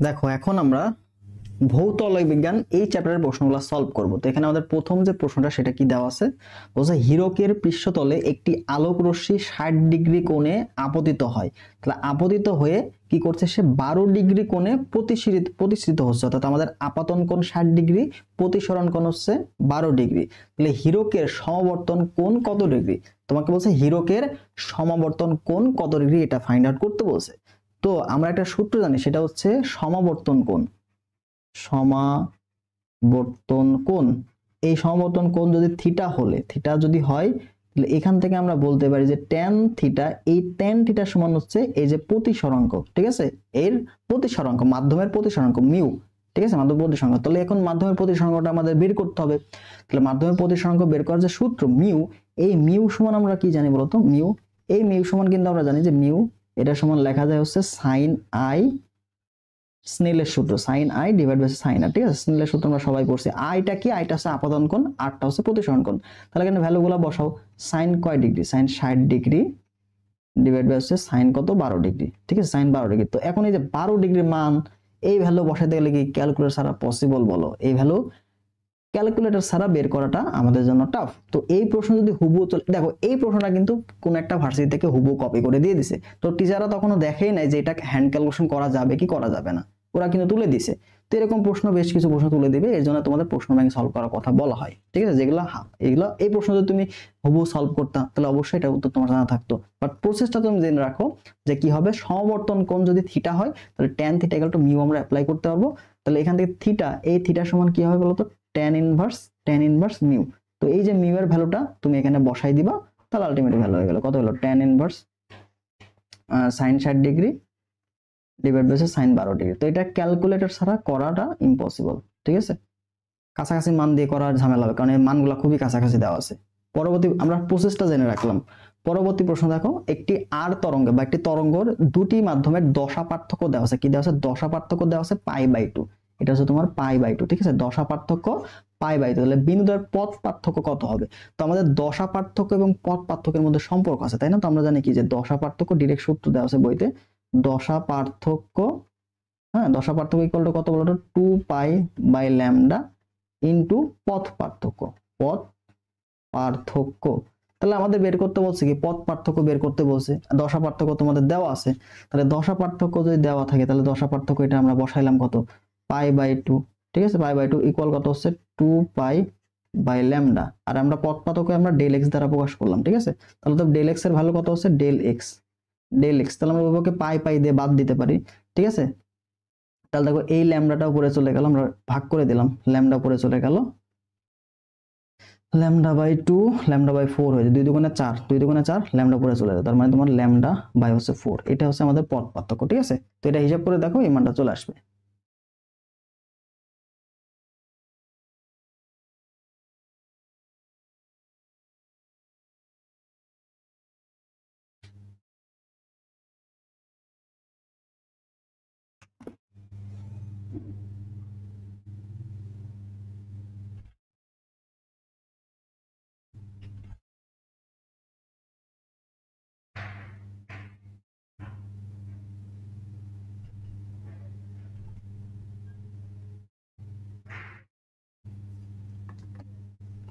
দেখো এখন আমরা ভৌত অলয় বিজ্ঞান এই চ্যাপ্টারের প্রশ্নগুলো সলভ করব। তো এখানে আমাদের প্রথম যে প্রশ্নটা সেটা কি দেওয়া আছে, বলছে হীরকের পৃষ্ঠতলে একটি আলোক রশ্মি 60 ডিগ্রি কোণে আপতিত হয়। তাহলে আপতিত হয়ে কি করছে, সে 12 ডিগ্রি কোণে প্রতিসৃত হচ্ছে, অর্থাৎ আমাদের আপাতন কোণ 60 ডিগ্রি, প্রতিসরণ কোণ হচ্ছে 12 ডিগ্রি। তাহলে হীরকের সমাবর্তন কোণ কত ডিগ্রি? তোমাকে বলছে হীরকের সমাবর্তন কোণ কত ডিগ্রি, এটা ফাইন্ড আউট করতে বলছে। তো আমরা একটা সূত্র জানি, সেটা হচ্ছে সমাবর্তন কোণ। সমাবর্তন কোণ, এই সমাবর্তন কোণ যদি থিটা হলে, থিটা যদি হয়, তাহলে এখান থেকে আমরা বলতে পারি যে ট্যান থিটা, এই ট্যান থিটা সমান হচ্ছে এই যে প্রতিসরাঙ্ক, ঠিক আছে, এর প্রতিসরাঙ্ক, মাধ্যমের প্রতিসরাঙ্ক মিউ, ঠিক আছে, মাধ্যমের প্রতিসরাঙ্ক। তাহলে এখন মাধ্যমের প্রতিসরাঙ্কটা আমাদের বের করতে হবে। তাহলে মাধ্যমের প্রতিসরাঙ্ক বের করার যে সূত্র মিউ, এই মিউ সমান আমরা কি জানি বলতো, মিউ, এই মিউ সমান কিন্তু আমরা জানি যে মিউ এটা সমান লেখা যায় হচ্ছে সাইন আই, স্নেলের সূত্র, sine i divide by sine r, ঠিক আছে, স্নেলের সূত্র আমরা সবাই পড়ছি। আইটা কি, আইটা হচ্ছে আপাতন কোণ, আরটা হচ্ছে প্রতিসরণ কোণ। তাহলে এখানে ভ্যালুগুলো বসাও, সাইন কয় degree, sine 60 degree divide by হচ্ছে সাইন কত 12 ডিগ্রি, ঠিক আছে, সাইন 12 ডিগ্রি। তো এখন এই যে 12 ডিগ্রির মান, এই ভ্যালু বসাতে গেলে কি ক্যালকুলেটর ছাড়া পসিবল বলো? এই ভ্যালু ক্যালকুলেটর ছাড়া বের করাটা আমাদের জন্য টাফ। তো এই প্রশ্ন যদি হুবহু দেখো, এই প্রশ্নটা কিন্তু কোন একটা ভার্সিটি থেকে হুবহু কপি করে দিয়ে দিছে, তো টিচাররা তখনও দেখেই নাই যে এটা হ্যান্ড ক্যালকুলেশন করা যাবে কি করা যাবে না, ওরা কিন্তু তুলে দিছে। তো এরকম প্রশ্ন বেশ কিছু প্রশ্ন তুলে দিবে, এর জন্য তোমাদের প্রশ্ন ব্যাংক সলভ করার কথা বলা হয়, ঠিক আছে, যেগুলো এগুলো এই প্রশ্ন যদি তুমি হুবহু সলভ করতে তাহলে অবশ্যই এটা উত্তর তোমার জানা থাকতো। বাট প্রসেসটা তুমি জেনে রাখো যে কি হবে, সমাবর্তন কোণ যদি থিটা হয় তাহলে tan theta equal to mu আমরা অ্যাপ্লাই করতে পারবো। তাহলে এখান থেকে থিটা, এই থিটা সমান কি হবে বলতো, ট্যান ইনভার্স মিউ। তো এই যে মিউ এর ভ্যালুটা তুমি এখানে বসাই দিবা, তাহলে আলটিমেট ভ্যালু হয়ে গেল কত হলো, tan inverse sine 60 degree divide by sine 12 degree. তো এটা ক্যালকুলেটর ছাড়া করাটা ইম্পসিবল, ঠিক আছে, কাছাকাছি মান দিয়ে করার ঝামেলা হবে, কারণ এই মানগুলো খুবই কাছাকাছি দেওয়া আছে। পরবর্তী আমরা প্রসেসটা জেনে রাখলাম। পরবর্তী প্রশ্ন দেখো, একটি আর তরঙ্গে বা একটি তরঙ্গের দুটি মাধ্যমের দশা পার্থক্য দেওয়া আছে, কি দেওয়া আছে, দশা পার্থক্য দেওয়া আছে π/2, এটা হচ্ছে তোমার π/2, ঠিক আছে, দশা পার্থক্য π/2। তাহলে বিন্দুদের পথ পার্থক্য কত হবে? তো আমাদের দশা পার্থক্য এবং পথ পার্থক্যের মধ্যে সম্পর্ক আছে, তাই না? তো আমরা জানি কি যে দশা পার্থক্য ডিরেক্ট সূত্র দেওয়া আছে বইতে, দশা পার্থক্য, হ্যাঁ, দশা পার্থক্য ইকুয়াল টু কত বলতো, 2π/λ ইন্টু পথ পার্থক্য, পথ পার্থক্য। তাহলে আমাদের বের করতে বলছে কি, পথ পার্থক্য বের করতে বলছে, দশা পার্থক্য তোমাদের দেওয়া আছে। তাহলে দশা পার্থক্য যদি দেওয়া থাকে তাহলে দশা পার্থক্য এটা আমরা বসাইলাম কত, π/2, ঠিক আছে, π/2 ইকুয়াল কত হচ্ছে 2π/λ। আর আমরা পথ পার্থক্য আমরা ডেল এক্স দ্বারা প্রকাশ করলাম, ঠিক আছে। তাহলে তো ডেল এক্স এর ভ্যালু কত হচ্ছে, ডেল এক্স, তাহলে আমরা ওইভাবে পাই দিয়ে বাদ দিতে পারি, ঠিক আছে। তাহলে দেখো এই ল্যামডাটা উপরে চলে গেল, আমরা ভাগ করে দিলাম, ল্যামডা উপরে চলে গেল, λ/2 λ/4 হয়ে যায়, 2 দুগুণে 4, 2 দুগুণে 4, ল্যামডা উপরে চলে যায়, তার মানে তোমার λ/হচ্ছে 4, এটা হচ্ছে আমাদের পথ পার্থক্য, ঠিক আছে। তো এটা হিসাব করে দেখো এই মানটা চলে আসবে।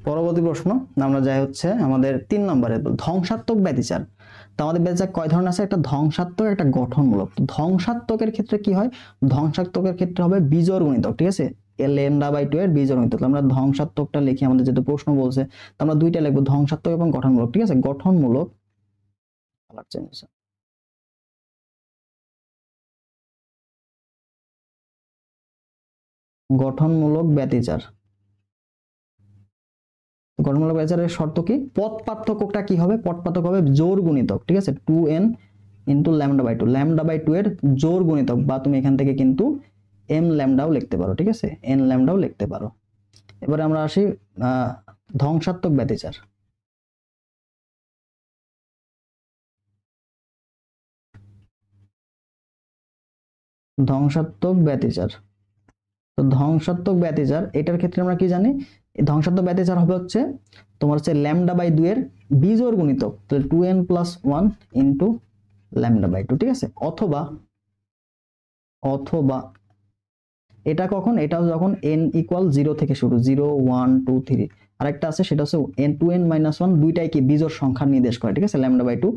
পরবর্তী প্রশ্ন আমরা যাই হচ্ছে আমাদের 3 নম্বরে, ধ্বংসাত্মক ব্যতিচার। তো আমাদের ব্যতিচার কয় ধরনের আছে, একটা ধ্বংসাত্মক, একটা গঠনমূলক। ধ্বংসাত্মকের ক্ষেত্রে কি হয়, ধ্বংসাত্মকের ক্ষেত্রে হবে বিজোড় গুণিতক, ঠিক আছে, λ/2 এর বিজোড় গুণিতক। আমরা ধ্বংসাত্মকটা লিখি, আমাদের যেহেতু প্রশ্ন বলছে তো আমরা দুইটা লিখবো, ধ্বংসাত্মক এবং গঠনমূলক, ঠিক আছে। গঠনমূলক, গঠনমূলক ব্যতিচার, গঠনমূলক ব্যতিচারের শর্ত কি, পথ পার্থক্যটা কি হবে, পথ পার্থক্য হবে জোড় গুণিতক, ঠিক আছে, 2n ইন্টু λ/2, λ/2 এর জোড় গুণিতক, বা তুমি এখান থেকে কিন্তু m ল্যামডাও লিখতে পারো, ঠিক আছে, n ল্যামডাও লিখতে পারো। এবারে আমরা আসি ধ্বংসাত্মক ব্যতিচার। ধ্বংসাত্মক ব্যতিচার, তো ধ্বংসাত্মক ব্যতিচার এটার ক্ষেত্রে আমরা কি জানি, ধ্বংসাত্মক ব্যতিচার হবে হচ্ছে তোমার হচ্ছে λ/2 এর বিজোড় গুণিতক, তাহলে 2n + 1 ইন্টু λ/2, ঠিক আছে। অথবা অথবা এটা কখন, এটা যখন n ইকুয়াল 0 থেকে শুরু, 0 1 2 3। আরেকটা আছে সেটা হচ্ছে n 2n-1, দুইটাই কি বিজোড় সংখ্যা নির্দেশ করে, ঠিক আছে, λ/2।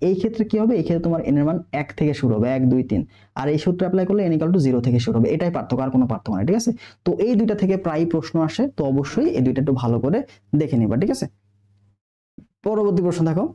এই ক্ষেত্রে কি হবে, এই ক্ষেত্রে তোমার n এর মান 1 থেকে শুরু হবে, 1 2 3। আর এই সূত্র অ্যাপ্লাই করলে n = 0 থেকে শুরু হবে, এটাই পার্থক্য, আর কোনো পার্থক্য নাই, ঠিক আছে। তো এই দুইটা থেকে প্রায় প্রশ্ন আসে, তো অবশ্যই এই দুইটা একটু ভালো করে দেখে নিবা, ঠিক আছে। পরবর্তী প্রশ্ন দেখো,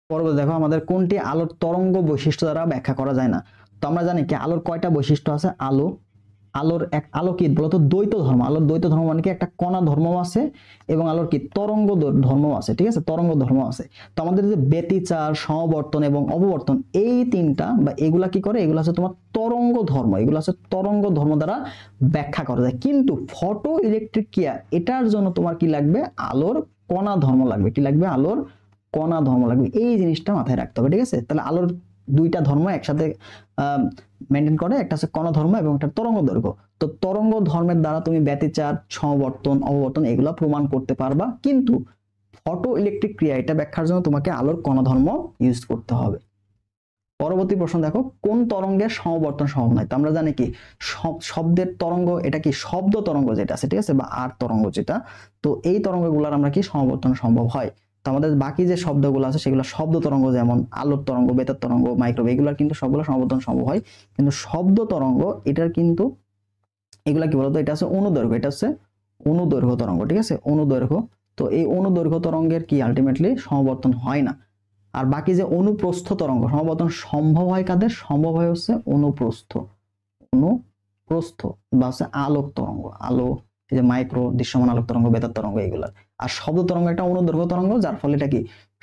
পরবর্তী দেখো, আমাদের কোনটি আলোর তরঙ্গ বৈশিষ্ট্য দ্বারা ব্যাখ্যা করা যায় না। তো আমরা জানি কি আলোর কয়টা বৈশিষ্ট্য আছে, আলোর এক আলোকিত বলতো দ্বৈত ধর্ম। আলোর দ্বৈত ধর্ম মানে কি একটা কণা ধর্ম আছে এবং আলোর কি তরঙ্গ ধর্ম আছে, ঠিক আছে, তরঙ্গ ধর্ম আছে। তো আমাদের যে ব্যতিচার, সমবর্তন এবং অববর্তন, এই তিনটা বা এগুলা কি করে, এগুলো আছে তোমার তরঙ্গ ধর্ম, এগুলো আছে তরঙ্গ ধর্ম দ্বারা ব্যাখ্যা করা যায়। কিন্তু ফটো ইলেকট্রিক ক্রিয়া, এটার জন্য তোমার কি লাগবে, আলোর কণা ধর্ম লাগবে। কি লাগবে, আলোর কণা ধর্ম লাগবে। এই জিনিসটা মাথায় রাখতে হবে, ঠিক আছে। তাহলে আলোর দুইটা ধর্ম একসাথে মেনটেন করে, একটা আছে কণা ধর্ম এবং একটা তরঙ্গ দৈর্ঘ্য। তো তরঙ্গ ধর্মের দ্বারা তুমি ব্যতিচার, সমবর্তন, অববর্তন এগুলো প্রমাণ করতে পারবা, কিন্তু ফটো ইলেকট্রিক ক্রিয়া এটা ব্যাখ্যার জন্য তোমাকে আলোর কণা ধর্ম ইউজ করতে হবে। পরবর্তী প্রশ্ন দেখো, কোন তরঙ্গের সমবর্তন সম্ভব নয়। তো আমরা জানি কি শব্দের তরঙ্গ, এটা কি শব্দ তরঙ্গ যেটা আছে, ঠিক আছে, বা আর তরঙ্গ যেটা, তো এই তরঙ্গগুলোর আমরা কি সমবর্তন সম্ভব হয়। তো আমাদের বাকি যে শব্দগুলো আছে সেগুলো শব্দ তরঙ্গ, যেমন আলোর তরঙ্গ, বেতার তরঙ্গ, মাইক্রোওয়েভ, এগুলোর কিন্তু সবগুলো সমবর্তন সম্ভব হয়। কিন্তু শব্দ তরঙ্গ এটার কিন্তু এগুলা কি বলতো, এটা আছে অনুদৈর্ঘ্য, এটা হচ্ছে অনুদৈর্ঘ্য তরঙ্গ, ঠিক আছে, অনুদৈর্ঘ্য। তো এই অনুদৈর্ঘ্য তরঙ্গের কি আলটিমেটলি সমবর্তন হয় না। আর বাকি যে অনুপ্রস্থ তরঙ্গ, সমবর্তন সম্ভব হয় কাদের, সম্ভব হয় হচ্ছে অনুপ্রস্থ, অনুপ্রস্থ বা হচ্ছে আলোক তরঙ্গ, আলো, এই যে মাইক্রো, দৃশ্যমান আলোক তরঙ্গ, বেতার তরঙ্গ এগুলা। আর শব্দ তরঙ্গ একটা অনুদৈর্ঘ্য তরঙ্গ, যার ফলে এটা কি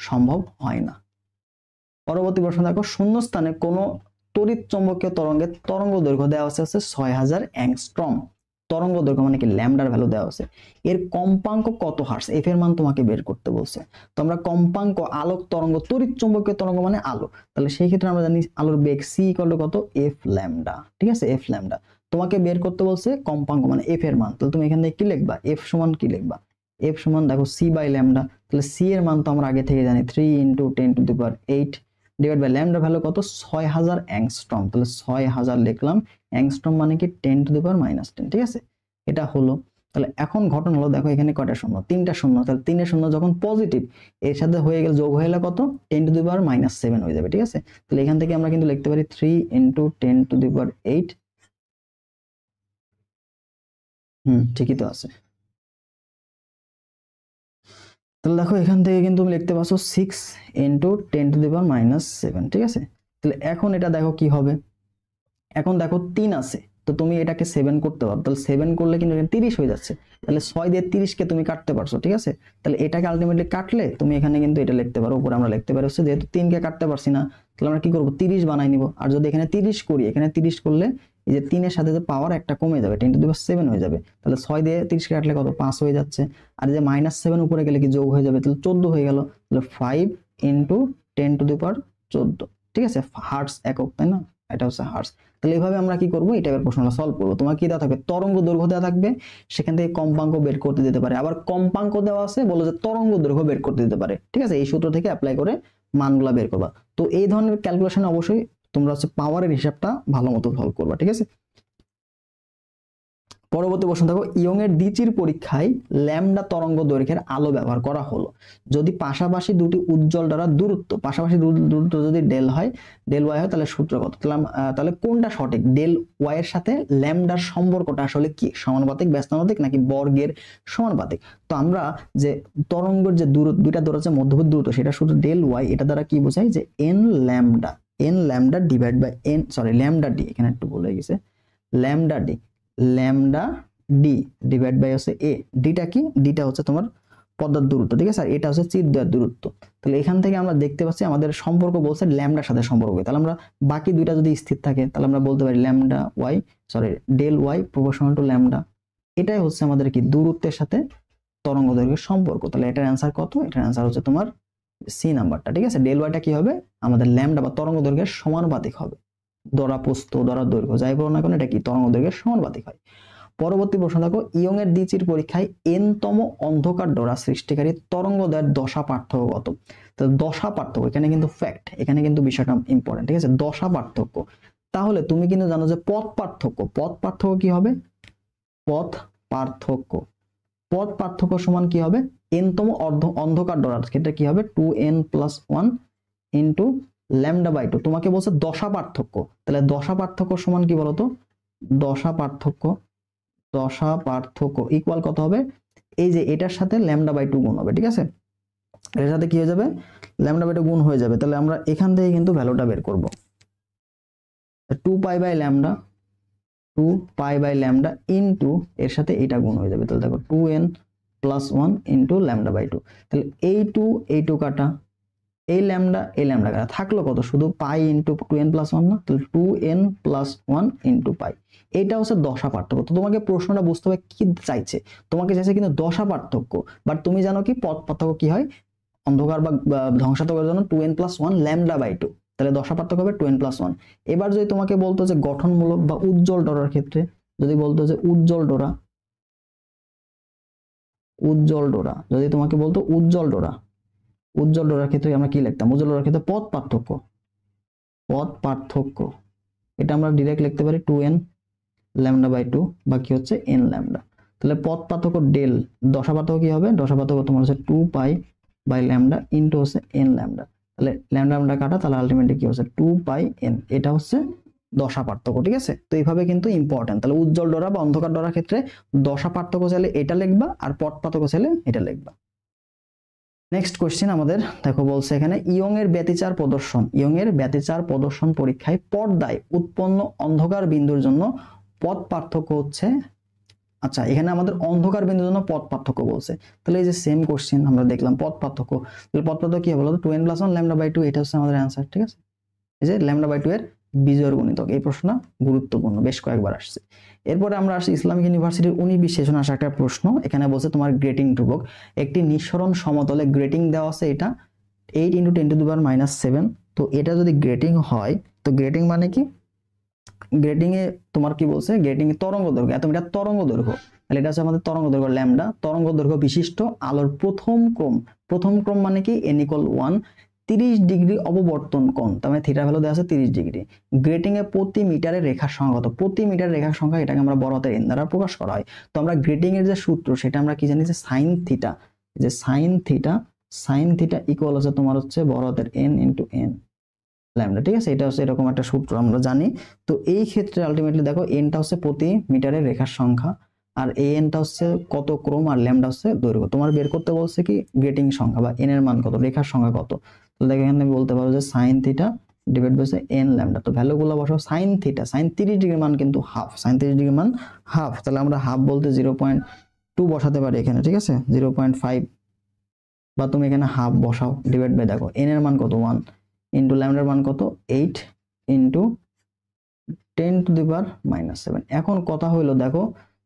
সম্ভব হয় না। পরবর্তী প্রশ্ন দেখো, শূন্যস্থানে কোন তড়িৎ চৌম্বকীয় তরঙ্গের তরঙ্গ দৈর্ঘ্য দেওয়া আছে 6000 অ্যাংস্ট্রম। তরঙ্গ দৈর্ঘ্য মানে কি ল্যামডার ভ্যালু দেওয়া আছে। এর কম্পাঙ্ক কত হার্টজ, এফ এর মান তোমাকে বের করতে বলছে। তো আমরা কম্পাঙ্ক, আলোক তরঙ্গ, তড়িৎ চৌম্বকীয় তরঙ্গ মানে আলো, তাহলে সেই ক্ষেত্রে আমরা জানি আলোর বেগ সি ইকুয়াল টু কত, এফ ল্যামডা, ঠিক আছে, এফ ল্যামডা। তোমাকে বের করতে বলছে কম্পাঙ্ক মানে এফ এর মান, তাহলে তুমি এখান থেকে কি লিখবা, এফ সমান কি লিখবা, এফ সমান দেখো সি বাই ল্যামডা। তাহলে সি এর মান তো আমরা আগে থেকে জানি 3 × 10⁸ ডিভাইড বাই ল্যামডা ভ্যালু কত, 6000 অ্যাংস্ট্রম। তাহলে 6000 লিখলাম, অ্যাংস্ট্রম মানে কি 10⁻−10, ঠিক আছে, এটা হলো। তাহলে এখন ঘটনা হলো, দেখো এখানে কয়টা শূন্য, তিনটা শূন্য। তাহলে তিনটা শূন্য যখন পজিটিভ, এর সাথে হয়ে গেলে যোগ হয়ে গেলে কত, 10⁻−7 হয়ে যাবে, ঠিক আছে। তাহলে এখান থেকে আমরা কিন্তু লিখতে পারি 3 × 10⁸। ঠিকই তো আছে। তাহলে দেখো এখান থেকে কিন্তু তুমি লিখতে পারছো 6 × 10⁻−7, ঠিক আছে। তাহলে এখন এটা দেখো কি হবে, এখন দেখো 3 আছে, তো তুমি এটাকে 7 করতে পারো, তাহলে 7 করলে কিন্তু 30 হয়ে যাচ্ছে। তাহলে 6 দিয়ে 30 কে তুমি কাটতে পারছো, ঠিক আছে। তাহলে এটাকে আলটিমেটলি কাটলে তুমি এখানে কিন্তু এটা লিখতে পারো, উপরে আমরা লিখতে পারি হচ্ছে যেহেতু 3 কে কাটতে পারছি না, তাহলে আমরা কি করব, 30 বানাই নিব। আর যদি এখানে 30 করি, এখানে 30 করলে এই যে 3 এর সাথে যে পাওয়ার একটা কমে যাবে, 10⁻7 হয়ে যাবে। তাহলে 6 দিয়ে 30 কে কাটলে কত, 5 হয়ে যাচ্ছে। আর যে -7 উপরে গেলে কি যোগ হয়ে যাবে, তাহলে 14 হয়ে গেল। তাহলে 5 × 10⁻14, ঠিক আছে, হার্টজ একক, তাই না, এটা হচ্ছে হার্টজ। তাহলে এইভাবে আমরা কি করব, এই টাইপের প্রশ্নটা সলভ করব। তোমার কি দেওয়া থাকবে, তরঙ্গ দৈর্ঘ্য দেওয়া থাকবে, সেখান থেকে কম্পাঙ্ক বের করতে দিতে পারে। আবার কম্পাঙ্ক দেওয়া আছে, বলো যে তরঙ্গ দৈর্ঘ্য বের করতে দিতে পারে, ঠিক আছে। এই সূত্র থেকে অ্যাপ্লাই করে মানগুলা বের করবা। তো এই ধরনের ক্যালকুলেশন অবশ্যই তোমরা হচ্ছে পাওয়ারের হিসাবটা ভালো মতো সলভ করবা, ঠিক আছে। পরবর্তী প্রশ্ন দেখো, ইয়ং এর দ্বিচির পরীক্ষায় ল্যামডা তরঙ্গ দৈর্ঘ্যের আলো ব্যবহার করা হলো যদি পাশাপাশি দুটি উজ্জ্বল দ্বারা দূরত্ব, পাশাপাশি দূরত্ব যদি ডেল হয়, ডেল ওয়াই হয়, তাহলে সূত্র কত। তাহলে কোনটা সঠিক, ডেল ওয়াই এর সাথে ল্যামডার সম্পর্কটা আসলে কি, সমানুপাতিক, ব্যস্তানুপাতিক নাকি বর্গের সমানুপাতিক। তো আমরা যে তরঙ্গের যে দূরত্ব, দুইটা দূরত্ব আছে মধ্যবর্তী দূরত্ব, সেটা সূত্র ডেল ওয়াই, এটা দ্বারা কি বোঝায় যে N lambda divide by lambda D, এখানে একটু ভুল হয়ে গেছে, lambda D, lambda D divide by হচ্ছে এ। ডিটা কি? ডিটা হচ্ছে তোমার পদ্মার দূরত্ব, ঠিক আছে, আর এটা হচ্ছে চিরদ্বয়ের দূরত্ব। তাহলে এখান থেকে আমরা দেখতে পাচ্ছি আমাদের সম্পর্ক বলছে ল্যামডার সাথে সম্পর্ক। তাহলে আমরা বাকি দুইটা যদি স্থির থাকে তাহলে আমরা বলতে পারি lambda Y del Y proportional to lambda. এটাই হচ্ছে আমাদের কি দূরত্বের সাথে তরঙ্গ দৈর্ঘ্যের সম্পর্ক। তাহলে এটার অ্যান্সার কত? এটার অ্যান্সার হচ্ছে তোমার সি নাম্বারটা, ঠিক আছে। ডেল ওয়াইটা কি হবে? আমাদের ল্যামডা বা তরঙ্গ দৈর্ঘ্যের সমানুপাতিক হবে। দরা প্রস্থ দরার দৈর্ঘ্য যাই বলো না কেন এটা কি তরঙ্গ দৈর্ঘ্যের সমানুপাতিক হয়। পরবর্তী প্রশ্ন দেখো, ইয়ং এর দ্বিচির পরীক্ষায় এন-তম অন্ধকার ডোরা সৃষ্টিকারী তরঙ্গদ্বয়ের দশা পার্থক্য কত? তো দশা পার্থক্য এখানে কিন্তু ফ্যাক্ট, এখানে কিন্তু বিষয়টা ইম্পর্টেন্ট, ঠিক আছে। দশা পার্থক্য, তাহলে তুমি কিন্তু জানো যে পথ পার্থক্য। পথ পার্থক্য কি হবে? পথ পার্থক্য, পথ পার্থক্য সমান কি হবে? এন-তম অন্ধকার ডোরার ক্ষেত্রে কি হবে? 2n+1 into lambda by 2। তোমাকে বলছে দশা পার্থক্য, তাহলে দশা পার্থক্য সমান কি বলতো? দশা পার্থক্য ইকুয়াল কত হবে? এই যে এটার সাথে ল্যামডা বাই 2 গুণ হবে, ঠিক আছে। এর সাথে কি হয়ে যাবে? ল্যামডা বাই 2 গুণ হয়ে যাবে। তাহলে আমরা এখান থেকে কিন্তু ভ্যালুটা বের করব। 2 পাই বাই ল্যামডা ইনটু এর সাথে এটা গুণ হয়ে যাবে। তাহলে দেখো 2n+1 ইনটু ল্যামডা বাই 2। তাহলে এই 2 কাটা, এই ল্যামডা কাটা থাকলো কত? শুধু পাই ইনটু 2n+1 না, তাহলে 2n+1 ইনটু পাই। এটা হচ্ছে দশা পার্থক্য। তো তোমাকে প্রশ্নটা বুঝতে হবে কি চাইছে। তোমাকে চাইছে কিন্তু দশা পার্থক্য, বাট তুমি জানো কি পথ পার্থক্য কি হয়? অন্ধকার বা ধ্বংসাত্মকের জন্য 2n+1 ল্যামডা বাই 2। তাহলে দশা পার্থক্য হবে 2n+1। এবার যদি তোমাকে বলতো যে গঠনমূলক বা উজ্জ্বল ডোরার ক্ষেত্রে, যদি বলতো যে উজ্জ্বল ডোরা, যদি তোমাকে বলতো উজ্জ্বল ডোরার ক্ষেত্রে আমরা কি লিখতাম? উজ্জ্বল ডোরার ক্ষেত্রে পথ পার্থক্য এটা আমরা ডাইরেক্ট লিখতে পারি 2n ল্যামডা বাই 2 বা কি হচ্ছে n ল্যামডা। তাহলে পথ পার্থক্য ডেল, দশা পার্থক্য কি হবে? দশা পার্থক্য তোমার হচ্ছে 2 পাই বাই ল্যামডা ইনটু হচ্ছে n ল্যামডা। তাহলে ল্যামডা কাটা, তাহলে আলটিমেটলি কি হচ্ছে 2 পাই n। এটা হচ্ছে দশা পার্থক্য, ঠিক আছে। তো এইভাবে কিন্তু ইম্পর্টেন্ট। তাহলে উজ্জ্বল ডোরা বা অন্ধকার ডোরার ক্ষেত্রে দশা পার্থক্য চাইলে এটা লিখবা, আর পথ পার্থক্য চাইলে এটা লিখবা। নেক্সট কোশ্চেন আমাদের দেখো বলছে এখানে ইয়ং এর ব্যতিচার প্রদর্শন পরীক্ষায় পর্দায় উৎপন্ন অন্ধকার বিন্দুর জন্য পথ পার্থক্য হচ্ছে। আচ্ছা, এখানে আমাদের অন্ধকার বিন্দুর জন্য পথ পার্থক্য বলছে। তাহলে এই যে সেম কোশ্চেন আমরা দেখলাম পথ পার্থক্য। তাহলে পথ পার্থক্য কি হবে বলতো? 2n+1 ল্যামডা বাই 2, এটা হচ্ছে আমাদের অ্যান্সার, ঠিক আছে। এই যে ল্যামডা বাই 2 এর বিজোড় গুণিতক। এই প্রশ্নটা গুরুত্বপূর্ণ, বেশ কয়েকবার আসছে। এরপরে আমরা আসছি ইসলামিক ইউনিভার্সিটির 19-20 সেশনে আসা একটা প্রশ্ন। এখানে বলছে তোমার গ্রেটিং ধ্রুবক একটি নিঃসরণ সমতলে গ্রেটিং দেওয়া আছে এটা 8 × 10⁻⁷। তো এটা যদি গ্রেটিং হয়, তো গ্রেটিং মানে কি? গ্রেটিং এ তোমার কি বলছে? গ্রেটিং এ তরঙ্গ দৈর্ঘ্য, এত মিটার তরঙ্গ দৈর্ঘ্য। তাহলে এটা হচ্ছে আমাদের তরঙ্গ দৈর্ঘ্য ল্যামডা। তরঙ্গ দৈর্ঘ্য বিশিষ্ট আলোর প্রথম ক্রম মানে কি? n=1 30 ডিগ্রি অববর্তন কোণ, তার মানে থিটা ভ্যালু দেওয়া আছে 30 ডিগ্রি। গ্রেটিং এ প্রতি মিটারের রেখার সংখ্যা কত? প্রতি মিটারের রেখার সংখ্যা এটাকে আমরা বড় হাতের n দ্বারা প্রকাশ করা হয়। তো আমরা গ্রেটিং এর যে সূত্র সেটা আমরা কি জানি? যে সাইন থিটা, যে সাইন থিটা ইকুয়াল হচ্ছে তোমার হচ্ছে বড় হাতের n ইনটু n ল্যামডা, ঠিক আছে। এটা হচ্ছে এরকম একটা সূত্র আমরা জানি। তো এই ক্ষেত্রে আলটিমেটলি দেখো এনটা হচ্ছে প্রতি মিটারের রেখার সংখ্যা, আর এই এনটা হচ্ছে কত ক্রম, আর ল্যামডা হচ্ছে দৈর্ঘ্য। তোমার বের করতে বলছে কি গ্রেটিং সংখ্যা বা এন এর মান কত, রেখার সংখ্যা কত। তো দেখো এখানে আমি বলতে পারো যে sine theta divide by n lambda. তো ভ্যালুগুলো বসাও। সাইন 30 ডিগ্রি মান কিন্তু হাফ, সাইন 30 ডিগ্রি মান হাফ। তাহলে আমরা হাফ বলতে 0.2 বসাতে পারি এখানে, ঠিক আছে। 0.5 বা তুমি এখানে হাফ বসাও, ডিভাইড বাই দেখো n এর মান কত 1 ইন্টু ল্যামডার মান কত 8 ইন্টু 10⁻⁷। এখন কথা হইলো দেখো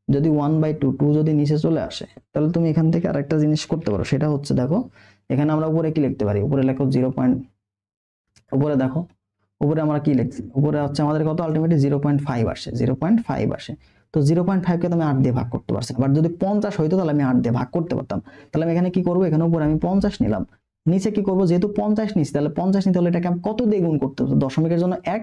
যদি 1/2 যদি নিচে চলে আসে, তাহলে তুমি এখান থেকে আরেকটা জিনিস করতে পারো। সেটা হচ্ছে দেখো এখানে আমরা উপরে কি লিখতে পারি? উপরে লেখো উপরে দেখো উপরে আমরা কি লিখছি? উপরে হচ্ছে আমাদের কত আলটিমেটলি 0.5 আসে, 0.5 আসে। তো 0.5 কে তুমি 8 দিয়ে ভাগ করতে পারছি না। বাট যদি 50 হইতো তাহলে আমি 8 দিয়ে ভাগ করতে পারতাম। তাহলে আমি এখানে কি করবো? এখানে উপরে আমি 50 নিলাম, নিচে কি করবো? যেহেতু 50 নিচ্ছি, তাহলে 50 নিতে হলে এটাকে কত দিয়ে গুণ করতে হবে? দশমিকের জন্য 1,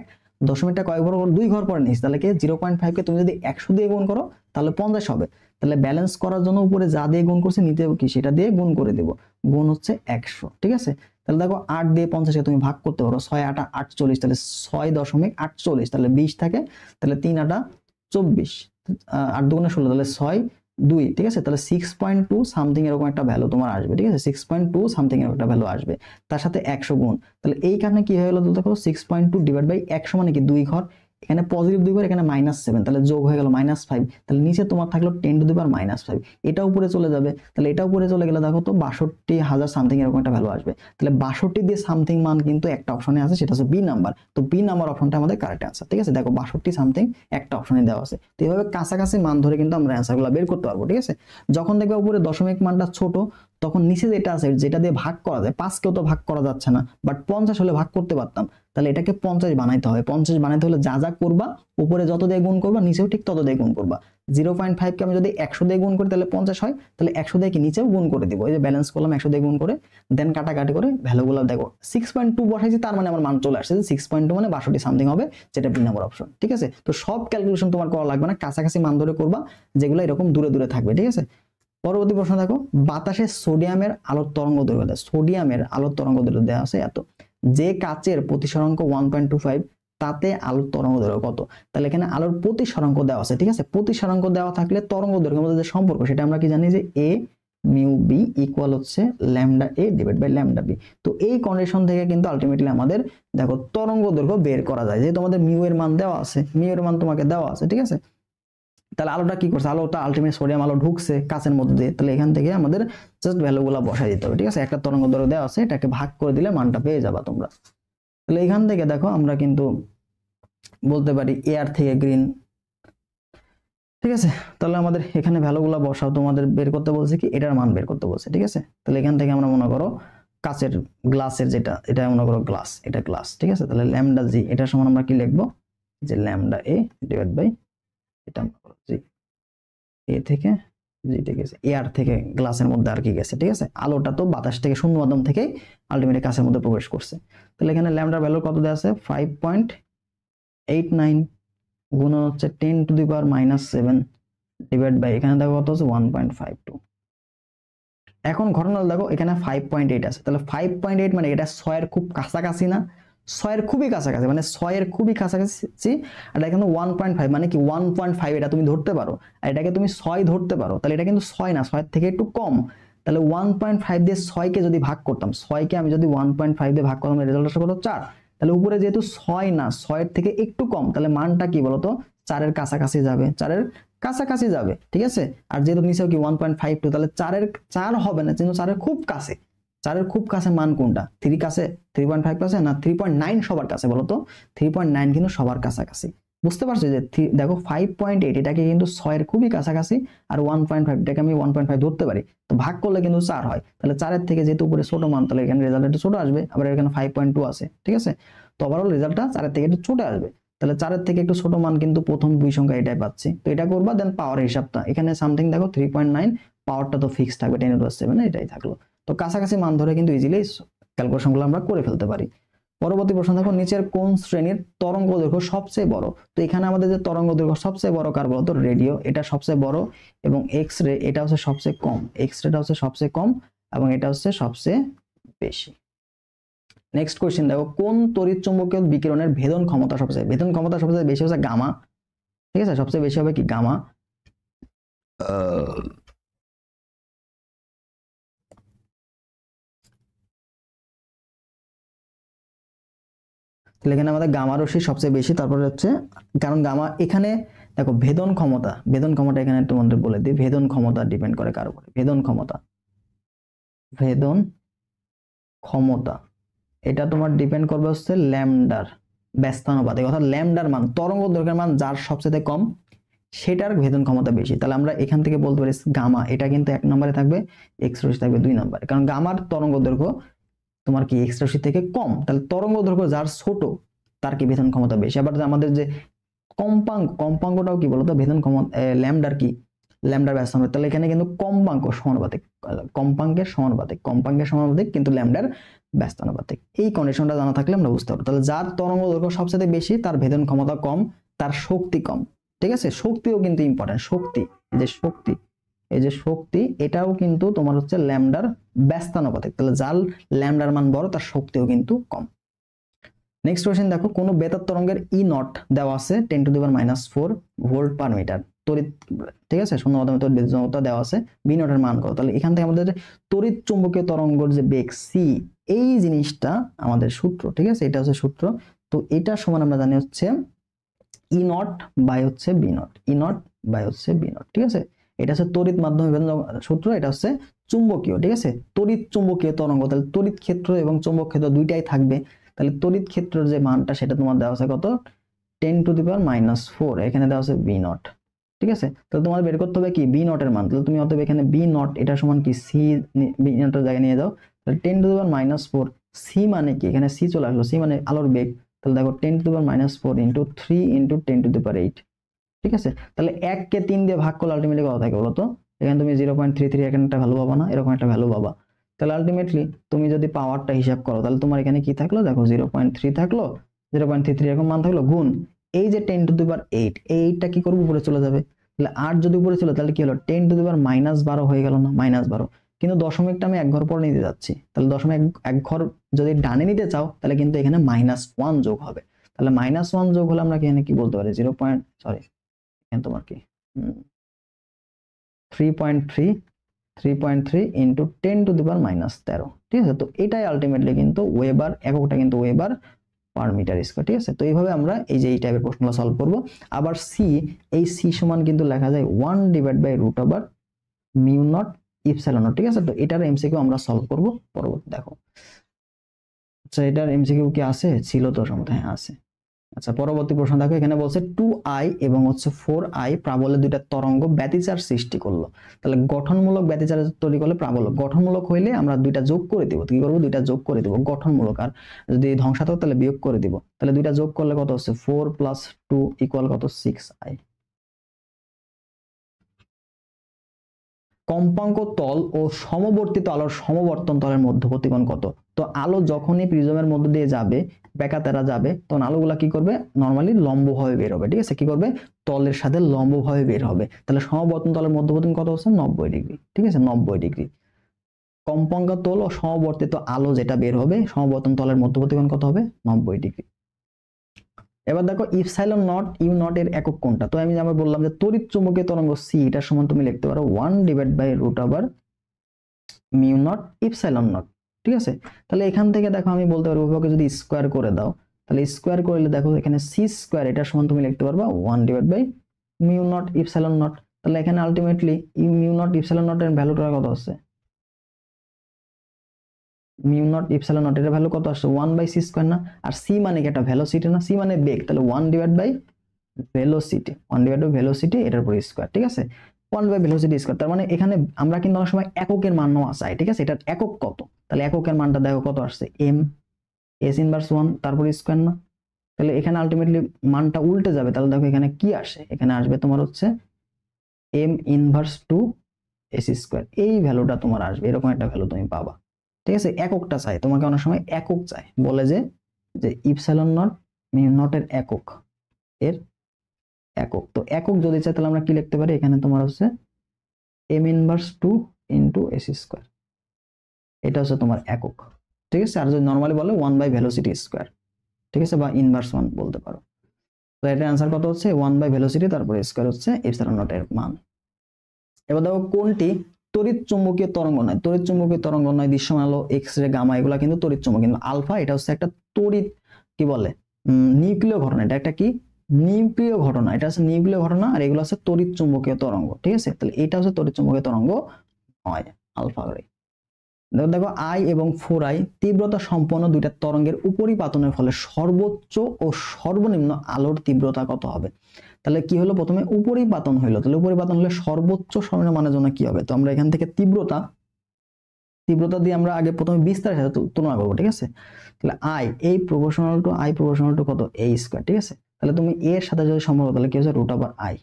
দশমিকটা কয় ঘর? 2 ঘর পরে নিচ্ছি। তাহলে কি 0.5 কে তুমি যদি 100 দিয়ে গুণ করো তাহলে 50 হবে। তাহলে ব্যালেন্স করার জন্য উপরে যা দিয়ে গুণ করছি নিতে কি সেটা দিয়ে গুণ করে দেব। গুণ হচ্ছে 100, ঠিক আছে। তাহলে দেখো 8 দিয়ে 50 কে তুমি ভাগ করতে পারো। 6 8 48, তাহলে 6.48, তাহলে 20 থাকে, তাহলে 3 8 24, 8 2 16, তাহলে 6 2, ঠিক আছে। তাহলে 6.2 সামথিং এরকম একটা ভ্যালু তোমার আসবে, ঠিক আছে। 6.2 সামথিং এরকম একটা ভ্যালু আসবে, তার সাথে 100 গুণ। তাহলে এই কারণে কি হয়ে গেল দেখো 6.2 ডিভাইড বাই 100 মানে কি 2 ঘর। এখানে পজিটিভ 2 বার, এখানে -7, তাহলে যোগ হয়ে গেল -5, তাহলে নিচে তোমার থাকলো 10⁻⁵, এটা উপরে চলে যাবে, তাহলে এটা উপরে চলে গেলে দেখো তো 62,000 সামথিং এরকম একটা ভ্যালু আসবে। তাহলে 62 দিয়ে সামথিং মান কিন্তু একটা অপশনে আছে, সেটা হচ্ছে বি নাম্বার। তো বি নাম্বার অপশনটা আমাদের কারেক্ট অ্যান্সার। ঠিক আছে, দেখো 62 সামথিং একটা অপশনে দেওয়া আছে। তো এইভাবে কাছাকাছি মান ধরে কিন্তু আমরা অ্যান্সারগুলো বের করতে পারবো। ঠিক আছে, যখন দেখবে উপরে দশমিক মানটা ছোট, তখন নিচে যেটা আছে যেটা দিয়ে ভাগ করা যায়, 5 কেও তো ভাগ করা যাচ্ছে না, বাট 50 হলে ভাগ করতে পারতাম, তাহলে এটাকে 50 বানাইতে হবে। 50 বানাইতে হলে যা যা করবা, উপরে যত দিয়ে গুণ করবা, নিচেও ঠিক তত দিয়ে গুণ করবা। 0.5 কে আমি যদি 100 দিয়ে গুণ করি তাহলে 50 হয়, তাহলে 100 দিয়ে কি নিচেও গুণ করে দিব, এই যে ব্যালেন্স করলাম 100 দিয়ে গুণ করে, দেন কাটাকাটি করে ভ্যালুগুলো দেখো 6.2 বসাইছি, তার মানে আমার মান চলে আসছে 6.2 মানে 62 সামথিং হবে, যেটা বি নাম্বার অপশন। ঠিক আছে, তো সব ক্যালকুলেশন তোমার করা লাগবে না, কাছাকাছি মান ধরে করবা, যেগুলো এরকম দূরে দূরে থাকবে। ঠিক আছে, পরবর্তী প্রশ্ন দেখো, বাতাসে সোডিয়ামের আলোর তরঙ্গ দৈর্ঘ্য দেয়, সোডিয়ামের আলোর তরঙ্গ দৈর্ঘ্য দেওয়া আছে এত, যে কাচের প্রতিসরাঙ্ক 1.25, তাতে আলোর তরঙ্গ দৈর্ঘ্য কত? তাহলে এখানে আলোর প্রতিসরাঙ্ক দেওয়া আছে। ঠিক আছে, প্রতিসরাঙ্ক দেওয়া থাকলে তরঙ্গ দৈর্ঘ্যের মধ্যে যে সম্পর্ক, সেটা আমরা কি জানি যে a মিউ বি ইকুয়াল হচ্ছে lambda a divide by lambda B. তো এই কন্ডিশন থেকে কিন্তু আলটিমেটলি আমাদের দেখো তরঙ্গ দৈর্ঘ্য বের করা যায়, যেহেতু আমাদের মিউ এর মান দেওয়া আছে, মিউ এর মান তোমাকে দেওয়া আছে। ঠিক আছে, তাহলে আলোটা কি করছে, আলোটা আলটিমেট সোডিয়াম আলো ঢুকছে কাচের মধ্যে দিয়ে, তাহলে এখান থেকে আমাদের জাস্ট ভ্যালুগুলো বসাই দিতে হবে। ঠিক আছে, একটা তরঙ্গ দৈর্ঘ্য দেওয়া আছে, এটাকে ভাগ করে দিলে মানটা পেয়ে যাবা তোমরা। তাহলে এখান থেকে দেখো আমরা কিন্তু বলতে পারি এয়ার থেকে গ্রিন। ঠিক আছে, তাহলে আমাদের এখানে ভ্যালুগুলো বসাও, তোমাদের বের করতে বলছে কি, এটার মান বের করতে বলছে। ঠিক আছে, তাহলে এখান থেকে আমরা মনে করো কাচের গ্লাসের যেটা, এটা মনে করো গ্লাস, এটা গ্লাস। ঠিক আছে, তাহলে ল্যামডা জি এটার সমান আমরা কি লিখবো, যে ল্যামডা এ ডিভাইড বাই এটা মনে করো জি, এ থেকে জিতে গেছে, এয়ার থেকে গ্লাসের মধ্যে আর কি গেছে। ঠিক আছে, আলোটা তো বাতাস থেকে শূন্য মাধ্যম থেকে আলটিমেটলি কাচের মধ্যে প্রবেশ করছে। তাহলে এখানে ল্যামডার ভ্যালু কত দেওয়া আছে, 5.89 গুণন হচ্ছে 10⁻⁻7 ডিভাইড বাই এখানে দেখো কত হচ্ছে 1.52। এখন ঘটনা দেখো এখানে 5.8 আছে, তাহলে 5.8 মানে এটা 6 এর খুব কাছাকাছি না, 6 এর খুবই কাছাকাছি, মানে 6 এর খুবই কাছাকাছি। আর এখানে 1.5 মানে কি 1.5 এটা তুমি ধরতে পারো, আর এটাকে তুমি 6 ধরতে পারো, তাহলে এটা কিন্তু 6 না, 6 এর থেকে একটু কম। তাহলে 1.5 দিয়ে 6 কে যদি ভাগ করতাম, 6 কে আমি যদি 1.5 দিয়ে ভাগ করতাম, রেজাল্ট আসে কত 4। তাহলে উপরে যেহেতু 6 না, 6 এর থেকে একটু কম, তাহলে মানটা কি বলতো 4 এর কাছাকাছি যাবে, 4 এর কাছাকাছি যাবে। ঠিক আছে, আর যেহেতু নিচেও কি 1.52, তাহলে 4 হবে না, কিন্তু 4 এর খুব কাছে। 4 এর খুব কাছে মান কোনটা, 3 কাছে, 3.5 কাছে না 3.9 সবার কাছে, বলতো 3.9 কিন্তু সবার কাছাকাছি। বুঝতে পারছো যে দেখো 5.8 এটাকে কিন্তু 6 এর খুবই কাছাকাছি, আর 1.5 এটাকে আমি 1.5 ধরতে পারি, তো ভাগ করলে কিন্তু 4 হয়। তাহলে 4 এর থেকে যেহেতু উপরে ছোট মান, তাহলে এখানে রেজাল্ট একটু ছোট আসবে। আবার এখানে 5.2 আছে। ঠিক আছে, তো ওভারঅল রেজাল্টটা 4 এর থেকে একটু ছোট আসবে। তাহলে 4 এর থেকে একটু ছোট মান কিন্তু প্রথম দুই সংখ্যা এটাই পাচ্ছি, তো এটা করবা। দেন পাওয়ার হিসাবটা এখানে সামথিং দেখো 3.9, পাওয়ারটা তো ফিক্স থাকবে 10⁻7, এটাই থাকলো। তো কাছাকাছি মান ধরে কিন্তু ইজিলি ক্যালকুলেশনগুলো আমরা করে ফেলতে পারি। পরবর্তী প্রশ্ন দেখো, নিচের কোন শ্রেণীর তরঙ্গ দৈর্ঘ্য সবচেয়ে বড়? তো এখানে আমাদের যে তরঙ্গ দৈর্ঘ্য সবচেয়ে বড় কার বলতো, রেডিও, এটা সবচেয়ে বড়, এবং এক্স রে এটা হচ্ছে সবচেয়ে কম, এক্স রেটা হচ্ছে সবচেয়ে কম, এবং এটা হচ্ছে সবচেয়ে বেশি। নেক্সট কোশ্চেন দেখো, কোন তড়িৎ চুম্বকীয় বিকিরণের ভেদন ক্ষমতা সবচেয়ে বেশি হচ্ছে গামা। ঠিক আছে, সবচেয়ে বেশি হবে কি গামা। তাহলে এখানে আমাদের গামা রশ্মি সবচেয়ে বেশি, তারপরে হচ্ছে, কারণ গামা এখানে দেখো ভেদন ক্ষমতা এখানে তোমাদের বলে দিই, ভেদন ক্ষমতা ডিপেন্ড করে কার উপরে, ভেদন ক্ষমতা এটা তোমার ডিপেন্ড করবে হচ্ছে ল্যামডার ব্যস্তানুপাতিক, অর্থাৎ ল্যামডার মান, তরঙ্গ দৈর্ঘ্যের মান যার সবচেয়ে কম সেটার ভেদন ক্ষমতা বেশি। তাহলে আমরা এখান থেকে বলতে পারি গামা এটা কিন্তু 1 নম্বরে থাকবে, এক্স রশ্মি থাকবে 2 নম্বরে, কারণ গামার তরঙ্গ দৈর্ঘ্য তোমার কি এক্স রশ্মি থেকে কম, তাহলে তরঙ্গ দৈর্ঘ্য যার ছোট তার কি ভেদন ক্ষমতা বেশি। আবার আমাদের যে কম্পাঙ্কটাও কি বলতো, ভেদন ক্ষমতা ল্যামডার কি, ল্যামডার ব্যস্তানুপাতিক, তাহলে এখানে কিন্তু কম্পাঙ্কের সমানুপাতিক কিন্তু ল্যামডার ব্যস্তানুপাতিক। এই কন্ডিশনটা জানা থাকলে আমরা বুঝতে পারবো। তাহলে যার তরঙ্গ দৈর্ঘ্য সবচেয়ে বেশি তার ভেদন ক্ষমতা কম, তার শক্তি কম। ঠিক আছে, শক্তিও কিন্তু ইম্পর্টেন্ট, এই যে শক্তি এটাও কিন্তু তোমার হচ্ছে ল্যামডার ব্যস্তানুপাতিক, তাহলে যার ল্যামডার মান বড় তার শক্তিও কিন্তু কম। নেক্সট কোশ্চেন দেখো, কোন বেতার তরঙ্গের ই নট দেওয়া আছে 10⁻⁴ ভোল্ট পার মিটার তড়িৎ। ঠিক আছে, শূন্য মাধ্যমে তড়িৎ বিদ্যুৎ দেওয়া আছে, বি নটের মান কত। তাহলে এখান থেকে আমাদের তড়িৎ চুম্বকীয় তরঙ্গের যে বেগ সি, এই জিনিসটা আমাদের সূত্র। ঠিক আছে, এটা হচ্ছে সূত্র। তো এটা সমান আমরা জানি হচ্ছে ই নট বাই হচ্ছে B naught, E naught by হচ্ছে বি নট, ঠিক আছে। এটা হচ্ছে তড়িৎ মাধ্যম বিভেদন সূত্র, এটা হচ্ছে চুম্বকীয়, ঠিক আছে, তড়িৎ চুম্বকীয় তরঙ্গ, তাহলে তড়িৎ ক্ষেত্র এবং চুম্বক ক্ষেত্র দুইটাই থাকবে। তাহলে তড়িৎ ক্ষেত্রের যে মানটা সেটা তোমার দেওয়া আছে কত, 10⁻⁴, এখানে দেওয়া আছে বি নট, ঠিক আছে। তাহলে তোমার বের করতে হবে কি বি নট এর মান, তাহলে তুমি অতএব এখানে বি নট এটা সমান কি সি, বি নটের জায়গায় নিয়ে যাও, তাহলে 10⁻⁴, সি মানে কি, এখানে সি চলে আসলো, সি মানে আলোর বেগ, তাহলে দেখো 10⁻⁴ ইন্টু 3 ইন্টু 10⁸, ঠিক আছে। তাহলে 1 কে 3 দিয়ে ভাগ করলে আলটিমেটলি কত থাকে বলতো, এখানে তুমি 0.33 এখানে একটা ভ্যালু পাবা না, এরকম একটা ভ্যালু পাবা। তাহলে আলটিমেটলি তুমি যদি পাওয়ারটা হিসাব করো তাহলে তোমার এখানে কি থাকলো, দেখো 0.3 থাকলো, 0.33 এরকম মান থাকলো, গুণ এই যে 10⁸, এইটা কি করবো উপরে চলে যাবে, তাহলে 8 যদি উপরে চলে তাহলে কি হলো 10⁻⁻12 হয়ে গেল না, -12, কিন্তু দশমিকটা আমি এক ঘর পরে নিতে যাচ্ছি, তাহলে দশমিক এক ঘর যদি ডানে নিতে চাও তাহলে কিন্তু এখানে -1 যোগ হবে, তাহলে -1 যোগ হলে আমরা এখানে কি বলতে পারি 3.3 ইন্টু 10⁻⁻13, ঠিক আছে। তো এটাই আলটিমেটলি কিন্তু ওয়েবার, এককটা কিন্তু ওয়েবার পার মিটার স্কয়ার, ঠিক আছে। তো এইভাবে আমরা এই যে এই টাইপের প্রশ্নগুলো সলভ করব। আবার সি, এই সি সমান কিন্তু লেখা যায় 1/√μ0 ইপসিলন নট, ঠিক আছে। তো এটার এমসিকিউ আমরা সলভ করব পরবর্তী, দেখো আচ্ছা এটার এমসিকিউ কি আছে, ছিল তো সম্ভবত, হ্যাঁ আছে। আচ্ছা পরবর্তী প্রশ্ন দেখো, এখানে বলছে 2i এবং হচ্ছে 4i প্রাবল্যে দুইটা তরঙ্গ ব্যতিচার সৃষ্টি করলো, তাহলে গঠনমূলক ব্যতিচার তৈরি করলে প্রাবল্য, গঠনমূলক হইলে আমরা দুইটা যোগ করে দিব, কি করব দুইটা যোগ করে দিব গঠনমূলক, আর যদি ধ্বংসাত্মক তাহলে বিয়োগ করে দিব, তাহলে দুইটা যোগ করলে কত হচ্ছে 4 + 2 = কত 6i। কম্পাঙ্ক তল ও সমবর্তিত আলোর সমবর্তন তলের মধ্যবর্তী কোণ কত, তো আলো যখনই প্রিজমের মধ্য দিয়ে যাবে, বেকাতেরা যাবে, তখন আলোগুলা কি করবে নরমালি লম্বভাবে বের হবে, ঠিক আছে, কি করবে তলের সাথে লম্বভাবে বের হবে, তাহলে সমবর্তন তলের মধ্যবর্তী কত হচ্ছে 90°, ঠিক আছে 90°। কম্পাঙ্ক তল ও সমবর্তিত আলো যেটা বের হবে, সমবর্তন তলের মধ্যবর্তী কোণ কত হবে 90°। এবার দেখো ইপসাইলন নট ইউ নট এর একক কোনটা, তো আমি যেমন বললাম যে তড়িৎ চুম্বকীয় তরঙ্গ সি, এটা সমান তুমি লিখতে পারো 1/√μ0 ইপসাইলন নট, ঠিক আছে। তাহলে এখান থেকে দেখো আমি বলতে পারবো উভয়কে যদি স্কয়ার করে দাও, তাহলে স্কয়ার করলে দেখো এখানে সি স্কয়ার এটা সমান তুমি লিখতে পারবা 1/μ0 ইপসাইলন নট, তাহলে এখানে আলটিমেটলি μ0 ইপসাইলন নট এর ভ্যালুটা কত আছে, μ0 ইপসিলন নট এর ভ্যালু কত আসছে 1/c² না, আর c মানে কি একটা ভেলোসিটি না, c মানে বেগ, তাহলে 1/ভেলোসিটি এটার উপর স্কয়ার, ঠিক আছে 1/ভেলোসিটি স্কয়ার, তার মানে এখানে আমরা কিন্তু অনেক সময় এককের মান নেওয়া চাই, ঠিক আছে, এটার একক কত, তাহলে এককের মানটা দেখো কত আসছে m s ইনভার্স 1 তারপর স্কয়ার না, তাহলে এখানে আলটিমেটলি মানটা উল্টে যাবে, তাহলে দেখো এখানে কি আসে, এখানে আসবে তোমার হচ্ছে m ইনভার্স 2 s², এই ভ্যালুটা তোমার আসবে, এরকম একটা ভ্যালু তুমি পাবা, ঠিক আছে। এককটা চাই তোমাকে, অনেক সময় একক চাই, বলে যে ইপসিলন নট মিউ নট এর একক, এর একক, তো একক যদি চাই তাহলে আমরা কি লিখতে পারি, এখানে তোমার হচ্ছে m ইনভার্স 2 ইনটু s², এটা হচ্ছে তোমার একক, ঠিক আছে। আর যদি নরমালি বলে 1/ভেলোসিটি², ঠিক আছে, বা ইনভার্স 1 বলতে পারো। তো এটার आंसर কত হচ্ছে 1/ভেলোসিটি তারপর স্কয়ার হচ্ছে ইপসিলন নট এর মান। এবার দেখো কোনটি তড়িৎ চুম্বকীয় তরঙ্গ নয়, তড়িৎ চুম্বকীয় তরঙ্গ নয়, দৃশ্যমান আলো, এক্স রে, গামা এগুলা কিন্তু তড়িৎ চুম্বক, কিন্তু আলফা এটা হচ্ছে একটা তড়িৎ কি বলে নিউক্লিয় ঘটনা, এটা একটা কি নিউক্লিয় ঘটনা, এটা হচ্ছে নিউক্লিয় ঘটনা, আর এগুলো হচ্ছে তড়িৎ চুম্বকীয় তরঙ্গ, ঠিক আছে। তাহলে এটা হচ্ছে তড়িৎ চুম্বকীয় তরঙ্গ নয়, আলফা রে। দেখো আই এবং 4i তীব্রতা সম্পন্ন দুইটা তরঙ্গের উপরিপাতনের ফলে সর্বোচ্চ ও সর্বনিম্ন আলোর তীব্রতা কত হবে, তাহলে কি হলো প্রথমে উপরিপাতন হইলো, তাহলে উপরিপাতন হলে সর্বোচ্চ সর্বনিম্ন মানের জন্য কি হবে, তো আমরা এখান থেকে তীব্রতা দিয়ে আমরা আগে প্রথমে বিস্তারের সাথে তুলনা করবো, ঠিক আছে। তাহলে আই এই প্রপোর্শনাল টু কত a², ঠিক আছে। তাহলে তুমি এর সাথে যদি সম্পর্ক, তাহলে কি হচ্ছে √i,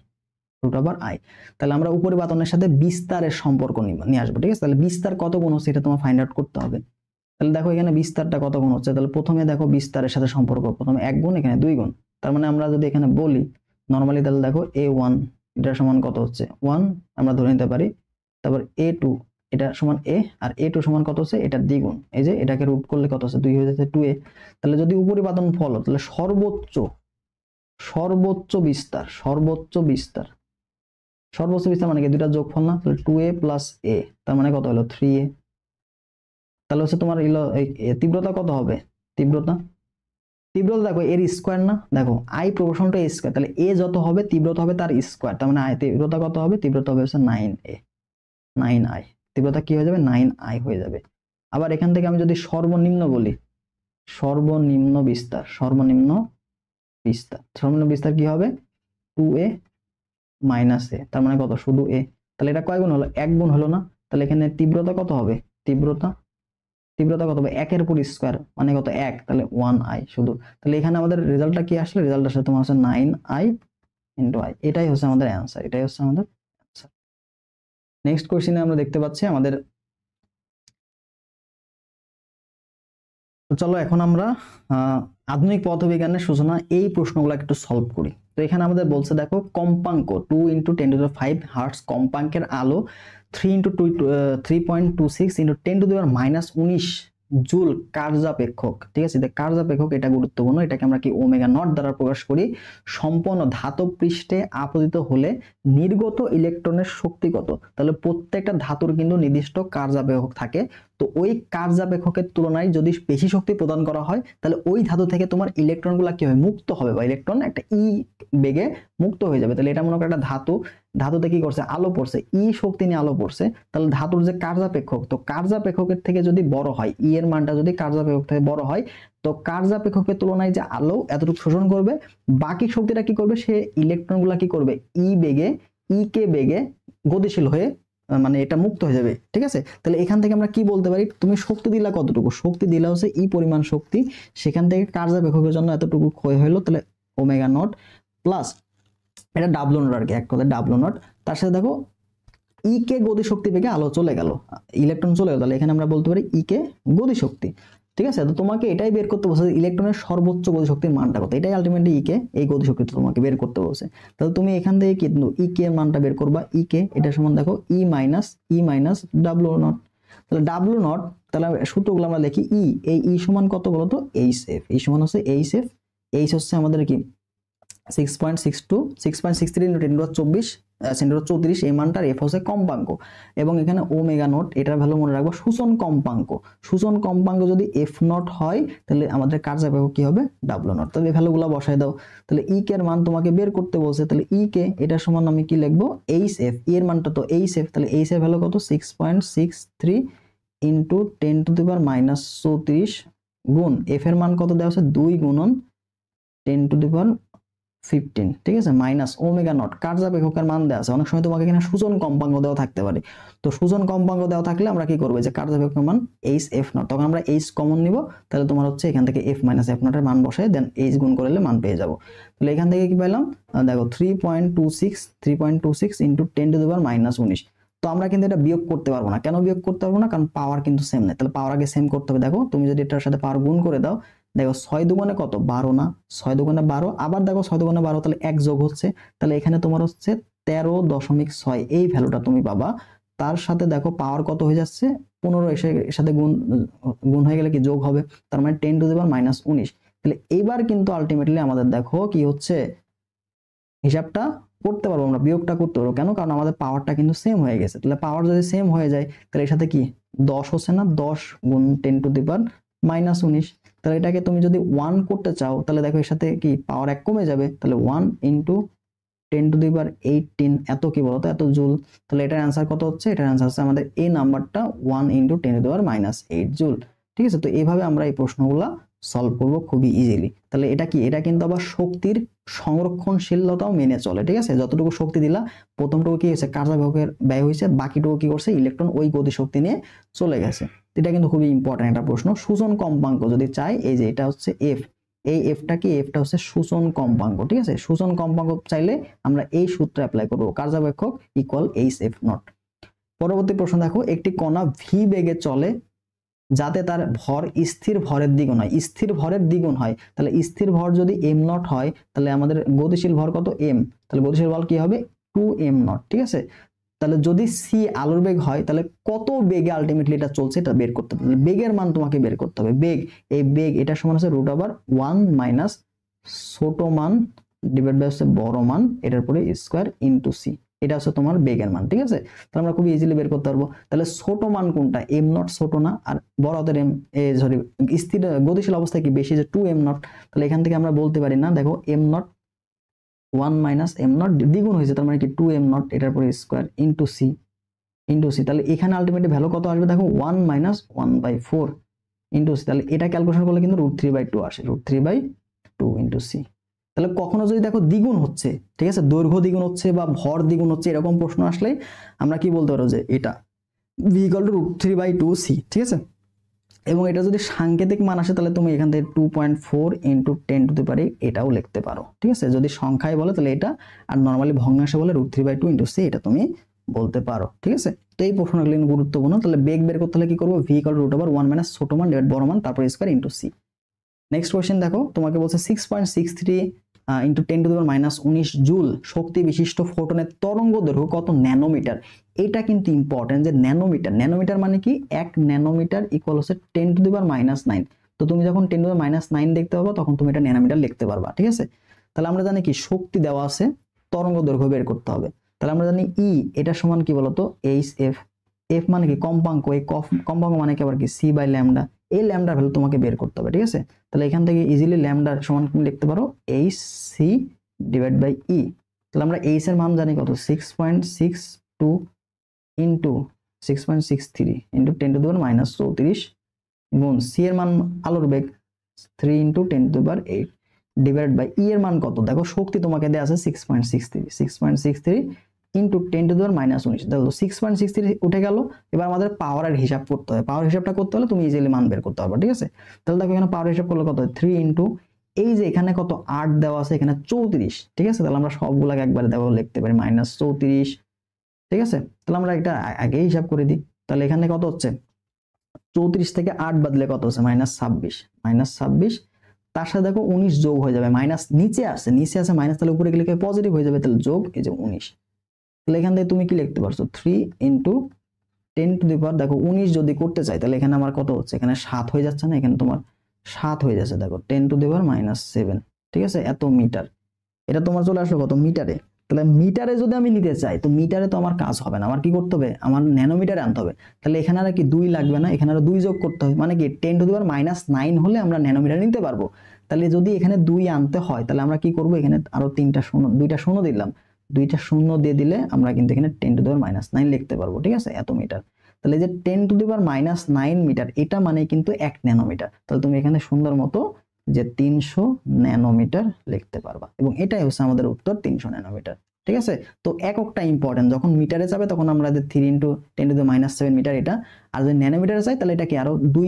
তাহলে আমরা উপরিপাতনের সাথে বিস্তারের সম্পর্ক নিয়ে আসবো, ঠিক আছে। তাহলে বিস্তার কত গুণ হচ্ছে এটা তোমার ফাইন্ড আউট করতে হবে, তাহলে দেখো এখানে বিস্তারটা কত গুণ হচ্ছে, তাহলে প্রথমে দেখো বিস্তারের সাথে সম্পর্ক, প্রথমে 1 গুণ এখানে 2 গুণ, তার মানে আমরা যদি এখানে বলি নরমালি, তাহলে দেখো a1 এটা সমান কত হচ্ছে 1 আমরা ধরে নিতে পারি, তারপর a2 এটা সমান a, আর a2 সমান কত হচ্ছে এটা দ্বিগুণ, এই যে এটাকে রুট করলে কত হচ্ছে 2 হয়ে যাচ্ছে 2a, তাহলে যদি উপরিপাতন ফল তাহলে সর্বোচ্চ বিস্তার মানে কি দুটা যোগফল না, তাহলে 2a + a, তার মানে কত হলো 3a, তাহলে হচ্ছে তোমার তীব্রতা কত হবে, তীব্রতা তীব্রতা দেখো এর স্কোয়ার না, দেখো I proportional to A square, তাহলে এ যত হবে তীব্রতা হবে তার স্কোয়ার, তার মানে আই তীব্রতা কত হবে, তীব্রতা হবে হচ্ছে 9a, 9i, তীব্রতা কি হয়ে যাবে 9i হয়ে যাবে। আবার এখান থেকে আমি যদি সর্বনিম্ন বলি, সর্বনিম্ন বিস্তার, সর্বনিম্ন বিস্তার, সর্বনিম্ন বিস্তার কি হবে 2a মাইনাস এ, তার মানে কত শুধু এ, তাহলে এটা কয় গুণ হলো, এক গুণ হলো না, তাহলে এখানে তীব্রতা কত হবে, তীব্রতা তীব্রতা কত হবে একের উপর স্কোয়ার মানে কত এক, তাহলে 1i শুধু, তাহলে এখানে আমাদের রেজাল্টটা কি আসলে, রেজাল্ট আসলে তোমার হচ্ছে 9i ইন্টু আই, এটাই হচ্ছে আমাদের অ্যান্সার, এটাই হচ্ছে আমাদের অ্যান্সার। নেক্সট কোশ্চেনে আমরা দেখতে পাচ্ছি আমাদের, তো চলো এখন আমরা আধুনিক পদার্থবিজ্ঞানের সূচনা এই প্রশ্নগুলো একটু সলভ করি। তো এখানে আমাদের বলছে দেখো কম্পাঙ্ক 2 × 10⁵ হার্টজ কম্পাঙ্কের আলো 3 × 3.26 × 10⁻⁻19 জুল কার্যাপেক্ষক, ঠিক আছে, কার্যাপেক্ষক এটা গুরুত্বপূর্ণ, এটাকে আমরা কি ওমেগা নট দ্বারা প্রকাশ করি, সম্পন্ন ধাতব পৃষ্ঠে আপতিত হলে নির্গত ইলেকট্রনের শক্তি কত, তাহলে প্রত্যেকটা ধাতুর কিন্তু নির্দিষ্ট কার্যাপেক্ষক থাকে, তো ওই কার্যাপেক্ষকের তুলনায় যদি বেশি শক্তি প্রদান করা হয় তাহলে ওই ধাতু থেকে তোমার ইলেকট্রনগুলো কি হবে, মুক্ত হবে, বা ইলেকট্রন একটা ই বেগে মুক্ত হয়ে যাবে। তাহলে এটা মনে করো একটা ধাতুতে কি করছে, আলো পড়ছে, ই শক্তি নিয়ে আলো পড়ছে, তাহলে ধাতুর যে কার্যাপেক্ষক, তো কার্যাপেক্ষকের থেকে যদি বড় হয়, ই এর মানটা যদি কার্যাপেক্ষক থেকে বড় হয়, তো কার্যাপেক্ষকের তুলনায় যে আলো এতটুকু শোষণ করবে, বাকি শক্তিটা কি করবে, সে ইলেকট্রনগুলা কি করবে, ই বেগে, ই কে বেগে গতিশীল হয়ে মানে এটা মুক্ত হয়ে যাবে, ঠিক আছে। তাহলে এখান থেকে আমরা কি বলতে পারি, তুমি শক্তি দিলা কতটুকু, শক্তি দিলা হচ্ছে ই পরিমাণ শক্তি, সেখান থেকে কার্যাপেক্ষকের জন্য এতটুকু ক্ষয় হলো, তাহলে ওমেগা নট প্লাস এটা ডাব্লু নট আর কি, এক কথায় ডাব্লু নট, তার সাথে দেখো ই কে গতিশক্তি বেগে আলো চলে গেল, ইলেকট্রন চলে গেল, তাহলে এখানে আমরা বলতে পারি ই কে গতিশক্তি, ঠিক আছে। তো তোমাকে এটাই বের করতে বলছে ইলেকট্রনের সর্বোচ্চ গতিশক্তির মানটা কত, এটাই আলটিমেটলি ই কে, এই গতিশক্তিটা তোমাকে বের করতে বলছে। তাহলে তুমি এখান থেকে কিন্তু ই কে এর মানটা বের করবা, ই কে এটা সমান দেখো ই মাইনাস ডাব্লু নট, তাহলে ডাব্লু নট, তাহলে সূত্রগুলো আমরা লিখি ই, এই ই সমান কত বলতো, এইচ এফ, এই সমান হচ্ছে এইচ এফ, এইচ হচ্ছে আমাদের কি 6.62 6.63 × 10⁻24 এই মানটার এফ হচ্ছে কম্পাঙ্ক, এবং এখানে ওমেগা নট এটার ভ্যালু মনে রাখবো সূচন কম্পাঙ্ক, সূচন কম্পাঙ্ক যদি এফ নট হয় তাহলে আমাদের কার্যাপেক্ষক কি হবে, ডাব্লু নট, তাহলে এই ভ্যালুগুলো বসাই দাও। তাহলে ই কে এর মান তোমাকে বের করতে বলছে, তাহলে ই কে এটা সমান আমি কি লিখবো, এইচ এফ, ই এর মানটা তো এইচ এফ, তাহলে এইচ এর ভ্যালু কত 6.63 × 10⁻⁻34 গুণ এফ এর মান কত দেওয়া আছে 2 গুণন 10⁻15, ঠিক আছে, মাইনাস ওমেগা নট কার্যাপেক্ষকের মান দেওয়া আছে, অনেক সময় তোমাকে এখানে সূচন কম্পাঙ্ক দেওয়া থাকতে পারে, তো সূচন কম্পাঙ্ক দেওয়া থাকলে আমরা কি করবো, যে কার্যাপেক্ষকের মান এইচ এফ নট, তখন আমরা এইচ কমন নিব, তাহলে তোমার হচ্ছে এখান থেকে এফ মাইনাস এফ নটের মান বসায় দেন এইচ গুণ করলে মান পেয়ে যাবো। তাহলে এখান থেকে কি পেলাম, দেখো 3.26 × 10⁻⁻19, তো আমরা কিন্তু এটা বিয়োগ করতে পারবো না, কেন বিয়োগ করতে পারবো না, কারণ পাওয়ার কিন্তু সেম নেই, তাহলে পাওয়ার আগে সেম করতে হবে। দেখো তুমি যদি এটার সাথে পাওয়ার গুণ করে দাও, দেখো 6 দুগুণে কত 12 না, 6 দুগুণে 12, আবার দেখো 6 দুগুণে 12, তাহলে এক যোগ হচ্ছে, তাহলে এখানে তোমার হচ্ছে 13.6 এই ভ্যালুটা তুমি পাবা। তার সাথে দেখো পাওয়ার কত হয়ে যাচ্ছে 15, এর সাথে গুণ হয়ে গেলে কি যোগ হবে, তার মানে 10⁻⁻19, তাহলে এইবার কিন্তু আলটিমেটলি আমাদের দেখো কি হচ্ছে, হিসাবটা করতে পারবো আমরা, বিয়োগটা করতে পারবো, কেন, কারণ আমাদের পাওয়ারটা কিন্তু সেম হয়ে গেছে। তাহলে পাওয়ার যদি সেম হয়ে যায় তাহলে এর সাথে কি 10 হচ্ছে না, 10 গুণ 10⁻⁻19, তাহলে এটাকে তুমি যদি 1 করতে চাও তাহলে দেখো এর সাথে কি পাওয়ার 1 কমে যাবে, তাহলে 1 × 10⁻18 এত কি বলতো, এত জুল, তাহলে এটার অ্যান্সার কত হচ্ছে, এটার অ্যান্সার হচ্ছে আমাদের এই নাম্বারটা 1 × 10⁻⁸ জুল, ঠিক আছে। তো এইভাবে আমরা এই প্রশ্নগুলা সলভ করবো খুবই ইজিলি। তাহলে এটা কি, এটা কিন্তু আবার শক্তির সংরক্ষণশীলতাও মেনে চলে, ঠিক আছে, যতটুকু শক্তি দিলা প্রথমটুকু কি হয়েছে কার্যাপেক্ষকের ব্যয় হয়েছে, বাকিটুকু কি করছে ইলেকট্রন ওই গতিশক্তি নিয়ে চলে গেছে। এটা কিন্তু খুবই ইম্পর্টেন্ট একটা প্রশ্ন। সূচন কম্পাঙ্ক যদি চাই, এই যে এটা হচ্ছে এফ, এই এফটা কি, এফটা হচ্ছে সূচন কম্পাঙ্ক, ঠিক আছে, সূচন কম্পাঙ্ক চাইলে আমরা এই সূত্র অ্যাপ্লাই করব, কার্যাপেক্ষক ইকুয়াল এইচ এফ নট। পরবর্তী প্রশ্ন দেখো, একটি কণা ভি বেগে চলে যাতে তার ভর স্থির ভরের দ্বিগুণ হয়, স্থির ভরের দ্বিগুণ হয়, তাহলে স্থির ভর যদি এম নট হয় তাহলে আমাদের গতিশীল ভর কত এম, তাহলে গতিশীল ভর কি হবে 2m নট, ঠিক আছে। তাহলে যদি সি আলোর বেগ হয় তাহলে কত বেগে আলটিমেটলি এটা চলছে এটা বের করতে হবে, বেগের মান তোমাকে বের করতে হবে, বেগ, এই বেগ এটা সমান হচ্ছে √1 মাইনাস ছোট মান ডিভাইড বাই হচ্ছে বড় মান, এটার পরে স্কয়ার ইনটু সি, এটা হচ্ছে তোমার বেগের মান, ঠিক আছে। তাহলে আমরা খুব ইজিলি বের করতে পারবো। তাহলে ছোট মান কোনটা, এম নট ছোট না, আর বড় হাতের এম, সরি স্থির গতিশীল অবস্থায় কি বেশি, যে 2 এম নট। তাহলে এখান থেকে আমরা বলতে পারি না, দেখো am not 1 minus am not দ্বিগুণ হয়েছে, তার মানে কি 2 এম নট, এটার পরে স্কোয়ার ইন্টু সি, তাহলে এখানে আলটিমেটলি ভ্যালু কত আসবে, দেখো 1 মাইনাস 1/4 ইন্টু সি। তাহলে এটা ক্যালকুলেশন করলে কিন্তু √3/2 আসে, √3/2 ইন্টু সি। তাহলে কখনো যদি দেখো দ্বিগুণ হচ্ছে, ঠিক আছে, দৈর্ঘ্য দ্বিগুণ হচ্ছে বা ভর দ্বিগুণ হচ্ছে, এরকম প্রশ্ন আসলেই আমরা কি বলতে পারবো, যে এটা ভি ইকুয়াল টু √3/2 সি, ঠিক আছে। এবং এটা যদি সাংকেতিক মান আসে, তাহলে তুমি এখান থেকে 2.4 ইন্টু 10⁻⁸ এটাও লিখতে পারো, ঠিক আছে। যদি সংখ্যায় বলে তাহলে এটা, আর নর্মালি ভগ্নাংশে বলে √3/2 ইন্টু সি, এটা তুমি বলতে পারো, ঠিক আছে। তো এই প্রশ্নগুলো গুরুত্বপূর্ণ। তাহলে বেগ বের করতে হলে কি করবো, ভি ইকুয়াল টু √1 মাইনাস ছোট মান ডিভাইড বড় মান, তারপর square into C. Next question দেখো, তোমাকে বলছে 6.63 ইন্টু 10⁻⁻19 জুল শক্তি বিশিষ্ট ফোটনের তরঙ্গ দৈর্ঘ্য কত ন্যানোমিটার। এটা কিন্তু ইম্পর্টেন্ট, যে ন্যানোমিটার মানে কি, 1 ন্যানোমিটার ইকুয়াল হচ্ছে 10⁻⁹। তো তুমি যখন 10⁻⁹ দেখতে পাবো, তখন তুমি এটা ন্যানোমিটার লিখতে পারবা, ঠিক আছে। তাহলে আমরা জানি কি, শক্তি দেওয়া আছে, তরঙ্গ দৈর্ঘ্য বের করতে হবে। তাহলে আমরা জানি ই এটা সমান কি বলতো, এইচ এফ। এফ মানে কি কম্পাঙ্ক, এই কম্পাঙ্ক মানে কি আবার কি সি বাই ল্যামডা। এই ল্যামডার ভ্যালু তোমাকে বের করতে হবে, ঠিক আছে। তাহলে এখান থেকে ইজিলি ল্যামডা সমান তুমি লিখতে পারো এইচ সি ডিভাইড বাই ই। তাহলে আমরা এইচ এর মান জানি কত, 6.62 ইন্টু 6.63 ইন্টু 10⁻⁻34 গুণ সি এর মান আলোর বেগ 3 ইন্টু 10⁸ ডিভাইড বাই ই এর মান কত, দেখো শক্তি তোমাকে দেওয়া আছে 6.63 ইন্টু 10⁻⁻19। দেখো 6.63 উঠে গেল। এবার আমাদের পাওয়ারের হিসাব করতে হবে, পাওয়ার হিসাবটা করতে হলে তুমি ইজিলি মান বের করতে পারবে, ঠিক আছে। তাহলে দেখো এখানে পাওয়ার হিসাব করলে কত হয়, 3 ইন্টু এই যে এখানে কত 8 দেওয়া আছে, এখানে 34, ঠিক আছে। তাহলে আমরা সবগুলাকে একবারে দেওয়া লিখতে পারি -34, ঠিক আছে। তাহলে আমরা এটা আগে হিসাব করে দিই। তাহলে এখানে কত হচ্ছে, 34 থেকে 8 বাদলে কত হচ্ছে, -26। তার সাথে দেখো 19 যোগ হয়ে যাবে, মাইনাস নিচে আছে মাইনাস, তাহলে উপরে গেলে পজিটিভ হয়ে যাবে, তাহলে যোগ এই যে 19। তাহলে এখান থেকে তুমি কি লিখতে পারছো, 3 ইন্টু 10⁻, দেখো 19 যদি করতে চাই, তাহলে এখানে আমার কত হচ্ছে, এখানে 7 হয়ে যাচ্ছে না, এখানে তোমার 7 হয়ে যাচ্ছে, দেখো 10⁻⁷, ঠিক আছে, এত মিটার। এটা তোমার চলে আসলো কত, মিটারে। তাহলে মিটারে যদি আমি নিতে চাই, তো মিটারে তো আমার কাজ হবে না, আমার কি করতে হবে, আমার ন্যানোমিটারে আনতে হবে। তাহলে এখানে আর কি 2 লাগবে না, এখানে আরো 2 যোগ করতে হবে, মানে কি 10⁻⁹ হলে আমরা ন্যানোমিটার নিতে পারবো। তাহলে যদি এখানে 2 আনতে হয়, তাহলে আমরা কি করব, এখানে আরো 2টা শূন্য দিলাম, 2টা শূন্য দিয়ে দিলে আমরা কিন্তু এখানে 10⁻⁹ লিখতে পারবো, ঠিক আছে, এত মিটার। তাহলে যে 10⁻⁹ মিটার, এটা মানে কিন্তু 1 ন্যানোমিটার। তাহলে তুমি এখানে সুন্দর মতো যে 300 ন্যানোমিটার লিখতে পারবা, এবং এটাই হচ্ছে আমাদের উত্তর, 300 ন্যানোমিটার, ঠিক আছে। তো এককটা ইম্পর্টেন্ট, যখন মিটারে যাবে তখন আমরা 3 ইন্টু 10⁻⁷ মিটার এটা, আর যদি ন্যানোমিটারে চাই তাহলে এটা কি আরো 2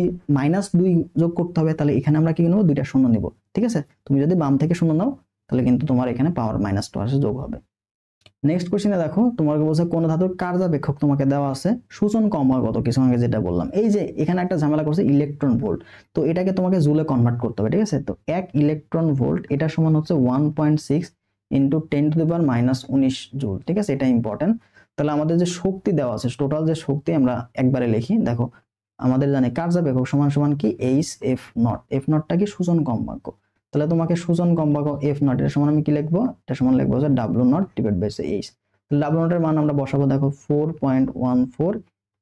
যোগ করতে হবে। তাহলে এখানে আমরা কি নেবো, 2টা শূন্য নিব, ঠিক আছে। তুমি যদি বাম থেকে শূন্য নাও, তাহলে কিন্তু তোমার এখানে পাওয়ার -2 আসে, যোগ হবে। নেক্সট কোশ্চেনে দেখো, তোমাকে বলছে কোন ধাতুর কার্যাবেক্ষক তোমাকে দেওয়া আছে, সূচন কম্পাঙ্ক কত, কিছু আগে যেটা বললাম। এই যে এখানে একটা ঝামেলা করছে, ইলেকট্রন ভোল্ট, তো এটাকে তোমাকে জুলে কনভার্ট করতে হবে, ঠিক আছে। তো 1 ইলেকট্রন ভোল্ট এটা সমান হচ্ছে 1.6 ইন্টু 10⁻⁻19 জুল, ঠিক আছে, এটা ইম্পর্টেন্ট। তাহলে আমাদের যে শক্তি দেওয়া আছে, টোটাল যে শক্তি আমরা একবারে লিখি, দেখো আমাদের জানি কার্যাবেক্ষক সমান সমান কি এইচ এফ নট, এফ নটটা কি সূচন কম্পাঙ্ক। তাহলে তোমাকে সূচন কম্পাঙ্ক এফ নট এর সমান আমি কি লিখবো, এটা সমান লিখবো যে W naught divide by H. তাহলে ডাব্লিউ নট এর মান আমরা বসাবো, দেখো 4.14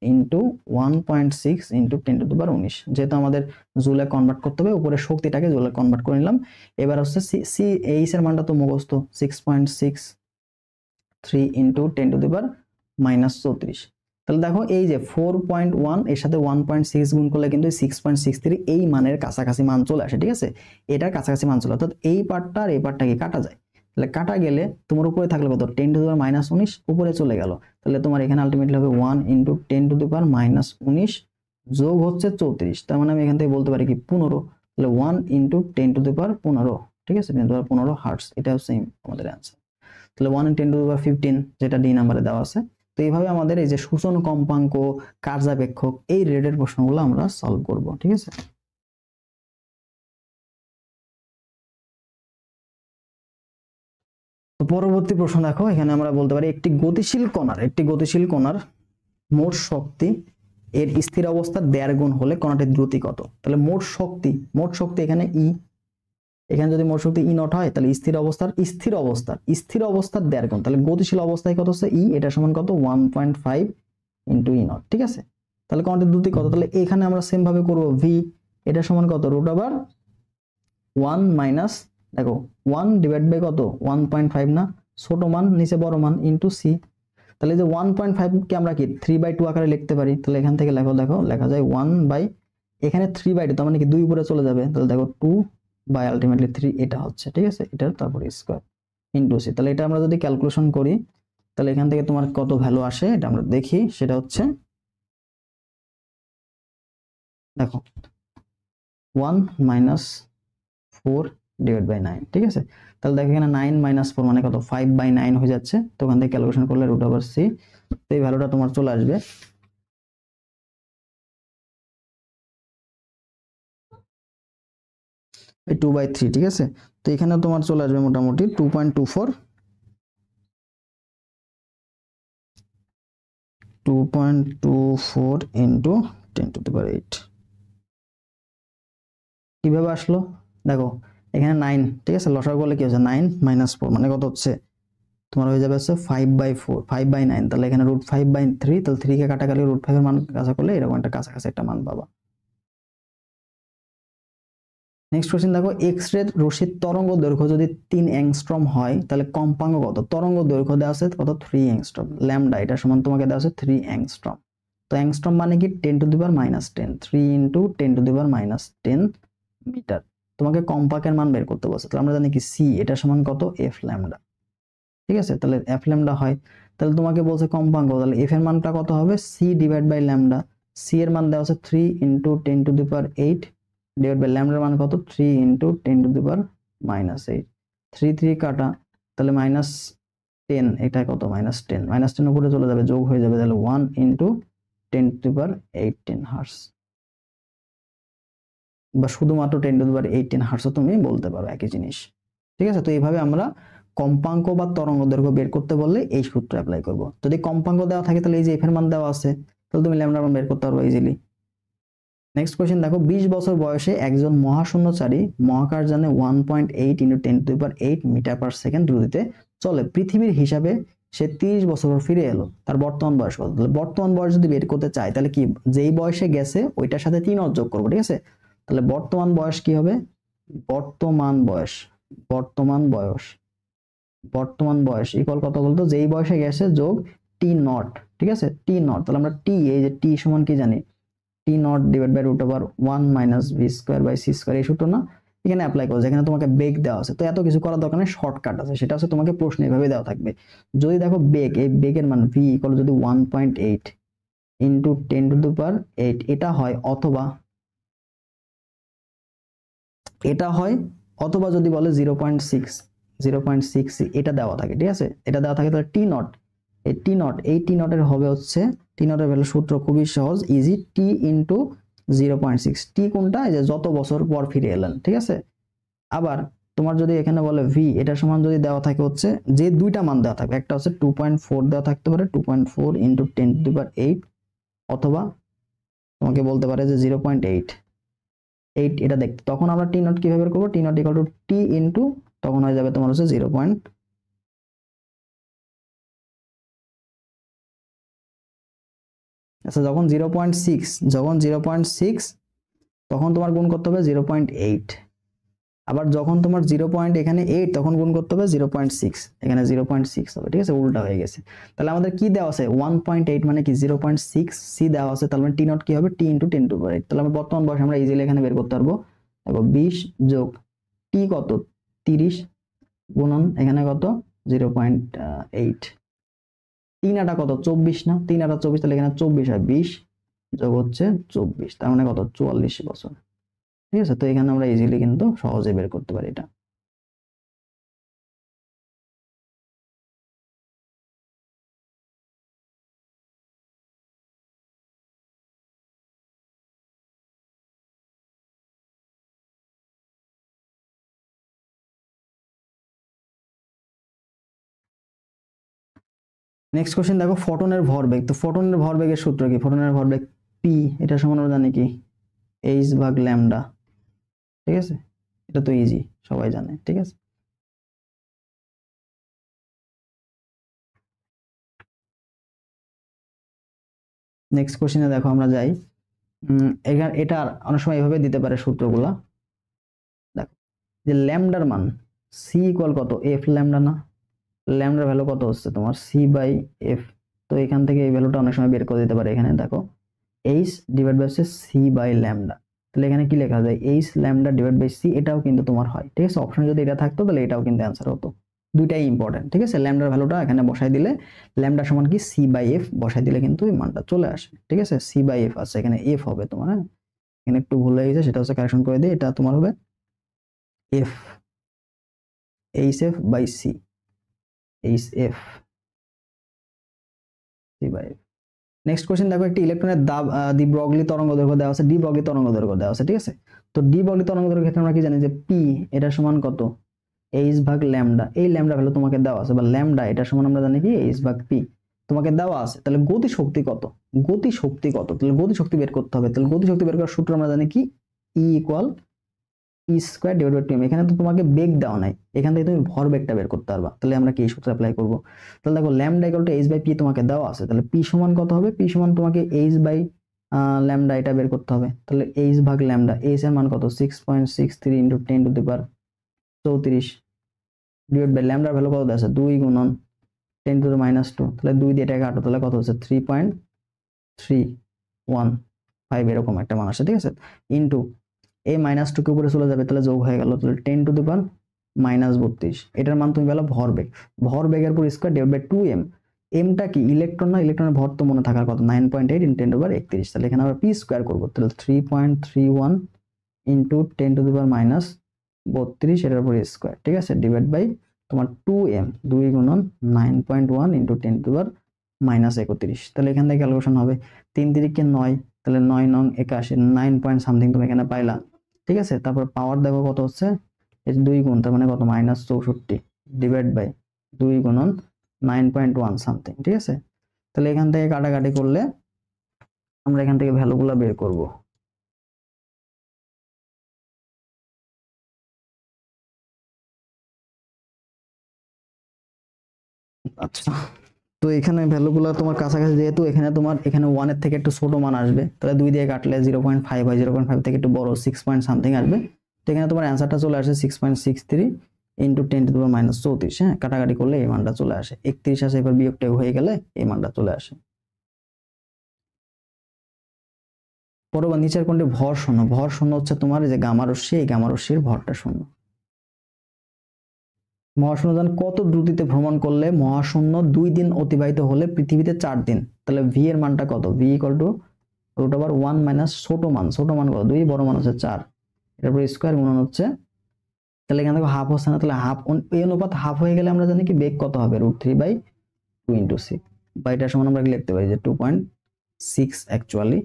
ইন্টু 1.6 ইন্টু 10⁻⁹, যেহেতু আমাদের জুলে কনভার্ট করতে হবে, উপরে শক্তিটাকে জুলে কনভার্ট করে নিলাম। এবার হচ্ছে সি এইচ এর মানটা তো মুখস্থ, 6.63 ইন্টু 10⁻⁻34। তাহলে দেখো এই যে 4.1 এর সাথে 1.6 গুণ করলে কিন্তু 6.63 এই মানের কাছাকাছি মান চলে আসে, ঠিক আছে, এটার কাছাকাছি মান চলে। অর্থাৎ এই পার্টটা আর এই পার্টটা কি কাটা যায়, তাহলে কাটা গেলে তোমার উপরে থাকলে কত, 10⁻⁻19 উপরে চলে গেল। তাহলে তোমার এখানে আলটিমেটলি হবে 1 ইন্টু 10⁻⁻19 যোগ হচ্ছে 34, তার মানে আমি এখান থেকে বলতে পারি কি 15। তাহলে 1 ইন্টু 10⁻15, ঠিক আছে, 10⁻15 হার্টজ, এটা হচ্ছে আমাদের অ্যান্সার। তাহলে 1 ইন্টু 10⁻15 যেটা ডি নাম্বারে দেওয়া আছে। তো এইভাবে আমাদের এই যে সূচন কম্পাঙ্ক, কার্যাবেক্ষক, এই রিলেটেড প্রশ্নগুলো আমরা সলভ করব, ঠিক আছে। তো পরবর্তী প্রশ্ন দেখো, এখানে আমরা বলতে পারি একটি গতিশীল কণার মোট শক্তি এর স্থির অবস্থা 1.5 গুণ হলে কণাটির দ্রুতি কত। তাহলে মোট শক্তি এখানে ই, এখানে যদি মোট শক্তি ই নট হয় তাহলে স্থির অবস্থার দেড় গুণ, তাহলে গতিশীল অবস্থায় কত হচ্ছে ই, এটা সমান কত 1.5 ইন্টু ই নট। ঠিক আছে, তাহলে কোয়ান্টিটি দুটি কত, তাহলে এখানে আমরা সেম ভাবে করব ভি এটা সমান কত রুট ওভার 1 মাইনাস, দেখো 1 ডিভাইড বাই কত 1.5 না, ছোট মান নিচে বড় মান ইন্টু সি। তাহলে যে 1.5 কে আমরা কি 3/2 আকারে লিখতে পারি, তাহলে এখান থেকে দেখো লেখা যায় 1 বাই, এখানে 3/2 তার মানে কি 2 উপরে চলে যাবে, তাহলে দেখো 2 বাই আলটিমেটলি 3 এটা হচ্ছে। ঠিক আছে, এটার তারপরে স্কয়ার ইন্টু সি। তাহলে এটা আমরা যদি ক্যালকুলেশন করি তাহলে এখান থেকে তোমার কত ভ্যালু আসে এটা আমরা দেখি, সেটা হচ্ছে দেখো 1 মাইনাস 4 ডিভাইড বাই 9। ঠিক আছে, তাহলে দেখো এখানে 9 মাইনাস 4 মানে কত 5/9 হয়ে যাচ্ছে, তো ওখান থেকে ক্যালকুলেশন করলে রুট ওভার সি, তো এই ভ্যালুটা তোমার চলে আসবে 2/3। ঠিক আছে, তো এখানে তোমার চলে আসবে মোটামুটি 2.24 ইন্টু 10⁸। কিভাবে আসলো দেখো, এখানে 9, ঠিক আছে, লসাগু করলে কি হচ্ছে 9 মাইনাস 4 মানে কত হচ্ছে তোমার হয়ে যাবে হচ্ছে 5/9, তাহলে এখানে √5/3, তাহলে 3 কে কাটাকাটি √5 এর মান কাছা করলে এরকম একটা কাছাকাছি একটা মান পাবা। নেক্সট কোশ্চেন দেখো, এক্স রে রশ্মির তরঙ্গ দৈর্ঘ্য যদি 3 অ্যাংস্ট্রম হয় তাহলে কম্পাঙ্ক কত, তরঙ্গ দৈর্ঘ্য দেওয়া আছে কত 3 অ্যাংস্ট্রম, ল্যামডা এটা সমান তোমাকে দেওয়া আছে 3 অ্যাংস্ট্রম। তো অ্যাংস্ট্রম মানে কি 10⁻⁻10, 3 ইন্টু 10⁻10 মিটার। তোমাকে কম্পাঙ্কের মান বের করতে বলছে, তাহলে আমরা জানি কি সি এটা সমান কত এফ ল্যামডা। ঠিক আছে, তাহলে এফ ল্যামডা হয়, তাহলে তোমাকে বলছে কম্পাঙ্ক, তাহলে এফ এর মানটা কত হবে C divide by lambda. C এর মান দেওয়া আছে 3 ইন্টু 10⁸ ডিভাইড বাই ল্যামডার মান কত 3 ইন্টু 10⁻⁸। 3 3 কাটা, তাহলে -10, এটা কত -10 উপরে চলে যাবে যোগ হয়ে যাবে, তাহলে 1 ইন্টু 10⁸ হার্টজ, বা শুধুমাত্র 10⁸ হার্টজ তুমি বলতে পারো একই জিনিস। ঠিক আছে, তো এইভাবে আমরা কম্পাঙ্ক বা তরঙ্গ দৈর্ঘ্য বের করতে বললে এই সূত্র অ্যাপ্লাই করব। যদি কম্পাঙ্ক দেওয়া থাকে তাহলে এই যে এফ এর মান দেওয়া আছে, তাহলে তুমি ল্যামডার মান বের করতে পারবে ইজিলি। নেক্সট কোশ্চেন দেখো, 20 বছর বয়সে একজন মহাশূন্যচারী মহাকাশযানে 1.8 ইন্টু 10⁸ মিটার পার সেকেন্ড দ্রুতিতে চলে, পৃথিবীর হিসাবে সে 30 বছর পর ফিরে এলো, তার বর্তমান বয়স কত, তাহলে বর্তমান বয়স যদি বের করতে চাই তাহলে কি যেই বয়সে গেছে ওইটার সাথে 3 যোগ করবো। ঠিক আছে, তাহলে বর্তমান বয়স কি হবে, বর্তমান বয়স ইকুয়াল কত বলতো যেই বয়সে গেছে যোগ টি নট। ঠিক আছে, টি নট, তাহলে আমরা টি, এই যে টি সমান কি জানি, t naught divide by √1 minus v square by c square, এই সূত্র না এখানে অ্যাপ্লাই করছে, এখানে তোমাকে বেগ দেওয়া আছে, তো এত কিছু করার দরকার নেই, শর্টকাট আছে, সেটা হচ্ছে তোমাকে প্রশ্ন এইভাবে দেওয়া থাকবে। যদি দেখো বেগ, এই বেগের মান ভি ইকুয়াল যদি 1.8 ইন্টু 10⁸, এটা হয়, অথবা যদি বলে 0.6 এটা দেওয়া থাকে। ঠিক আছে, এটা দেওয়া থাকে, তাহলে টি নটের হবে হচ্ছে, টি নটের ভ্যালু সূত্র খুবই সহজ ইজি, টি ইন্টু 0.6, টি কোনটা, এই যে যত বছর পর ফিরে এলেন। ঠিক আছে, আবার তোমার যদি এখানে বলে ভি এটা সমান যদি দেওয়া থাকে হচ্ছে, যে দুইটা মান দেওয়া থাকবে, একটা হচ্ছে 2.4 দেওয়া থাকতে পারে, 2.4 ইন্টু 10⁸, অথবা তোমাকে বলতে পারে যে 0.8 এটা দেখতে, তখন আমরা টি নট কিভাবে বের করবো, t naught equal to t into, তখন হয়ে যাবে তোমার হচ্ছে 0. আচ্ছা, যখন 0.6 তখন তোমার গুণ করতে হবে 0.8, আবার যখন তোমার 0.8 তখন গুণ করতে হবে 0.6, এখানে 0.6 হবে। ঠিক আছে, উল্টা হয়ে গেছে, তাহলে আমাদের কি দেওয়া আছে 1.8 মানে কি 0.6, সি দেওয়া আছে, তাহলে টি নট কি হবে টি ইন্টু 10⁸, তাহলে আমরা বর্তমান বয়স আমরা ইজিলি এখানে বের করতে পারবো। দেখো 20 যোগ টি কত 30 গুণন এখানে কত 0.8, 3 আটা কত 24 না, 3 আটা 24, তাহলে এখানে 24 হয়, 20 যোগ হচ্ছে 24, তার মানে কত 44 বছর। ঠিক আছে, তো এখানে আমরা ইজিলি কিন্তু সহজে বের করতে পারি এটা। নেক্সট কোশ্চেন দেখো, ফোটনের ভরবেগ, তো ফোটনের ভরবেগের সূত্র কি, ফোটনের ভরবেগ পি এটা সমান আমরা জানি কি এইচ ভাগ ল্যামডা। ঠিক আছে, এটা তো ইজি, সবাই জানে, ঠিক আছে। নেক্সট কোশ্চেনে দেখো আমরা যাই। এখানে এটা অনেক সময় এভাবে দিতে পারে সূত্রগুলা। দেখো যে ল্যামডার মান সি ইকুয়াল কত, এফ ল্যামডা না, ল্যামডার ভ্যালু কত হচ্ছে তোমার সি বাই এফ। তো এখান থেকে এই ভ্যালুটা অনেক সময় বের করে দিতে পারে। এখানে দেখো এইচ ডিভাইড বাই হচ্ছে সি বাই ল্যামডা, তাহলে এখানে কি লেখা যায় H lambda divide by C, এটাও কিন্তু তোমার হয়, ঠিক আছে। অপশনে যদি এটা থাকতো তাহলে এটাও কিন্তু অ্যান্সার হতো, দুইটাই ইম্পর্টেন্ট, ঠিক আছে। ল্যামডার ভ্যালুটা এখানে বসাই দিলে ল্যামডা সমান কি সি বাই এফ বসাই দিলে কিন্তু এই মানটা চলে আসে, ঠিক আছে। সি বাই এফ আছে, এখানে এফ হবে তোমার, হ্যাঁ এখানে একটু ভুল হয়ে গেছে, সেটা হচ্ছে কারেকশন করে দিই, এটা তোমার হবে F, H F by C, H F C by F. Next question দেখো, একটি ইলেকট্রনের দ্বি ব্রগলি তরঙ্গ দৈর্ঘ্য দেওয়া আছে, ডি ব্রগলি তরঙ্গ দৈর্ঘ্য দেওয়া আছে, ঠিক আছে। তো ডি ব্রগলি তরঙ্গ দৈর্ঘ্যের ক্ষেত্রে আমরা কি জানি যে পি এটা সমান কত, এইচ ভাগ ল্যামডা, এই ল্যামডা ভ্যালু তোমাকে দেওয়া আছে, বা ল্যামডা এটা সমান আমরা জানি কি এইচ ভাগ পি তোমাকে দেওয়া আছে। তাহলে গতি শক্তি কত, গতি শক্তি কত, তাহলে গতি শক্তি বের করতে হবে। তাহলে গতি শক্তি বের করার সূত্র আমরা জানি কি E equal E square divide by 2m। এখানে তো তোমাকে বেগ দেওয়া নাই, এখান থেকে তুমি ভরবেগটা বের করতে পারবা। তাহলে আমরা কি এই সূত্র অ্যাপ্লাই করব। তাহলে দেখো lambda equal to H by P তোমাকে দেওয়া আছে, তাহলে পি সমান কত হবে, পি সমান তোমাকে এইচ বাই ল্যামডা এটা বের করতে হবে। তাহলে এইচ ভাগ ল্যামডা, এইচ এর মান কত 6.63 into 10 to the power 34 divide by ল্যামডার ভ্যালু কত আছে 2 গুণন 10 টু দি মাইনাস 2, তাহলে 2 দিয়ে এটাকে কাটো, তাহলে কত হচ্ছে 3.315 এরকম একটা মান আসে, ঠিক আছে। ইনটু এই মাইনাস 2 কে উপরে চলে যাবে, তাহলে যোগ হয়ে গেল, তাহলে 10 টু দি পাওয়ার মাইনাস 32, এটার মান তুমি পেলো ভরবেগ, ভরবেগের উপর স্কয়ার ডিভাইড বাই 2m। এমটা কি ইলেকট্রন না, ইলেকট্রনের ভর তো মনে থাকার কথা 9.8 ইনটু 10 টু দি পাওয়ার 31, তাহলে এখানে আমরা পি স্কয়ার করব, তাহলে 3.31 into 10 to the power minus 32 এর উপর স্কয়ার, ঠিক আছে, ডিভাইড বাই তোমার 2m, 2 গুণন 9.1 into 10 to the power minus 31। তাহলে এখান থেকে ক্যালকুলেশন হবে 3 তিরিকে 9, তাহলে 9 নং 81, 9 পয়েন্ট সামথিং তুমি এখানে পাইলা, ঠিক আছে। তারপর পাওয়ার দেখো কত হচ্ছে, এই 2 গুণ, তার মানে কত মাইনাস 64 ডিভাইড বাই 2 গুণন 9.1 সামথিং, ঠিক আছে। তাহলে এখান থেকে কাটাকাটি করলে আমরা এখান থেকে ভ্যালুগুলো বের করব। আচ্ছা, তো এখানে ভ্যালুগুলো তোমার কাছাকাছি, যেহেতু এখানে তোমার এখানে 1 এর থেকে একটু ছোট মান আসবে, তাহলে 2 দিয়ে কাটলে 0.5 হয়, 0.5 থেকে একটু বড় 6 পয়েন্ট সামথিং আসবে। তো এখানে তোমার অ্যান্সারটা চলে আসে 6.63 into 10 to the power minus 34, হ্যাঁ কাটাকাটি করলে এই মানটা চলে আসে 31 আসে, এবার বিয়োগটা হয়ে গেলে এই মানটা চলে আসে। পরবার নিচের কোনটি ভর শূন্য, ভর শূন্য হচ্ছে তোমার যে গামা রশ্মি, এই গামা রশ্মির ভরটা শূন্য। মহাশূন্যযান কত দ্রুতিতে ভ্রমণ করলে মহাশূন্য 2 দিন অতিবাহিত হলে পৃথিবীতে 4 দিন, তাহলে ভি এর মানটা কত, V equal to root over 1 minus ছোট মান কত 2, বড় মান হচ্ছে 4, এর উপর স্কয়ার গুণন হচ্ছে, তাহলে এখান থেকে হাফ হচ্ছে না, তাহলে হাফ, এই অনুপাত হাফ হয়ে গেলে আমরা জানি কি বেগ কত হবে √3/2 ইনটু সি, বা এটার সমান আমরা কি লিখতে পারি যে 2.6, অ্যাকচুয়ালি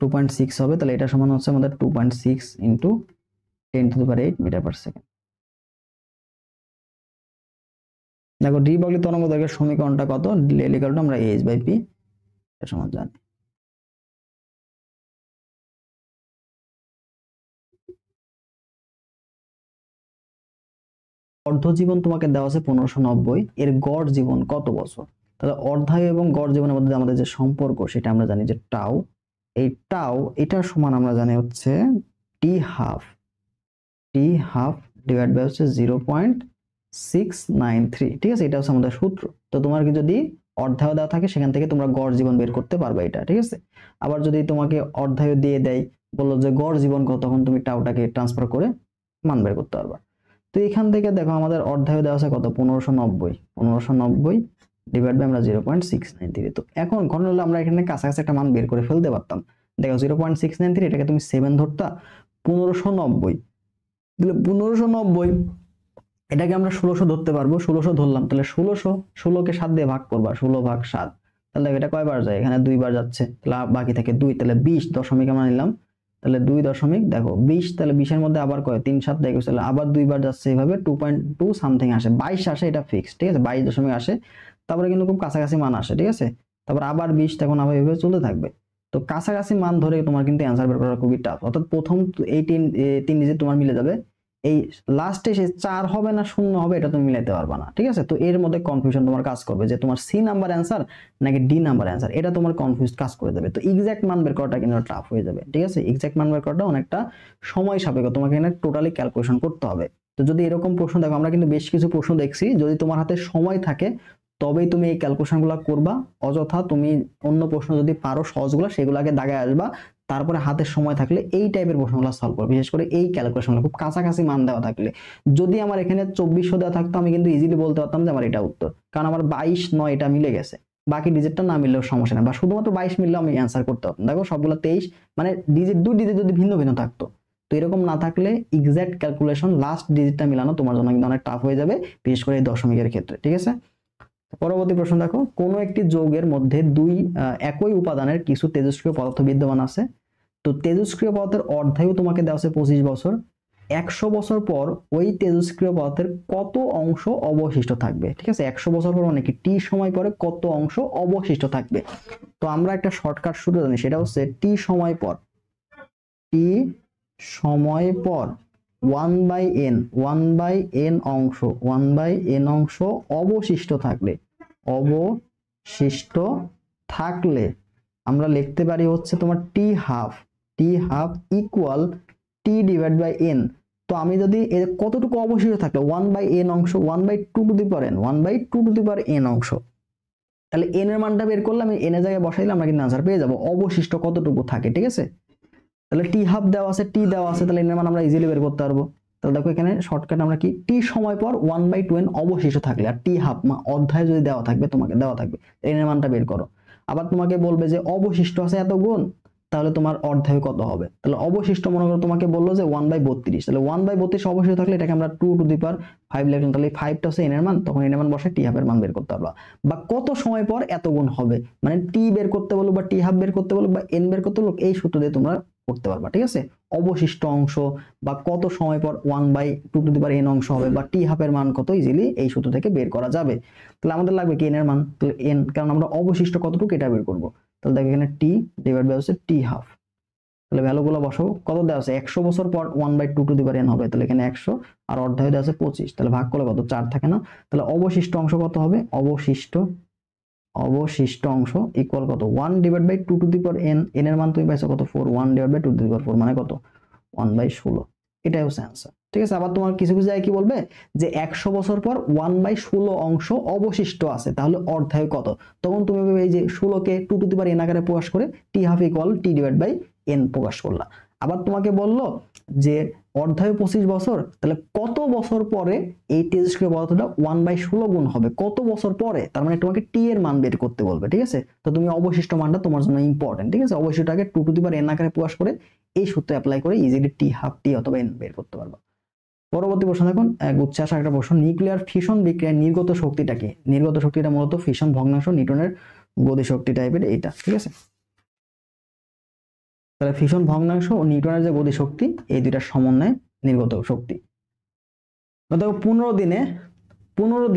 2.6 হবে, তাহলে এটা সমান হচ্ছে আমাদের 2.6 into 10 to the power 8 metre per second. দেখো ডি ব্রগলি তরঙ্গ দৈর্ঘ্যের সমীকরণটা কত, এল ইকুয়াল টু আমরা এইচ বাই পি এর সমান জানি। অর্ধ জীবন তোমাকে দেওয়া আছে 1590, এর গড় জীবন কত বছর। তাহলে অর্ধায়ু এবং গড় জীবনের মধ্যে আমাদের যে সম্পর্ক সেটা আমরা জানি যে টাউ, এই টাউ এটার সমান আমরা জানি হচ্ছে t half, t half divide by হচ্ছে 0.693, ঠিক আছে, এটা হচ্ছে আমাদের সূত্র। তো তোমার কি যদি অর্ধায়ু দেওয়া থাকে সেখান থেকে তোমরা গড় জীবন বের করতে পারবে এটা, ঠিক আছে। আবার যদি তোমাকে অর্ধায়ু দিয়ে দেয়, বললো যে গড় জীবন কত, তখন তুমি টাউটাকে ট্রান্সফার করে মান বের করতে পারবা। তো এখান থেকে দেখো আমাদের অর্ধায়ু দেওয়া আছে কত 1590 ডিভাইড বাই আমরা 0.693। তো এখন ঘটনা হলো আমরা এখানে কাছাকাছি একটা মান বের করে ফেলতে পারতাম। দেখো 0.693 এটাকে তুমি 7 ধরতা, 1590 তাহলে 1590 এটাকে আমরা 1600 ধরতে পারবো, 1600 ধরলাম, তাহলে 16কে 7 দিয়ে ভাগ করবা, 16 ভাগ 7, তাহলে এটা কয়বার যায়, এখানে 2 বার যাচ্ছে, তাহলে বাকি থাকে 2, তাহলে 20 দশমিক আমরা নিলাম, তাহলে 2 দশমিক দেখো 20, তাহলে 20 এর মধ্যে আবার কয় 3 7 21, তাহলে আবার 2 বার যাচ্ছে, এইভাবে 2.2 সামথিং আসে, 22 আসে, এটা ফিক্স, ঠিক আছে 22 দশমিক আসে। তারপরে কিন্তু খুব কাছাকাছি মান আসে, ঠিক আছে, তারপর আবার 20, তখন আবার এইভাবে চলতে থাকবে। তো কাছাকাছি মান ধরে তোমার কিন্তু অ্যান্সার বের করা খুবই টাফ। অর্থাৎ প্রথম এই তিন ডিজিট তোমার মিলে যাবে, এই লাস্টে সে 4 হবে না 0 হবে এটা তুমি মিলাইতে পারবা না, ঠিক আছে? তো এর মধ্যে কনফিউশন তোমার কাজ করবে যে তোমার সি নাম্বার অ্যান্সার নাকি ডি নাম্বার অ্যান্সার, এটা তোমার কনফিউজ কাজ করে দেবে। তো এক্সাক্ট মান বের করাটা কিন্তু টাফ হয়ে যাবে, ঠিক আছে? এক্সাক্ট মান বের করাটা অনেকটা সময় সাপেক্ষ, তোমাকে এখানে টোটালি ক্যালকুলেশন করতে হবে। তো যদি এরকম প্রশ্ন দেখো, আমরা কিন্তু বেশ কিছু প্রশ্ন দেখছি, যদি তোমার হাতে সময় থাকে তবেই তুমি এই ক্যালকুলেশনগুলো করবা। অযথা তুমি অন্য প্রশ্ন যদি পারো সহজগুলো সেগুলোকে দাগায় আসবা, তারপরে হাতের সময় থাকলে এই টাইপের প্রশ্নগুলো সলভ করবে, বিশেষ করে এই ক্যালকুলেশনগুলো খুব কাছাকাছি মান দেওয়া থাকলে। যদি আমার এখানে 2400 দেওয়া থাকতো আমি কিন্তু ইজিলি বলতে পারতাম যে আমার এটা উত্তর, কারণ আমার 22 9 এটা মিলে গেছে, বাকি ডিজিটটা না মিললেও সমস্যা নেই, বা শুধুমাত্র 22 মিললেও আমি অ্যান্সার করতে পারতাম। দেখো সবগুলো 23, মানে ডিজিট দুই ডিজিট যদি ভিন্ন ভিন্ন থাকতো। তো এরকম না থাকলে এক্সাক্ট ক্যালকুলেশন লাস্ট ডিজিটটা মিলানো তোমার জন্য কিন্তু অনেক টাফ হয়ে যাবে, বিশেষ করে এই দশমিকের ক্ষেত্রে, ঠিক আছে? পরবর্তী প্রশ্ন দেখো, কোনো একটি যৌগের মধ্যে দুই একই উপাদানের কিছু তেজস্ক্রিয় পদার্থ বিদ্যমান আছে। তো তেজস্ক্রিয় পদার্থের অর্ধায়ু তোমাকে দেওয়া আছে 25 বছর। 100 বছর পর ওই তেজস্ক্রিয় পদার্থের কত অংশ অবশিষ্ট থাকবে, ঠিক আছে? 100 বছর পর মানে কি, টি সময় পরে কত অংশ অবশিষ্ট থাকবে। তো আমরা একটা শর্টকাট সূত্র জানি, সেটা হচ্ছে টি সময় পর 1/n অংশ অবশিষ্ট থাকলে আমরা লিখতে পারি হচ্ছে তোমার t half equal t divide by n. তো আমি যদি এর কতটুকু অবশিষ্ট থাকলে 1/n অংশ 1/2n অংশ, তাহলে n এর মানটা বের করলে আমি n এর জায়গায় বসাইলে আমরা কিন্তু আনসার পেয়ে যাব অবশিষ্ট কতটুকু থাকে, ঠিক আছে? তাহলে টি হাফ দেওয়া আছে, টি দেওয়া আছে, তাহলে n এর মান আমরা ইজিলি বের করতে পারবো। তাহলে দেখো এখানে শর্টকাট আমরা কি, টি সময় পর 1/2n অবশিষ্ট থাকলে, আর টি হাফ অধ্যায় যদি দেওয়া থাকবে, তোমাকে দেওয়া থাকবে n এর মানটা বের করো। আবার তোমাকে বলবে যে অবশিষ্ট আছে এত গুণ, তাহলে তোমার অর্ধায়ু কত হবে? তাহলে অবশিষ্ট মনে করো তোমাকে বললো যে 1/32, তাহলে 1/32 অবশিষ্ট থাকলে এটাকে আমরা 2 টু দি পাওয়ার 5 লিখলাম, তাহলে 5টা হচ্ছে n এর মান, তখন n এর মান বসে টি হাফের মান বের করতে পারবা। বা কত সময় পর এত গুণ হবে, মানে টি বের করতে বলো বা টি হাফ বের করতে বলো বা n বের করতে বলো, এই সূত্র দিয়ে তোমরা করতে পারবা, ঠিক আছে? অবশিষ্ট অংশ বা কত সময় পর 1/2 টু দি পাওয়ার n অংশ হবে বা টি হাফের মান কত, ইজিলি এই সূত্র থেকে বের করা যাবে। তাহলে আমাদের লাগবে কি n এর মান, তাহলে n, কারণ আমরা অবশিষ্ট কতটুকু এটা বের করব। তাহলে দেখো এখানে টি ডিভাইড বাই হচ্ছে টি হাফ, তাহলে ভ্যালুগুলো বসাও, কত দেওয়া আছে 100 বছর পর 1/2 টু দি পাওয়ার n হবে, তাহলে এখানে 100 আর অর্ধায়ু দেওয়া আছে 25, তাহলে ভাগ করলে কত, 4 থাকে না? তাহলে অবশিষ্ট অংশ কত হবে, অবশিষ্ট অংশ ইকুয়াল কত, 1/2 two the power n, n এর মান তুমি পাইছো কত 4, 1/2 টু দি পাওয়ার 4 মানে কত 1/16, এটাই হচ্ছে অ্যান্সার, ঠিক আছে? আবার তোমার কিছু কিছু জায়গায় কি বলবে যে 100 বছর পর 1/16 অংশ অবশিষ্ট আছে, তাহলে অর্ধায়ু কত, তখন তুমি এই যে 16কে 2 টু দি পাওয়ার n আকারে প্রকাশ করে t half equal t divide by n প্রকাশ করলা। আবার তোমাকে বললো যে অর্ধায়ু 25 বছর, তাহলে কত বছর পরে এই তেজস্ক্রিয় পদার্থটা 1/16 গুণ হবে, কত বছর পরে, তার মানে তোমাকে টি এর মান বের করতে বলবে, ঠিক আছে? তো তুমি অবশিষ্ট মানটা তোমার জন্য ইম্পর্টেন্ট, ঠিক আছে? অবশিষ্টটাকে 2 টু দি পাওয়ার n আকারে প্রকাশ করে এই সূত্র অ্যাপ্লাই করে ইজিলি টি হাফ টি অথবা n বের করতে পারবা। পরবর্তী প্রশ্ন দেখুন, উচ্চ আসা একটা প্রশ্ন, নিউক্লিয়ার ফিশন বিক্রিয়ায় নির্গত শক্তিটা কি? নির্গত শক্তিটা মূলত ফিশন ভগ্নাংশ, নিউটনের গতিশক্তি টাইপের এইটা, ঠিক আছে? তাহলে ফিশন ভগ্নাংশ ও নিউটনের যে গতিশক্তি, এই দুইটার সমন্বয়ে নির্গত শক্তি। দেখো 15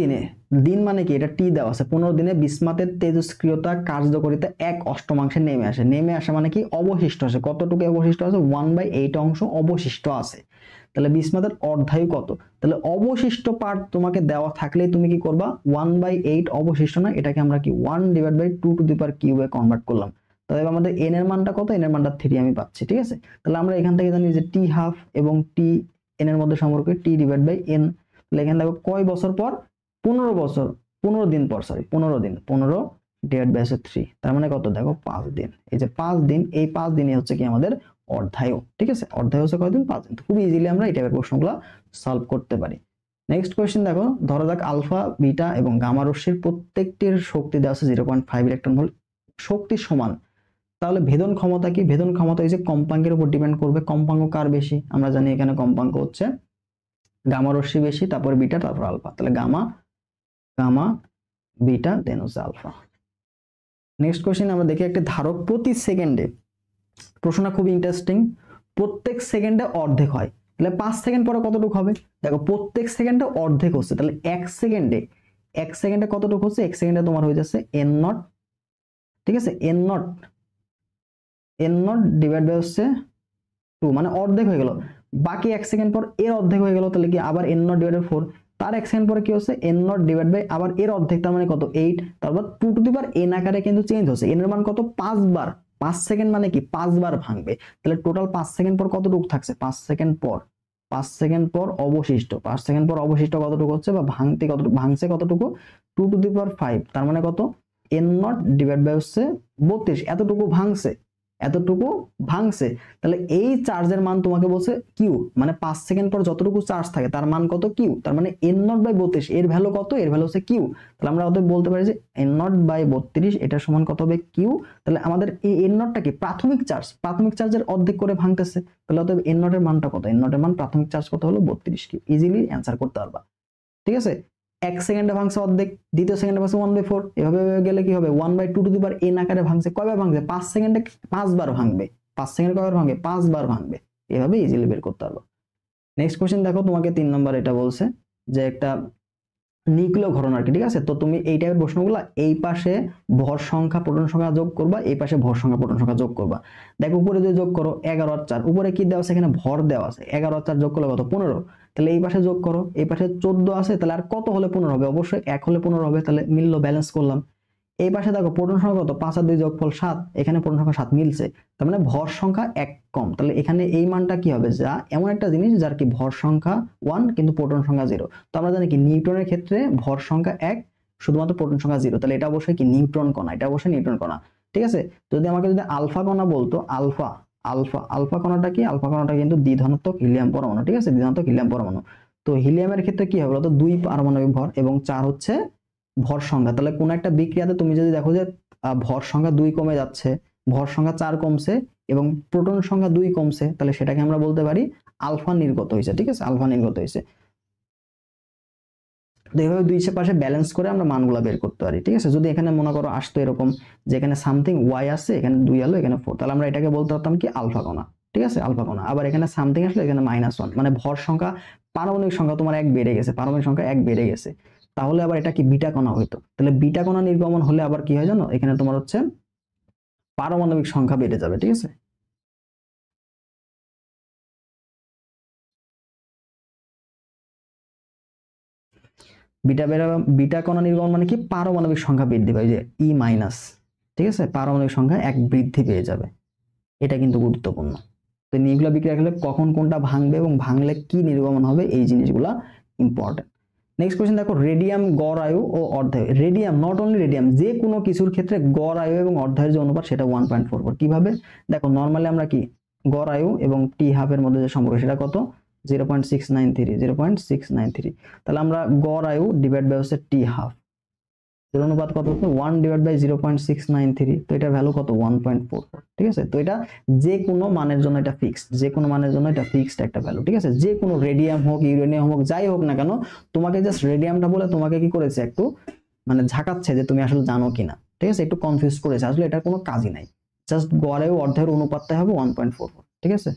দিনে দিন মানে কি, এটা টি দেওয়া আছে, 15 দিনে বিসমাথের তেজস্ক্রিয়তা কার্যকারিতা 1/8 নেমে আসে মানে কি, অবশিষ্ট আছে, কতটুকু অবশিষ্ট আছে, 1/8 অংশ অবশিষ্ট আছে। তাহলে বিসমাথের অর্ধায়ু কত, তাহলে অবশিষ্ট পার্ট তোমাকে দেওয়া থাকলে তুমি কি করবা, 1/8 অবশিষ্ট না, এটাকে আমরা কি 1/2 টু দি পাওয়ার কিউবে কনভার্ট করলাম। তাহলে আমাদের n এর মানটা কত, n এর মানটা 3 আমি পাচ্ছি, ঠিক আছে? তাহলে আমরা এখান থেকে জানি যে টি হাফ এবং টি n এর মধ্যে সম্পর্ক টি ডিভাইড বাই n। তাহলে এখানে দেখো কয় বছর পর, 15 দিন পর, 15 দিন, 15 ডিভাইড বাই 3, তার মানে কত, দেখো 5 দিন। এই যে 5 দিন, এই 5 দিনই হচ্ছে কি আমাদের অর্ধায়ু, ঠিক আছে? অর্ধায়ু হচ্ছে কয়দিন, 5 দিন। খুব ইজিলি আমরা এই টাইপের প্রশ্নগুলো সলভ করতে পারি। নেক্সট কোয়েশ্চেন দেখো, ধরা যাক আলফা, বিটা এবং গামা রশ্মির প্রত্যেকটির শক্তি দেওয়া আছে 0.5 ইলেকট্রন ভোল্ট, শক্তি সমান, তাহলে ভেদন ক্ষমতা কি? ভেদন ক্ষমতা এই যে কম্পাঙ্কের উপর ডিপেন্ড করবে, কম্পাঙ্ক কার বেশি, আমরা জানি এখানে কম্পাঙ্ক হচ্ছে গামা রশ্মি বেশি, তারপর বিটা, তারপর আলফা, তাহলে গামা বিটা দেন হচ্ছে আলফা। নেক্সট কোশ্চেন আমরা দেখি, একটা ধারক প্রতি সেকেন্ডে, প্রশ্নটা খুব ইন্টারেস্টিং, প্রত্যেক সেকেন্ডে অর্ধেক হয়, তাহলে 5 সেকেন্ড পরে কতটুকু হবে? দেখো প্রত্যেক সেকেন্ডে অর্ধেক হচ্ছে, তাহলে এক সেকেন্ডে কতটুকু হচ্ছে, এক সেকেন্ডে তোমার হয়ে যাচ্ছে n0, ঠিক আছে? n0 N not divide by হচ্ছে 2, মানে অর্ধেক হয়ে গেল। বাকি 1 সেকেন্ড পর এর অর্ধেক হয়ে গেল, তাহলে কি আবার এন নট ডিভাইড বাই 4, তার 1 সেকেন্ড পরে কি হচ্ছে এন নট ডিভাইড বাই আবার এর অর্ধেক, তার মানে কত 8, তারপর 2 টু দি পাওয়ার n আকারে কিন্তু চেঞ্জ হচ্ছে। n এর মান কত 5 বার, 5 সেকেন্ড মানে কি 5 বার ভাঙবে, তাহলে টোটাল 5 সেকেন্ড পর কতটুকু থাকছে, 5 সেকেন্ড পর, 5 সেকেন্ড পর অবশিষ্ট, 5 সেকেন্ড পর অবশিষ্ট কতটুকু হচ্ছে বা ভাঙতে কতটুকু ভাঙছে কতটুকু 2 টু দি পাওয়ার 5, তার মানে কত n নট ডিভাইড বাই হচ্ছে 32, এতটুকু ভাঙছে, এতটুকু ভাঙছে। তাহলে এই চার্জের মান তোমাকে বলছে কিউ, মানে 5 সেকেন্ড পর যতটুকু চার্জ থাকে তার মান কত কিউ, তার মানে n নট বাই 32 এর ভ্যালু কত, এর ভ্যালু হচ্ছে কিউ। তাহলে আমরা অতএব বলতে পারি যে n নট বাই 32 এটা সমান কত হবে কিউ। তাহলে আমাদের এই n নটটা কি প্রাথমিক চার্জ, প্রাথমিক চার্জের অর্ধেক করে ভাঙতেছে, তাহলে অতএব n নটের মানটা কত, n নটের মান প্রাথমিক চার্জ কত হলো 32 কিউ। ইজিলি অ্যান্সার করতে পারবা, ঠিক আছে। 1 সেকেন্ডে ভাঙছে অর্ধেক, দ্বিতীয় সেকেন্ডে ভাঙছে 1/4, এভাবে গেলে কি হবে 1/2 টু দি পাওয়ার n আকারে ভাঙছে, কয়বার ভাঙছে 5 সেকেন্ডে 5 বার ভাঙবে, 5 সেকেন্ডে কয়বার ভাঙবে 5 বার ভাঙবে, এভাবে ইজিলি বের করতে পারবো। নেক্সট কোশ্চেন দেখো, তোমাকে 3 নাম্বার এটা বলছে যে একটা নিউক্লিয় ঘটনা আর কি, ঠিক আছে। তো তুমি এই টাইপের প্রশ্নগুলো এই পাশে ভর সংখ্যা প্রোটন সংখ্যা যোগ করবা, এই পাশে ভর সংখ্যা প্রোটন সংখ্যা যোগ করবা। দেখো উপরে যদি যোগ করো 11 আর 4, উপরে কি দেওয়া আছে এখানে ভর দেওয়া আছে, 11 আর 4 যোগ করলে কত 15, তাহলে এই পাশে যোগ করো, এই পাশে 14 আছে, তাহলে আর কত হলে 15 হবে, অবশ্যই 1 হলে 15 হবে, তাহলে মিললো, ব্যালেন্স করলাম। এই পাশে দেখো প্রোটন সংখ্যা কত 5 আর 2 যোগফল 7, এখানে প্রোটন সংখ্যা 7 মিলছে, তার মানে ভর সংখ্যা 1 কম, তাহলে এখানে এই মানটা কি হবে, যা এমন একটা জিনিস যার কি ভর সংখ্যা 1 কিন্তু প্রোটন সংখ্যা 0। তো আমরা জানি কি নিউটনের ক্ষেত্রে ভর সংখ্যা 1 শুধুমাত্র প্রোটন সংখ্যা 0, তাহলে এটা অবশ্যই কি নিউট্রন কণা, এটা অবশ্যই নিউট্রন কণা, ঠিক আছে। যদি আমাকে যদি আলফা কণা বলতো, আলফা আলফা আলফা কণাটা কি, আলফা কণাটা কিন্তু দ্বিধনাত্মক হিলিয়াম পরমাণু, ঠিক আছে, দ্বিধনাত্মক হিলিয়াম পরমাণু। তো হিলিয়ামের ক্ষেত্রে কি হবে বলতো 2 পারমাণবিক ভর এবং 4 হচ্ছে ভর সংখ্যা। তাহলে কোন একটা বিক্রিয়াতে তুমি যদি দেখো যে ভর সংখ্যা 2 কমে যাচ্ছে, ভর সংখ্যা 4 কমছে এবং প্রোটন সংখ্যা 2 কমছে, তাহলে সেটাকে আমরা বলতে পারি আলফা নির্গত হয়েছে, ঠিক আছে, আলফা নির্গত হয়েছে। তো এইভাবে দুই পাশে ব্যালেন্স করে আমরা মানগুলা বের করতে পারি, ঠিক আছে। যদি এখানে মনে করো আসতো এরকম যে এখানে সামথিং ওয়াই আছে, এখানে 2 এলো, এখানে 4, তাহলে আমরা এটাকে বলতে পারতাম কি আলফা কণা, ঠিক আছে, আলফা কণা। আবার এখানে সামথিং আসলে এখানে -1, মানে ভর সংখ্যা পারমাণবিক সংখ্যা তোমার 1 বেড়ে গেছে, পারমাণবিক সংখ্যা 1 বেড়ে গেছে, তাহলে আবার এটা কি বিটা কণা হইতো, তাহলে বিটা কণা নির্গমন হলে আবার কি হয় জানো, এখানে তোমার হচ্ছে পারমাণবিক সংখ্যা বেড়ে যাবে, ঠিক আছে। বিটা কণা নির্গমন মানে কি পারমাণবিক সংখ্যা বৃদ্ধি পায়, যে ই মাইনাস, ঠিক আছে, পারমাণবিক সংখ্যা 1 বৃদ্ধি পেয়ে যাবে, এটা কিন্তু গুরুত্বপূর্ণ। তো নিউক্লিয়ার বিক্রিয়া হলে কখন কোনটা ভাঙবে এবং ভাঙলে কি নির্গমন হবে, এই জিনিসগুলা ইম্পর্টেন্ট। নেক্সট কোশ্চেন দেখো, রেডিয়াম গড় আয়ু ও অর্ধায়ু, রেডিয়াম নট অনলি রেডিয়াম, যে কোনো কিছুর ক্ষেত্রে গড় আয়ু এবং অর্ধায়ুর যে অনুপাত সেটা 1.44। কিভাবে দেখো, নরমালি আমরা কি গড় আয়ু এবং টি হাফ এর মধ্যে যে সম্পর্ক সেটা কত 0.693, তাহলে আমরা গড় আয়ু ডিভাইড বাই হচ্ছে টি হাফ, এর অনুপাত কত হচ্ছে 1 ডিভাইড বাই 0.693, তো এটার ভ্যালু কত 1.44, ঠিক আছে। তো এটা যে কোনো মানের জন্য এটা ফিক্সড, যে কোনো মানের জন্য এটা ফিক্সড একটা ভ্যালু, ঠিক আছে। যে কোনো রেডিয়াম হোক ইউরেনিয়াম হোক যাই হোক না কেন, তোমাকে জাস্ট রেডিয়ামটা বলে তোমাকে কি করেছে একটু মানে ঝাঁকাচ্ছে যে তুমি আসলে জানো কিনা, ঠিক আছে, একটু কনফিউজ করেছে, আসলে এটার কোনো কাজই নাই, জাস্ট গড়ে অর্ধের অনুপাতটাই হবে 1.44, ঠিক আছে।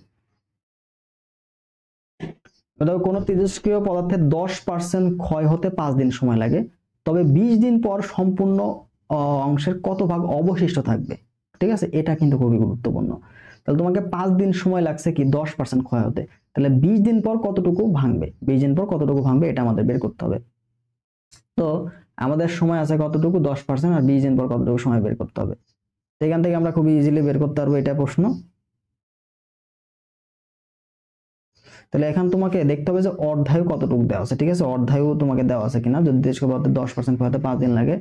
কোন তেজস্ক্রিয় পদার্থের 10% ক্ষয় হতে 5 দিন সময় লাগে, তবে 20 দিন পর সম্পূর্ণ অংশের কত ভাগ অবশিষ্ট থাকবে, ঠিক আছে, এটা কিন্তু খুবই গুরুত্বপূর্ণ। তাহলে তোমাকে 5 দিন সময় লাগছে কি 10% ক্ষয় হতে, তাহলে 20 দিন পর কতটুকু ভাঙবে, 20 দিন পর কতটুকু ভাঙবে এটা আমাদের বের করতে হবে। তো আমাদের সময় আছে কতটুকু 10% আর 20 দিন পর কতটুকু সময় বের করতে হবে, সেখান থেকে আমরা খুবই ইজিলি বের করতে পারবো, এটা প্রশ্ন। তাহলে এখন তোমাকে দেখতে হবে যে অর্ধায়ু কতটুকু দেওয়া আছে, ঠিক আছে, অর্ধায়ু তোমাকে দেওয়া আছে কিনা। যদি তেজস্ক্রিয় পদার্থের 10% ক্ষয় হতে 5 দিন লাগে,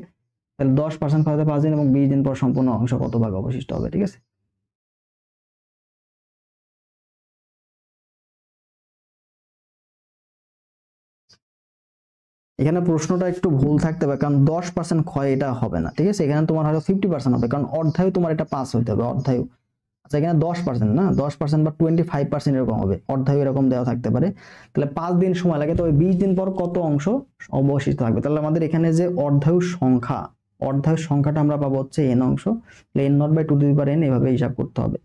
তাহলে 10% ক্ষয় হতে 5 দিন এবং 20 দিন পর সম্পূর্ণ অংশ কত ভাগ অবশিষ্ট হবে, ঠিক আছে। এখানে প্রশ্নটা একটু ভুল থাকতে পারে, কারণ 10% ক্ষয় এটা হবে না, ঠিক আছে, এখানে তোমার হয়তো 50% হবে, কারণ অর্ধায়ু তোমার এটা পাস হইতে হবে, অর্ধায়ু। আচ্ছা এখানে 10% না, 10% বা 25% এরকম হবে, অর্ধায়ু এরকম দেওয়া থাকতে পারে। তাহলে 5 দিন সময় লাগে, তবে 20 দিন পর কত অংশ অবশিষ্ট থাকবে, তাহলে আমাদের এখানে যে অর্ধায়ু সংখ্যা, অর্ধায়ু সংখ্যাটা আমরা পাবো হচ্ছে n অংশ, তাহলে n naught by 2 to the power n, এভাবে হিসাব করতে হবে।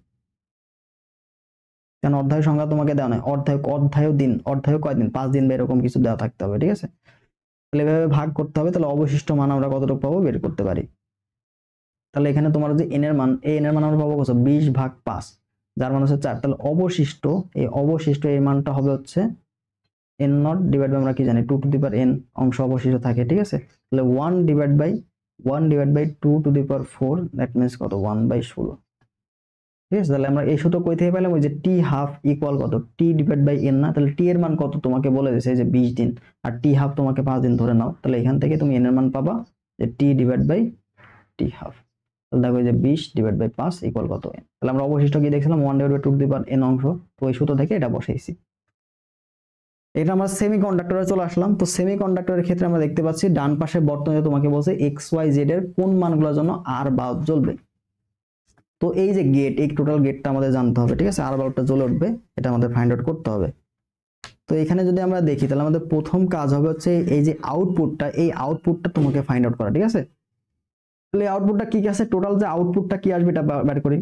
কারণ অর্ধায়ু সংখ্যা তোমাকে দেওয়া নয়, অর্ধায়ু দিন, অর্ধায়ু কয়দিন 5 দিন বা এরকম কিছু দেওয়া থাকতে হবে, ঠিক আছে। তাহলে এভাবে ভাগ করতে হবে, তাহলে অবশিষ্ট মান আমরা কতটুকু পাবো বের করতে পারি। তাহলে এখানে তোমার যে এন এর মান, এই এন এর মান আমরা পাবো কত 20/5, যার মান হচ্ছে 4। তাহলে অবশিষ্ট এই মানটা হবে হচ্ছে এন নট ডিভাইড বাই, আমরা কি জানি 2 টু দি পাওয়ার n অংশ অবশিষ্ট থাকে, ঠিক আছে। তাহলে 1/2 two the power 4, that means কত 1/16, ঠিক আছে। তাহলে আমরা এই সূত্র কই থেকে পেলাম, ওই যে টি হাফ ইকুয়াল কত টি ডিভাইড বাই এন না, তাহলে টি এর মান কত তোমাকে বলে দিয়েছে যে 20 দিন, আর টি হাফ তোমাকে 5 দিন ধরে নাও, তাহলে এখান থেকে তুমি এন এর মান পাবা যে টি ডিভাইড বাই টি হাফ। তাহলে দেখো যে 20 ডিভাইড বাই 5 ইকুয়াল কত n। তাহলে আমরা অবশিষ্ট কি দেখছিলাম 1/2 টু দি পাওয়ার n অংশ, তো এই সূত্র থেকে এটা বসাইছি। এটা আমরা সেমিকন্ডাক্টরে চলে আসলাম। তো সেমিকন্ডাক্টরের ক্ষেত্রে আমরা দেখতে পাচ্ছি ডান পাশে বর্তনীতে তোমাকে বলছে এক্স ওয়াই জেড এর কোন মানগুলোর জন্য আর বাল্ব জ্বলবে। তো এই যে গেট, এই টোটাল গেটটা আমাদের জানতে হবে, ঠিক আছে। আর বাল্বটা জ্বলে উঠবে, এটা আমাদের ফাইন্ড আউট করতে হবে। তো এখানে যদি আমরা দেখি তাহলে আমাদের প্রথম কাজ হবে হচ্ছে এই যে আউটপুটটা, এই আউটপুটটা তোমাকে ফাইন্ড আউট করা, ঠিক আছে। তাহলে আউটপুটটা কি আছে, টোটাল যে আউটপুটটা কি আসবে এটা বের করি।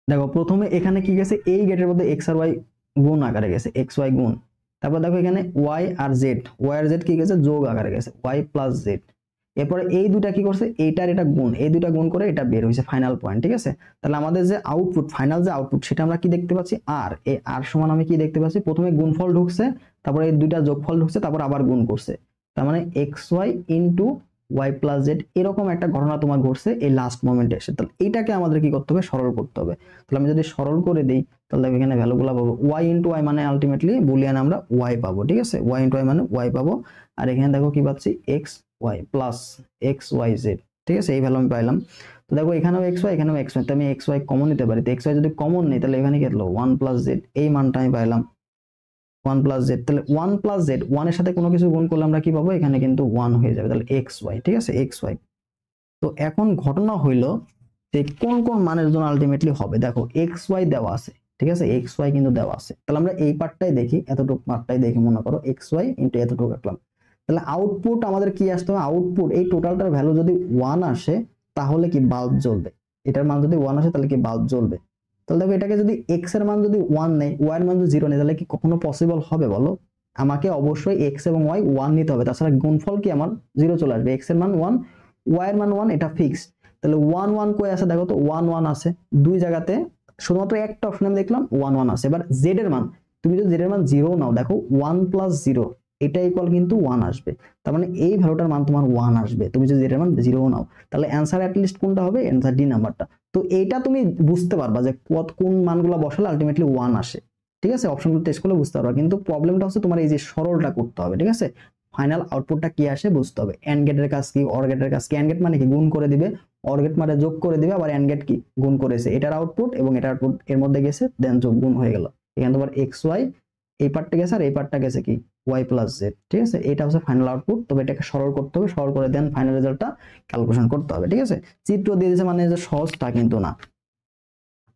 দেখো প্রথমে এখানে কি গেছে, এই গেটের মধ্যে এক্স আর ওয়াই গুণ আকারে গেছে, এক্স ওয়াই গুণ। তারপর দেখো এখানে ওয়াই আর জেড কি গেছে যোগ আকারে গেছে, ওয়াই প্লাস জেড। এরপরে এই দুটা কি করছে, এইটার এটা গুণ, এই দুটা গুণ করে এটা বের হয়েছে ফাইনাল পয়েন্ট, ঠিক আছে। তাহলে আমাদের যে আউটপুট, ফাইনাল যে আউটপুট, সেটা আমরা কি দেখতে পাচ্ছি আর, এই আর সমান আমি কি দেখতে পাচ্ছি, প্রথমে গুণফল ঢুকছে, তারপরে এই দুইটা যোগফল ঢুকছে, তারপর আবার গুণ করছে। তার মানে X Y into Y plus Z, এরকম একটা ঘটনা তোমার ঘটছে এই লাস্ট মোমেন্টে এসে। তাহলে এইটাকে আমাদের কি করতে হবে, সরল করতে হবে। তাহলে আমি যদি সরল করে দিই তাহলে দেখো এখানে ভ্যালুগুলো পাবো, ওয়াই ইন্টু ওয়াই মানে আলটিমেটলি বুলিয়ান আমরা ওয়াই পাবো, ঠিক আছে। ওয়াই ইন্টু ওয়াই মানে ওয়াই পাবো, আর এখানে দেখো কি পাচ্ছি X Y plus X Y Z, ঠিক আছে। এই ভ্যালু আমি পাইলাম। তো দেখো এখানেও এক্স ওয়াই, এখানেও এক্স ওয়াই, তো আমি এক্স ওয়াই কমন নিতে পারি। তো এক্স ওয়াই যদি কমন নেই তাহলে এখানে কি হলো 1 প্লাস জেড, এই মানটা আমি পাইলাম 1 প্লাস জেড। তাহলে 1 প্লাস জেড, 1 এর সাথে কোনো কিছু গুণ করলে আমরা কি পাবো, এখানে কিন্তু 1 হয়ে যাবে, তাহলে এক্স ওয়াই, ঠিক আছে, এক্স ওয়াই। তো এখন ঘটনা হইলো যে কোন কোন মানের জন্য আলটিমেটলি হবে। দেখো এক্স ওয়াই দেওয়া আছে, ঠিক আছে, এক্স ওয়াই কিন্তু দেওয়া আছে। তাহলে আমরা এই পার্টটাই দেখি, এতটুকু পার্টটাই দেখি, মনে করো এক্স ওয়াই ইন্টু এতটুকু রাখলাম। তাহলে আউটপুট আমাদের কি আসতে হবে, আউটপুট এই টোটালটার ভ্যালু যদি 1 আসে তাহলে কি বাল্ব জ্বলবে, এটার মান যদি 1 আসে তাহলে কি বাল্ব জ্বলবে। তাহলে দেখো এটাকে যদি এক্স এর মান যদি 1 নেই, ওয়াই এর মান যদি 0 নেই, তাহলে কি কখনো পসিবল হবে বলো। আমাকে অবশ্যই এক্স এবং ওয়াই 1 নিতে হবে, তাছাড়া গুণফল কি আমার 0 চলে আসবে। এক্স এর মান 1, ওয়াই এর মান 1, এটা ফিক্সড। তাহলে 1 1 কই আছে, দেখো তো 1 1 আছে দুই জায়গাতে, শুধুমাত্র একটা অপশন আমি দেখলাম 1 1 আছে। এবার জেড এর মান, তুমি যদি জেড এর মান 0 নাও, দেখো 1 প্লাস 0 এটা ইকুয়াল কিন্তু 1 আসবে। তার মানে এই ভ্যালুটার মান তোমার 1 আসবে তুমি যদি জেড এর মান 0 নাও। তাহলে অ্যানসার অ্যাট লিস্ট কোনটা হবে, অ্যানসার ডি নাম্বারটা। তো এইটা তুমি বুঝতে পারবা যে কোন মানগুলো বসালে আলটিমেটলি 1 আসে, ঠিক আছে। অপশনগুলো টেস্ট করলে বুঝতে পারবা, কিন্তু প্রবলেমটা হচ্ছে তোমার এই যে সরলটা করতে হবে, ঠিক আছে। ফাইনাল আউটপুটটা কি আসে বুঝতে হবে। এন্ড গেটের কাজ কি, অর গেটের কাজ কি। এন্ড গেট মানে কি, গুণ করে দিবে, অর গেট মানে যোগ করে দিবে, আবার এন্ড গেট কি গুণ করেছে, এটার আউটপুট এবং এটার আউটপুট এর মধ্যে গেছে, দেন যোগ গুণ হয়ে গেল। এখানে তোমার এক্স ওয়াই এই পার্টটা গেছে আর এই পার্টটা গেছে কি ওয়াই প্লাস জেড, ঠিক আছে। এটা হচ্ছে ফাইনাল আউটপুট। তবে এটাকে সরল করতে হবে, সরল করে দেন ফাইনাল রেজাল্টটা ক্যালকুলেশন করতে হবে, ঠিক আছে। চিত্র দিয়ে দিয়েছে মানে যে সহজটা কিন্তু না।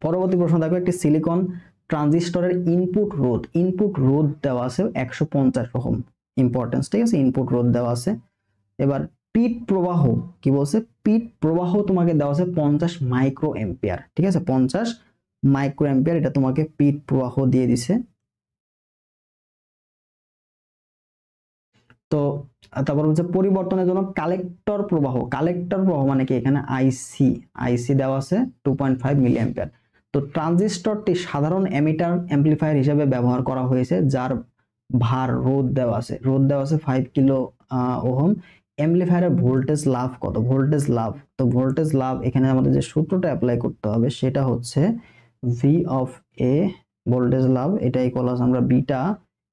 পরবর্তী প্রশ্ন দেখো, একটি সিলিকন ট্রানজিস্টরের ইনপুট রোধ দেওয়া আছে 150 ওহম, ইম্পর্টেন্স, ঠিক আছে। ইনপুট রোধ দেওয়া আছে। এবার পিট প্রবাহ কি বলছে, পিট প্রবাহ তোমাকে দেওয়া আছে 50 মাইক্রো এম্পিয়ার, ঠিক আছে, 50 মাইক্রো এম্পিয়ার, এটা তোমাকে পিট প্রবাহ দিয়ে দিছে। তো তারপর হচ্ছে পরিবর্তনের জন্য কালেক্টর প্রবাহ মানে কি, এখানে আইসি দেওয়া আছে 2.5 মিলি অ্যাম্পিয়ার। তো ট্রানজিস্টরটি সাধারণ এমিটার অ্যাম্পলিফায়ার হিসেবে ব্যবহার করা হয়েছে, যার ভার রোধ দেওয়া আছে 5 কিলো ওহম। অ্যাম্পলিফায়ারের ভোল্টেজ লাভ কত, তো ভোল্টেজ লাভ এখানে আমাদের যে সূত্রটা অ্যাপ্লাই করতে হবে সেটা হচ্ছে ভি অফ এ, ভোল্টেজ লাভ এটা ইকুয়াল আছে আমরা বিটা,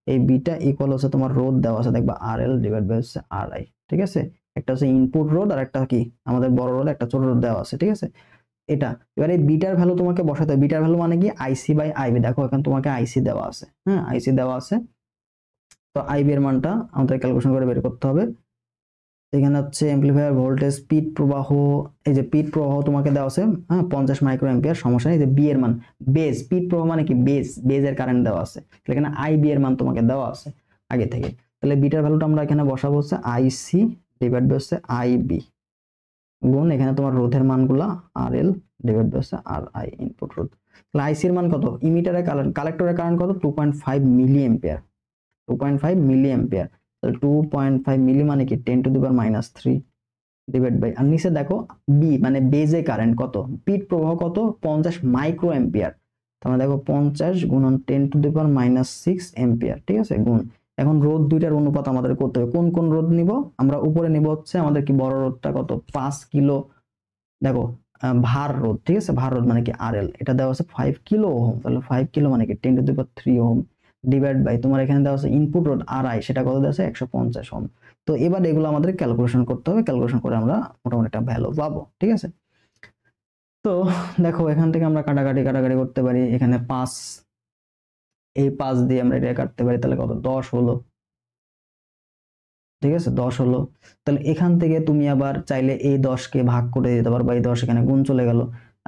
এই বিটা ইকুয়াল হচ্ছে তোমার রোধ দেওয়া আছে, দেখবা আর এল ডিভাইড বাই হচ্ছে আর আই, ঠিক আছে। একটা হচ্ছে ইনপুট রোধ আর একটা কি আমাদের বড় রোধ, একটা ছোট রোধ দেওয়া আছে, ঠিক আছে। এটা এবার এই বিটার ভ্যালু তোমাকে বসাতে হবে। বিটার ভ্যালু মানে কি আইসি বাই আইবি, দেখো এখানে তোমাকে আইসি দেওয়া আছে, হ্যাঁ আইসি দেওয়া আছে। তো আইবি এর মানটা আমাদের ক্যালকুলেশন করে বের করতে হবে। এখানে হচ্ছে অ্যাম্পলিফায়ার ভোল্টেজ পিট প্রবাহ, এই যে পিট প্রবাহ তোমাকে দেওয়া আছে, হ্যাঁ 50 মাইক্রো অ্যাম্পিয়ার, সমস্যা নেই। যে বি এর মান বেজ, পিট প্রবাহ মানে কি বেজের কারেন্ট দেওয়া আছে, এখানে আইবি এর মান তোমাকে দেওয়া আছে আগে থেকে। তাহলে বিটার ভ্যালুটা আমরা এখানে বসাবো হচ্ছে আইসি ডিভাইড বাই হচ্ছে আইবি গুণ এখানে তোমার রোধের মানগুলা আর এল ডিভাইড বাই হচ্ছে আর আই, ইনপুট রোধ। তাহলে আইসি এর মান কত, ইমিটারের কারেন্ট, কালেক্টরের কারেন্ট কত 2.5 মিলি অ্যাম্পিয়ার, 2.5 মিলি অ্যাম্পিয়ার। তাহলে 2.5 মিলি মানে কি 10 to the power -3, divide by, আর নিচে দেখো বি মানে বেজে কারেন্ট কত, পিট প্রবাহ কত 50 মাইক্রো অ্যাম্পিয়ার, তাহলে দেখো 50 গুণন 10⁻⁻6 অ্যাম্পিয়ার, ঠিক আছে, গুণ। এখন রোধ দুইটার অনুপাত আমাদের করতে হবে, কোন কোন রোধ নিব আমরা, উপরে নিব হচ্ছে আমাদের কি বড় রোধটা কত 5 কিলো, দেখো ভার রোধ, ঠিক আছে, ভার রোধ মানে কি আরএল, এটা দেওয়া আছে 5 কিলো ওহম, তাহলে 5 কিলো মানে কি 10⁻³ ওহম, ডিভাইড বাই তোমার এখানে দেওয়া আছে ইনপুট রোধ আরআই, সেটা কত দেওয়া আছে 150 ওহম। তো এবার এগুলো আমাদের ক্যালকুলেশন করতে হবে, ক্যালকুলেশন করে আমরা মোটামুটি একটা ভ্যালু পাবো, ঠিক আছে। তো দেখো এখান থেকে আমরা কাটাকাটি কাটাকাটি করতে পারি, এখানে 5, এই 5 দিয়ে আমরা এটা কাটতে পারি, তাহলে কত 10 হলো, ঠিক আছে 10 হলো। তাহলে এখান থেকে তুমি আবার চাইলে এই 10 কে ভাগ করে দিতে পারো, বা এই 10 এখানে গুণ চলে গেল,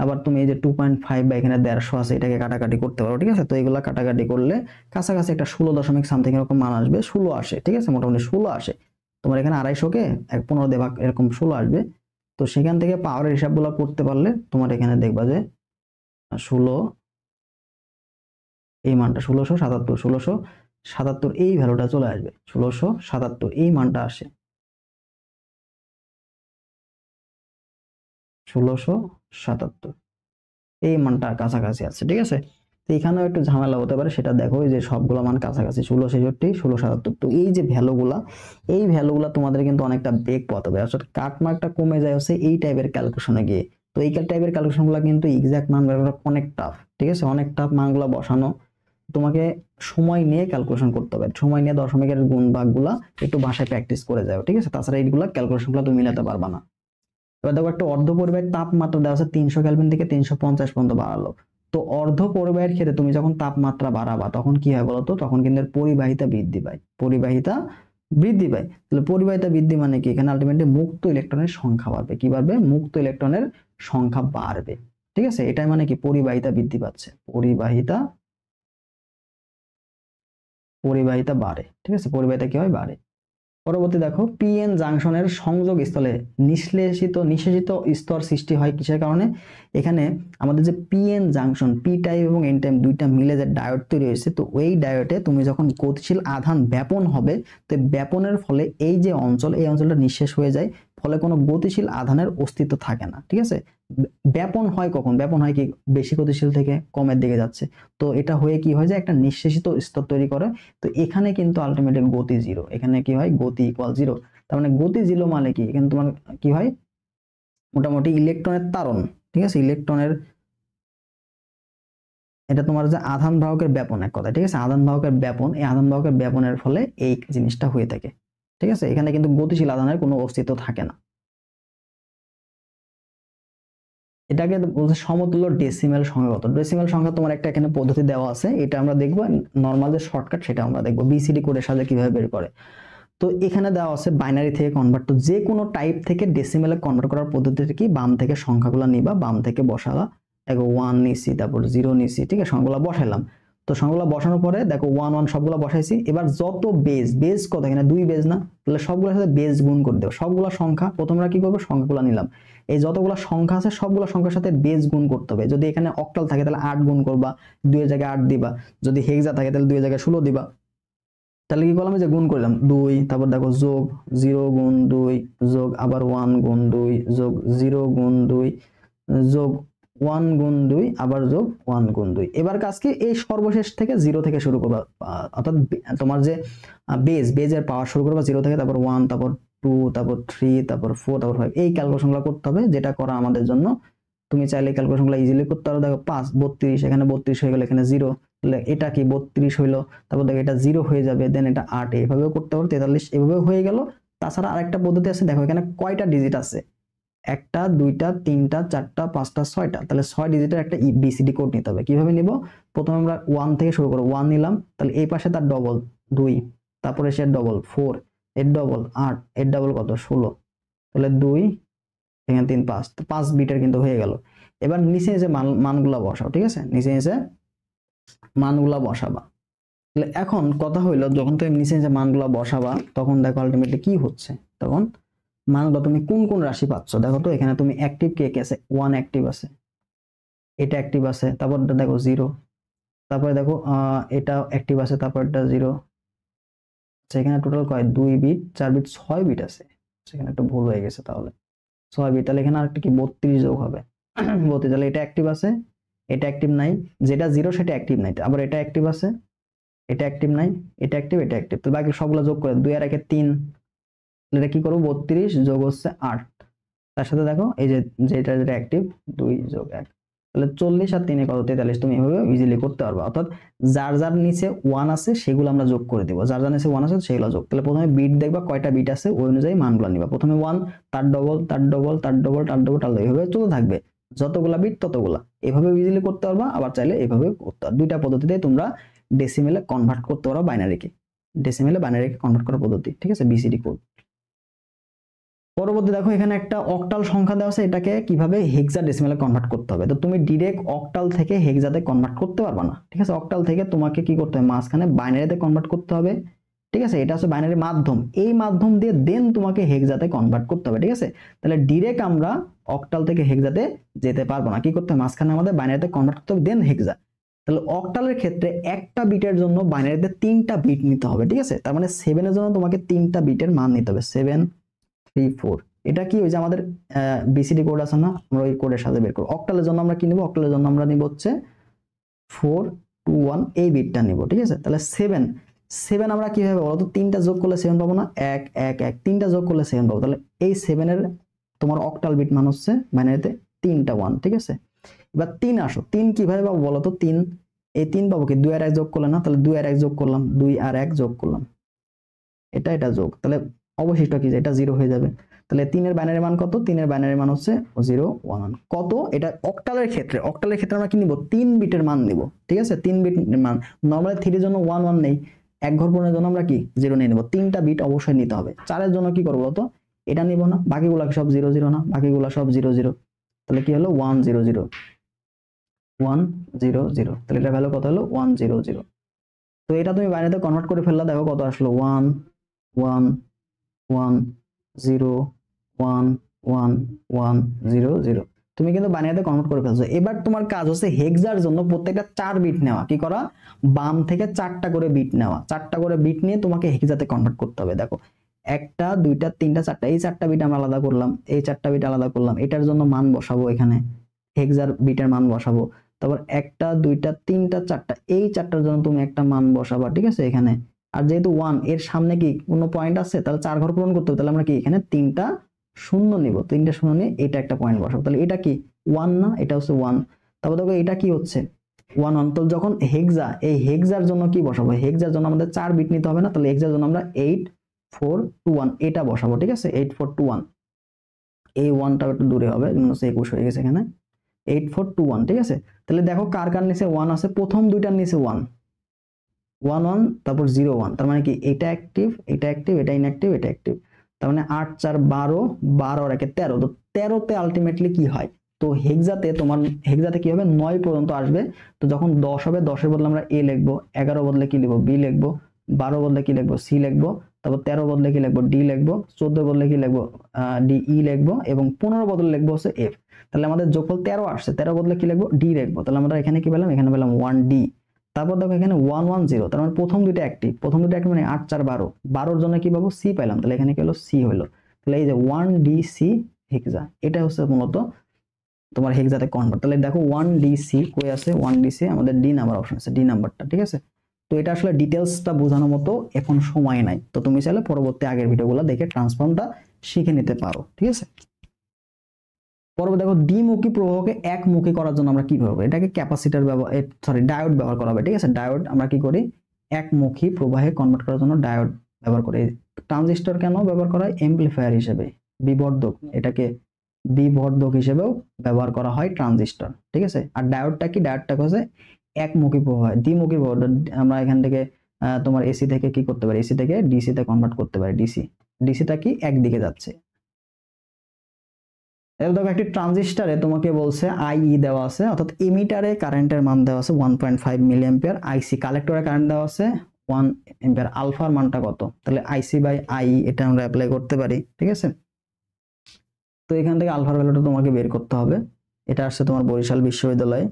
আবার তুমি এই যে 2.5 বা এখানে 150 আছে এটাকে কাটাকাটি করতে পারো, ঠিক আছে। তো এগুলা কাটাকাটি করলে কাছাকাছি একটা 16 দশমিক সামথিং এরকম মান আসবে, 16 আসে, ঠিক আছে, মোটামুটি 16 আসে। তোমার এখানে 250 কে 15 দিয়ে ভাগ এরকম 16 আসবে। তো সেখান থেকে পাওয়ারের হিসাবগুলো করতে পারলে তোমার এখানে দেখবা যে 16, এই মানটা 1677 এই ভ্যালুটা চলে আসবে, 1677 এই মানটা আসে, 1677 এই মানটা কাছাকাছি আছে, ঠিক আছে। তো এখানেও একটু ঝামেলা হতে পারে, সেটা দেখো যে সবগুলো মান কাছাকাছি 1666 1677। তো এই যে ভ্যালুগুলা, এই ভ্যালুগুলা তোমাদের কিন্তু অনেকটা বেগ পাতে হবে, অর্থাৎ কাটমার্কটা কমে যায় হচ্ছে এই টাইপের ক্যালকুলেশনে গিয়ে। তো এই টাইপের ক্যালকুলেশনগুলো কিন্তু এক্সাক্ট মান বের করা অনেক টাফ, ঠিক আছে, অনেক টাফ মানগুলো বসানো, তোমাকে সময় নিয়ে ক্যালকুলেশন করতে হবে, সময় নিয়ে দশমিকের গুণ ভাগগুলা একটু বাসায় প্র্যাকটিস করে যাও, ঠিক আছে, তাছাড়া এইগুলা ক্যালকুলেশনগুলো তুমি মিলাতে পারবা না। এবার দেখো একটা অর্ধ পরিবাহীর তাপমাত্রা দেওয়া আছে 300 কেলভিন থেকে 350 পর্যন্ত বাড়ালো। তো অর্ধ পরিবাহীর ক্ষেত্রে তুমি যখন তাপমাত্রা বাড়াবা তখন কি হয় বলতো, তখন কিন্তু পরিবাহিতা বৃদ্ধি পায়, পরিবাহিতা বৃদ্ধি পায়। তাহলে পরিবাহিতা বৃদ্ধি মানে কি, এখানে আলটিমেটলি মুক্ত ইলেকট্রনের সংখ্যা বাড়বে, কি বাড়বে, মুক্ত ইলেকট্রনের সংখ্যা বাড়বে, ঠিক আছে, এটাই মানে কি পরিবাহিতা বৃদ্ধি পাচ্ছে, পরিবাহিতা পরিবাহিতা বাড়ে, ঠিক আছে, পরিবাহিতা কি হয়, বাড়ে। পরবর্তী দেখো পিএন জাংশনের সংযোগ স্থলে নিঃশেষিত স্তর সৃষ্টি হয় কিসের কারণে, এখানে আমাদের যে পিএন জাংশন, পি টাইপ এবং এন টাইপ দুইটা মিলে যে ডায়োড তৈরি হয়েছে, তো ওই ডায়োডে তুমি যখন গতিশীল আধান ব্যাপন হবে, তো ব্যাপনের ফলে এই যে অঞ্চল, এই অঞ্চলটা নিঃশেষ হয়ে যায়, ফলে কোনো গতিশীল আধানের অস্তিত্ব থাকে না, ঠিক আছে। ব্যাপন হয় কখন, ব্যাপন হয় কি বেশি গতিশীল থেকে কমের দিকে যাচ্ছে, তো এটা হয়ে কি হয় যে একটা নিঃশেষিত স্তর তৈরি করে। তো এখানে কিন্তু আলটিমেটলি গতি জিরো, এখানে কি হয় গতি ইকুয়াল জিরো, তার মানে গতি জিরো মানে কি, এখানে তোমার কি হয় মোটামুটি ইলেকট্রনের তারণ, ঠিক আছে, ইলেকট্রনের, এটা তোমার যে আধান বাহকের ব্যাপন, এক কথা, ঠিক আছে, আধান বাহকের ব্যাপন, এই আধান বাহকের ব্যাপনের ফলে এই জিনিসটা হয়ে থাকে, ঠিক আছে, এখানে কিন্তু গতিশীল আধানের কোনো অস্তিত্ব থাকে না। এটাকে বলছে সমতুল্য ডেসিমেল সংখ্যা কত, ডেসিমেল সংখ্যা তোমার একটা এখানে পদ্ধতি দেওয়া আছে, এটা আমরা দেখবো, নর্মাল যে শর্টকাট সেটা আমরা দেখবো, বিসিডি কোডের সাথে কিভাবে বের করে। তো এখানে দেওয়া আছে বাইনারি থেকে কনভার্ট, তো যে কোনো টাইপ থেকে ডেসিমেলে কনভার্ট করার পদ্ধতিটা কি, বাম থেকে সংখ্যাগুলো নিবা, বাম থেকে বসালা, দেখো 1 নিছি, তারপর 0 নিছি, ঠিক আছে, সংখ্যাগুলো বসাইলাম। তো সংখ্যাগুলো বসানোর পরে দেখো 1 1 সবগুলো বসাইছি, এবার যত বেজ কত, এখানে 2 বেজ না, তাহলে সবগুলোর সাথে বেজ গুণ করে দেবো, সবগুলো সংখ্যা প্রথমে আমরা কি করবো, সংখ্যাগুলো নিলাম, এই যতগুলো সংখ্যা আছে সবগুলো সংখ্যার সাথে বেজ গুণ করতে হবে, যদি এখানে অক্টাল থাকে তাহলে 8 গুণ করবা, 2 এর জায়গায় 8 দিবা, যদি হেক্সা থাকে তাহলে 2 এর জায়গায় 16 দিবা। তাহলে কি করলাম, যে গুণ করলাম 2, তারপর দেখো যোগ 0 গুণ 2 যোগ আবার 1 গুণ 2 যোগ 0 গুণ 2 যোগ 1 গুণ 2 আবার যোগ 1 গুণ 2। এবার কাজ কি, এই সর্বশেষ থেকে 0 থেকে শুরু করবা, অর্থাৎ তোমার যে বেজের পাওয়ার শুরু করবা 0 থেকে, তারপর 1, তারপর 2, তারপর 3, তারপর 4, তারপর 5, এই ক্যালকুলেশনগুলো করতে হবে, যেটা করা আমাদের জন্য, তুমি চাইলে ক্যালকুলেশনগুলো ইজিলি করতে পারো। দেখো 5 32, এখানে 32 হয়ে গেল, এখানে 0, তাহলে এটা কি 32 হইলো, তারপর দেখো এটা 0 হয়ে যাবে, দেন এটা 8, এভাবেও করতে পারো, 43 এভাবেও হয়ে গেল। তাছাড়া আরেকটা পদ্ধতি আছে, দেখো এখানে কয়টা ডিজিট আছে, একটা, দুইটা, তিনটা, চারটা, পাঁচটা, ছয়টা, তাহলে 6 ডিজিটের একটা বিসিডি কোড নিতে হবে। কিভাবে নিব, প্রথমে আমরা 1 থেকে শুরু করব, 1 নিলাম, তাহলে এই পাশে তার ডবল 2, তারপরে সে ডবল 4, এর ডবল 8, এর ডবল কত 16, তাহলে 2 এখানে 3 5, 5 বিটের কিন্তু হয়ে গেল। এবার নিচে যে মানগুলা বসাও, ঠিক আছে, নিচে মানগুলা বসাবা। তাহলে এখন কথা হইলো, যখন তুমি নিচে যে মানগুলা বসাবা তখন দেখো আলটিমেটলি কি হচ্ছে, তখন মানগুলো তুমি কোন কোন রাশি পাচ্ছ, দেখো তো এখানে তুমি অ্যাক্টিভ কে কে আছে, 1 অ্যাক্টিভ আছে, এটা অ্যাক্টিভ আছে, তারপর দেখো 0, তারপরে দেখো এটা অ্যাক্টিভ আছে, তারপর এটা 0, সেখানে টোটাল কয় 2 বিট 4 বিট 6 বিট আছে, সেখানে একটু ভুল হয়ে গেছে তাহলে। 6 বিট, তাহলে এখানে আরেকটা কি 32 যোগ হবে 32, তাহলে এটা অ্যাক্টিভ আছে, এটা অ্যাক্টিভ নাই, যেটা 0 সেটা অ্যাক্টিভ নাই, আবার এটা অ্যাক্টিভ আছে, এটা অ্যাক্টিভ নাই, এটা অ্যাক্টিভ, এটা অ্যাক্টিভ, তো বাকি সবগুলো যোগ করে 2 আর 1 3, এটা কি করবো 32 যোগ হচ্ছে 8, তার সাথে দেখো এই যে যেটা যেটা অ্যাক্টিভ 2 যোগ 1, তাহলে 40 আর 3 কত 43, তুমি এভাবে ইজিলি করতে পারবে। অর্থাৎ যার যার নিচে 1 আছে সেগুলো আমরা যোগ করে দিব, যার যার নিচে 1 আছে সেগুলো যোগ, তাহলে প্রথমে বিট দেখবা কয়টা বিট আছে ওই অনুযায়ী মানগুলো নিবা, প্রথমে 1, তার ডবল, তার ডবল, তার ডবল, তার ডবল, তার ডবল, এভাবে চলতে থাকবে, যতগুলা বিট ততগুলা, এভাবে ইজিলি করতে পারবা। আবার চাইলে এভাবে করতে পারবা, দুইটা পদ্ধতিতে তোমরা ডেসিমেলে কনভার্ট করতে পারো বাইনারিকে, ডেসিমেলে বাইনারিকে কনভার্ট করার পদ্ধতি, ঠিক আছে, বিসিডি কোড। পরবর্তী দেখো এখানে একটা অক্টাল সংখ্যা দেওয়া আছে, এটাকে কিভাবে হেক্সাডেসিমালে কনভার্ট করতে হবে, তো তুমি ডিরেক্ট অক্টাল থেকে হেক্সাতে কনভার্ট করতে পারবে না, ঠিক আছে, অক্টাল থেকে তোমাকে কি করতে হবে, মাঝখানে বাইনারিতে কনভার্ট করতে হবে, ঠিক আছে, এটা হচ্ছে বাইনারি মাধ্যম, এই মাধ্যম দিয়ে দেন তোমাকে হেক্সাতে কনভার্ট করতে হবে, ঠিক আছে, তাহলে ডিরেক্ট আমরা অক্টাল থেকে হেক্সাতে যেতে পারবো না, কি করতে হবে, মাঝখানে আমাদের বাইনারিতে কনভার্ট করতে হবে দেন হেক্সা। তাহলে অক্টালের ক্ষেত্রে একটা বিটের জন্য বাইনারিতে 3টা বিট নিতে হবে, ঠিক আছে, তার মানে 7 এর জন্য তোমাকে 3টা বিটের মান নিতে হবে, 7 3 4, এটা কি ওই যে আমাদের বিসিডি কোড আছে না, আমরা ওই কোডের সাথে বের করব। অক্টালের জন্য আমরা কি নিব, অক্টালের জন্য আমরা নিব হচ্ছে 4 2 1 এই বিটটা নিব, ঠিক আছে, তাহলে 7 7 আমরা কিভাবে বলতো, 3টা যোগ করলে 7 পাবো না, 1 1 1, 3টা যোগ করলে 7 পাবো, তাহলে এই 7 এর তোমার অক্টাল বিট মান হচ্ছে বাইনারিতে 3টা 1, ঠিক আছে। এবার 3 আসো, 3 কিভাবে পাবো বলো তো, 3 এই 3 পাবো কি 2 আর 1 যোগ করলে না, তাহলে 2 আর 1 যোগ করলাম, 2 আর 1 যোগ করলাম, এটা এটা যোগ, তাহলে অবশিষ্ট কি এটা 0 হয়ে যাবে, তাহলে 3 এর বাইনারি মান কত, 3 এর বাইনারি মান হচ্ছে 0 1 কত, এটা অক্টালের ক্ষেত্রে, অক্টালের ক্ষেত্রে আমরা কি নিব 3 বিটের মান নিব, ঠিক আছে, 3 বিটের মান, নরমালি 3 এর জন্য 1 1 নেই, এক ঘর পূরণের জন্য আমরা কি 0 নিয়ে নিব, 3টা বিট অবশ্যই নিতে হবে। 4 এর জন্য কি করব বলতো, এটা নিব না, বাকিগুলো সব 0 0 না, বাকিগুলো সব 0 0, তাহলে কি হলো 1 0 0 1 0 0, তাহলে এটা ভ্যালু কত হলো 1 0 0, তো এটা তুমি বাইনারিতে কনভার্ট করে ফেললা, দেখো কত আসলো 1 1 1 0 1 1 1 0 0, তুমি কিন্তু বাইনারিতে কনভার্ট করে ফেলছো। এবার তোমার কাজ হচ্ছে হেক্সার জন্য প্রত্যেকটা 4 বিট নেওয়া, কি করা, বাম থেকে 4টা করে বিট নেওয়া, 4টা করে বিট নিয়ে তোমাকে হেক্সাতে কনভার্ট করতে হবে। দেখো 1টা 2টা 3টা 4টা, এই 4টা বিট আমরা আলাদা করলাম, এই 4টা বিট আলাদা করলাম, এটার জন্য মান বসাবো, এখানে হেক্সার বিটের মান বসাবো, তারপর 1টা 2টা 3টা 4টা, এই 4টার জন্য তুমি একটা মান বসাবা, ঠিক আছে, এখানে। আর যেহেতু 1 এর সামনে কি কোনো পয়েন্ট আছে, তাহলে 4 ঘর পূরণ করতে হবে, তাহলে আমরা কি এখানে 3টা শূন্য নিব, 3টা শূন্য নিয়ে এটা একটা পয়েন্ট বসাবো, তাহলে এটা কি 1 না, এটা হচ্ছে 1, তারপর দেখো এটা কি হচ্ছে 1 1, তো যখন হেক্সা, এই হেক্সার জন্য কি বসাবো, হেক্সার জন্য আমাদের 4 বিট নিতে হবে না, তাহলে হেক্সার জন্য আমরা 8 4 2 1 এটা বসাবো, ঠিক আছে, 8 4 2 1, এই 1টা একটু দূরে হবে, 21 হয়ে গেছে এখানে, 8 4 2 1, ঠিক আছে। তাহলে দেখো কার কার নিচে 1 আছে, প্রথম দুইটার নিচে 1 1 1, তারপর 0 1, তার মানে কি এটা অ্যাক্টিভ, এটা অ্যাক্টিভ, এটা ইনঅ্যাক্টিভ, এটা অ্যাক্টিভ, তার মানে 8 4 12 12 আর 1 13, তো 13 তে আলটিমেটলি কি হয়, তো হেক্সাতে তোমার হেক্সাতে কি হবে 9 পর্যন্ত আসবে, তো যখন 10 হবে 10 এর বদলে আমরা a লিখবো, 11 বদলে কি লিখবো b লিখবো, 12 বদলে কি লিখবো c লিখবো, তারপর 13 বদলে কি লিখবো d লিখবো, 14 বদলে কি লিখবো d e লিখবো, এবং 15 বদলে লিখবো হচ্ছে f, তাহলে আমাদের যোগফল 13 আসছে, 13 বদলে কি লিখবো d লিখবো, তাহলে আমরা এখানে কি পেলাম, এখানে পেলাম 1d, তারপর দেখো এখানে 1 1 0, তার মানে প্রথম দুটো অ্যাক্টিভ, প্রথম দুটো অ্যাক্টিভ মানে 8 4 12, 12 এর জন্য কি পাবো c পাইলাম, তাহলে এখানে কি হলো c হলো, তাহলে এই যে 1dc হেক্সা, এটা হচ্ছে মূলত তোমার হেক্সাতে কনভার্ট। তাহলে দেখো 1dc কই আছে, 1dc আমাদের ডি নাম্বার অপশন আছে, ডি নাম্বারটা, ঠিক আছে। তো এটা আসলে ডিটেইলসটা বোঝানোর মতো এখন সময় নাই, তো তুমি চাইলে পরবর্তী আগের ভিডিওগুলো দেখে ট্রান্সফর্মটা শিখে নিতে পারো, ঠিক আছে। পরবর্তী দেখো দ্বিমুখী প্রবাহকে একমুখী করার জন্য আমরা কি করব, এটাকে ক্যাপাসিটর ব্যবহার, সরি ডায়োড ব্যবহার করা হবে, ঠিক আছে, ডায়োড আমরা কি করি একমুখী প্রবাহে কনভার্ট করার জন্য ডায়োড ব্যবহার করি। ট্রানজিস্টর কেন ব্যবহার করা হয়, অ্যাম্পলিফায়ার হিসেবে, বিবর্ধক, এটাকে বিবর্ধক হিসেবেও ব্যবহার করা হয় ট্রানজিস্টর, ঠিক আছে। আর ডায়োডটা কি, ডায়োডটা হচ্ছে একমুখী প্রবাহ, দ্বিমুখী প্রবাহ, আমরা এখান থেকে তোমার এসি থেকে কি করতে পারি, এসি থেকে ডিসি তে কনভার্ট করতে পারি, ডিসি, ডিসিটা কি একদিকে যাচ্ছে। এবার দেখো একটি ট্রানজিস্টরে তোমাকে বলছে আইই দেওয়া আছে, অর্থাৎ এমিটারে কারেন্টের মান দেওয়া আছে 1.5 মিলি অ্যাম্পিয়ার, আইসি কালেক্টরে কারেন্ট দেওয়া আছে 1 অ্যাম্পিয়ার, আলফার মানটা কত, তাহলে আইসি বাই আই এটা আমরা অ্যাপ্লাই করতে পারি, ঠিক আছে। তো এখান থেকে আলফার ভ্যালুটা তোমাকে বের করতে হবে, এটা আসছে তোমার বরিশাল বিশ্ববিদ্যালয়ে।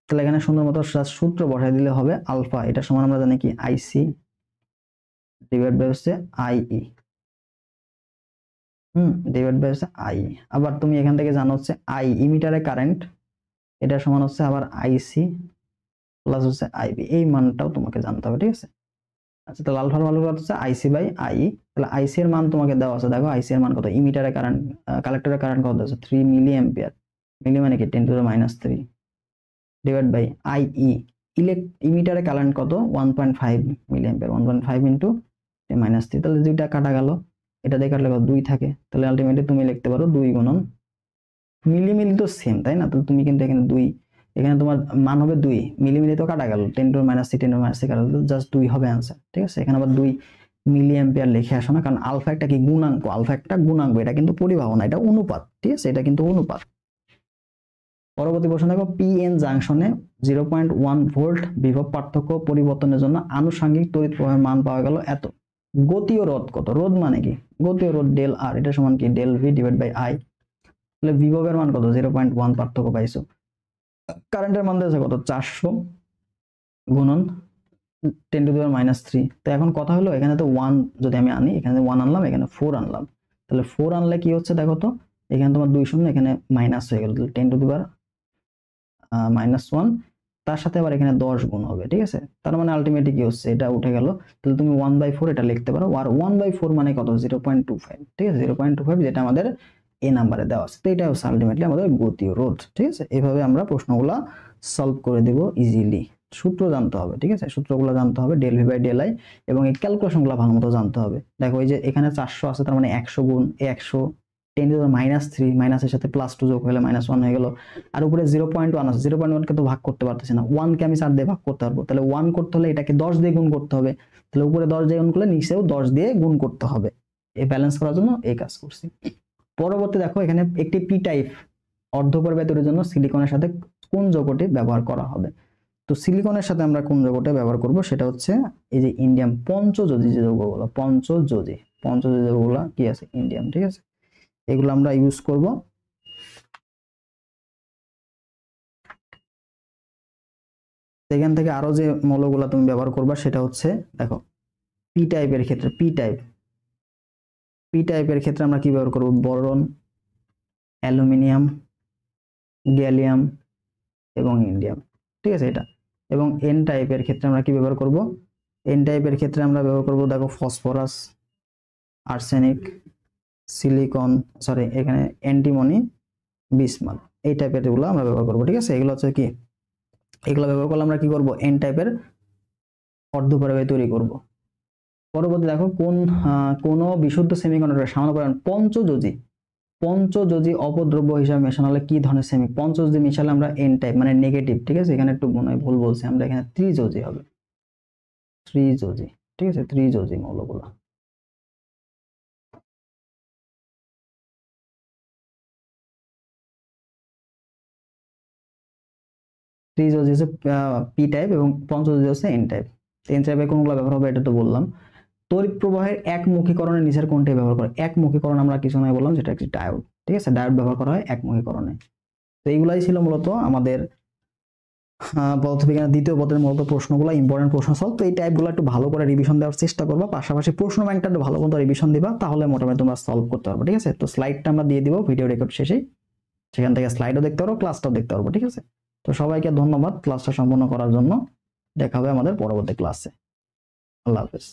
তাহলে এখানে সুন্দর মতো সূত্র বসাই দিলে হবে, আলফা এটা সমান আমরা জানি কি আইসি ডিভাইড বাই হচ্ছে আইই, ডিভাইড বাই হচ্ছে আই। আবার তুমি এখান থেকে জানো হচ্ছে আই ইমিটারে কারেন্ট, এটা সমান হচ্ছে আবার আইসি প্লাস হচ্ছে আইবি, এই মানটাও তোমাকে জানতে হবে, ঠিক আছে। আচ্ছা, তাহলে আলফার ভ্যালু কত হচ্ছে আইসি বাই আই, তাহলে আইসি এর মান তোমাকে দেওয়া আছে, দেখো আইসি এর মান কত, ইমিটারে কারেন্ট কালেক্টরে কারেন্ট কত আছে 3 মিলি অ্যাম্পিয়ার, মিলি মানে কি 10⁻³ ডিভাইড বাই আইই, ইমিটারে কারেন্ট কত 1.5 মিলি অ্যাম্পিয়ার, 1.5 ইনটু 10⁻³, তাহলে দুইটা কাটা গেল, এটা দিয়ে কাটলে কত 2 থাকে, তাহলে আলটিমেটলি তুমি লিখতে পারো 2 গুণন মিলি, মিলি তো সেম তাই না, তো তুমি কিন্তু এখানে 2, এখানে তোমার মান হবে 2, মিলি মিলি তো কাটা গেল, 10⁻³ 10⁻³ কাটা গেল, জাস্ট 2 হবে आंसर, ঠিক আছে। এখানে আবার 2 মিলি অ্যাম্পিয়ার লিখে আসো না, কারণ আলফা একটা কি গুণাঙ্ক, আলফা একটা গুণাঙ্ক, এটা কিন্তু পরিবাহ না, এটা অনুপাত, ঠিক আছে, এটা কিন্তু অনুপাত। পরবর্তী প্রশ্ন দেখো, পিএন জাংশনে 0.1 ভোল্ট বিভব পার্থক্য পরিবর্তনের জন্য আনুষঙ্গিক তড়িৎ প্রবাহের মান পাওয়া গেল এত, গতীয় রোধ কত, রোধ মানে কি, গতীয় রোধ ডেল আর, এটা সমান কি del V divide by I, তাহলে বিভবের মান কত 0.1 পার্থক্য পাইছো, কারেন্টের মান দিয়েছে কত 400 গুণন 10⁻³ তো এখন কথা হলো এখানে তো 1 যদি আমি আনি, এখানে 1 আনলাম, এখানে 4 আনলাম, তাহলে 4 আনলে কি হচ্ছে দেখো তো, এখানে তোমার 2 শূন্য, এখানে মাইনাস হয়ে গেল, তাহলে 10⁻⁻1, তার সাথে আবার এখানে 10 গুণ হবে, ঠিক আছে, তার মানে আলটিমেটলি কি হচ্ছে এটা উঠে গেল, তাহলে তুমি 1/4 এটা লিখতে পারো, আর 1/4 মানে কত 0.25, ঠিক আছে, 0.25 যেটা আমাদের এ নাম্বারে দেওয়া আছে, তো এটা হচ্ছে আলটিমেটলি আমাদের গতীয় রোধ, ঠিক আছে। এইভাবে আমরা প্রশ্নগুলা সলভ করে দেব ইজিলি, সূত্র জানতে হবে, ঠিক আছে, সূত্রগুলো জানতে হবে del V by del I, এবং এই ক্যালকুলেশনগুলো ভালোমতো জানতে হবে। দেখো এই যে এখানে 400 আছে, তার মানে 100 গুণ 100 10⁻³ মাইনাসের সাথে +2 যোগ হলে -1 হয়ে গেল, আর উপরে 0.1 আছে, 0.1 কে তো ভাগ করতে পারতেছি না, 1 কে আমি 4 দিয়ে ভাগ করতে পারবো, তাহলে 1 করতে হলে এটাকে 10 দিয়ে গুণ করতে হবে, তাহলে উপরে 10 দিয়ে গুণ করলে নিচেও 10 দিয়ে গুণ করতে হবে, এই ব্যালেন্স করার জন্য এই কাজ করছি। পরবর্তী দেখো এখানে একটি পি টাইপ অর্ধপরিবাহী তৈরির জন্য সিলিকনের সাথে কোন যৌগটি ব্যবহার করা হবে, তো সিলিকনের সাথে আমরা কোন যৌগটা ব্যবহার করব সেটা হচ্ছে এই যে ইন্ডিয়াম পঞ্চযোজী যে যৌগগুলো, পঞ্চযোজী যৌগগুলো কি আছে ইন্ডিয়াম, ঠিক আছে, এগুলো আমরা ইউজ করব। এখান থেকে আরো যে মৌলগুলো তুমি ব্যবহার করবা সেটা হচ্ছে দেখো পি টাইপের ক্ষেত্রে, পি টাইপের ক্ষেত্রে আমরা কি ব্যবহার করব, বোরন, অ্যালুমিনিয়াম, গ্যালিয়াম এবং ইন্ডিয়াম, ঠিক আছে এটা। এবং এন টাইপের ক্ষেত্রে আমরা কি ব্যবহার করব, এন টাইপের ক্ষেত্রে আমরা ব্যবহার করব দেখো ফসফরাস, আর্সেনিক, সিলিকন, সরি এখানে অ্যান্টিমনি, বিসমাথ, এই টাইপের এগুলো আমরা ব্যবহার করব, ঠিক আছে। এগুলো হচ্ছে কি, এগুলো ব্যবহার করলে আমরা কি করব, এন টাইপের অর্ধপরিবাহী তৈরি করব। পরবর্তী দেখো কোন বিশুদ্ধ সেমিকন্ডাক্টরের সামান্য পরিমাণ পঞ্চযোজী অপদ্রব্য হিসাবে মেশানো হলে কি ধরনের সেমি, পঞ্চযোজী মিশালে আমরা এন টাইপ মানে নেগেটিভ, ঠিক আছে, এখানে একটু মনে হয় ভুল বলছি আমরা, এখানে ত্রিযোজী হবে, ত্রিযোজী, ঠিক আছে, ত্রিযোজী মৌলগুলো। ত্রিযোজী হচ্ছে পি টাইপ এবং পঞ্চযোজী হচ্ছে এন টাইপ। এন টাইপের কোনগুলো ব্যবহার হবে এটা তো বললাম। তড়িৎ প্রবাহের একমুখীকরণের নিচের কোনটি ব্যবহার করে, একমুখীকরণ আমরা কিছু নয় বললাম, যেটা একটি ডায়োড, ঠিক আছে, ডায়োড ব্যবহার করা হয় একমুখীকরণে। তো এইগুলাই ছিল মূলত আমাদের পদার্থবিজ্ঞানের দ্বিতীয় পদের মূলত প্রশ্নগুলো, ইম্পর্টেন্ট প্রশ্ন সলভ। তো এই টাইপগুলো একটু ভালো করে রিভিশন দেওয়ার চেষ্টা করবা, পাশাপাশি প্রশ্ন ব্যাংকটা একটু ভালো মতো রিভিশন দিবা, তাহলে মোটামুটি তোমরা সলভ করতে পারবে, ঠিক আছে। তো স্লাইডটা আমরা দিয়ে দিব ভিডিও রেকর্ড শেষে, সেখান থেকে স্লাইডও দেখতে পারো, ক্লাসটাও দেখতে পারবো, ঠিক আছে। তো সবাইকে ধন্যবাদ ক্লাসটা সম্পূর্ণ করার জন্য, দেখা হবে আমাদের পরবর্তী ক্লাসে, আল্লাহ হাফেজ।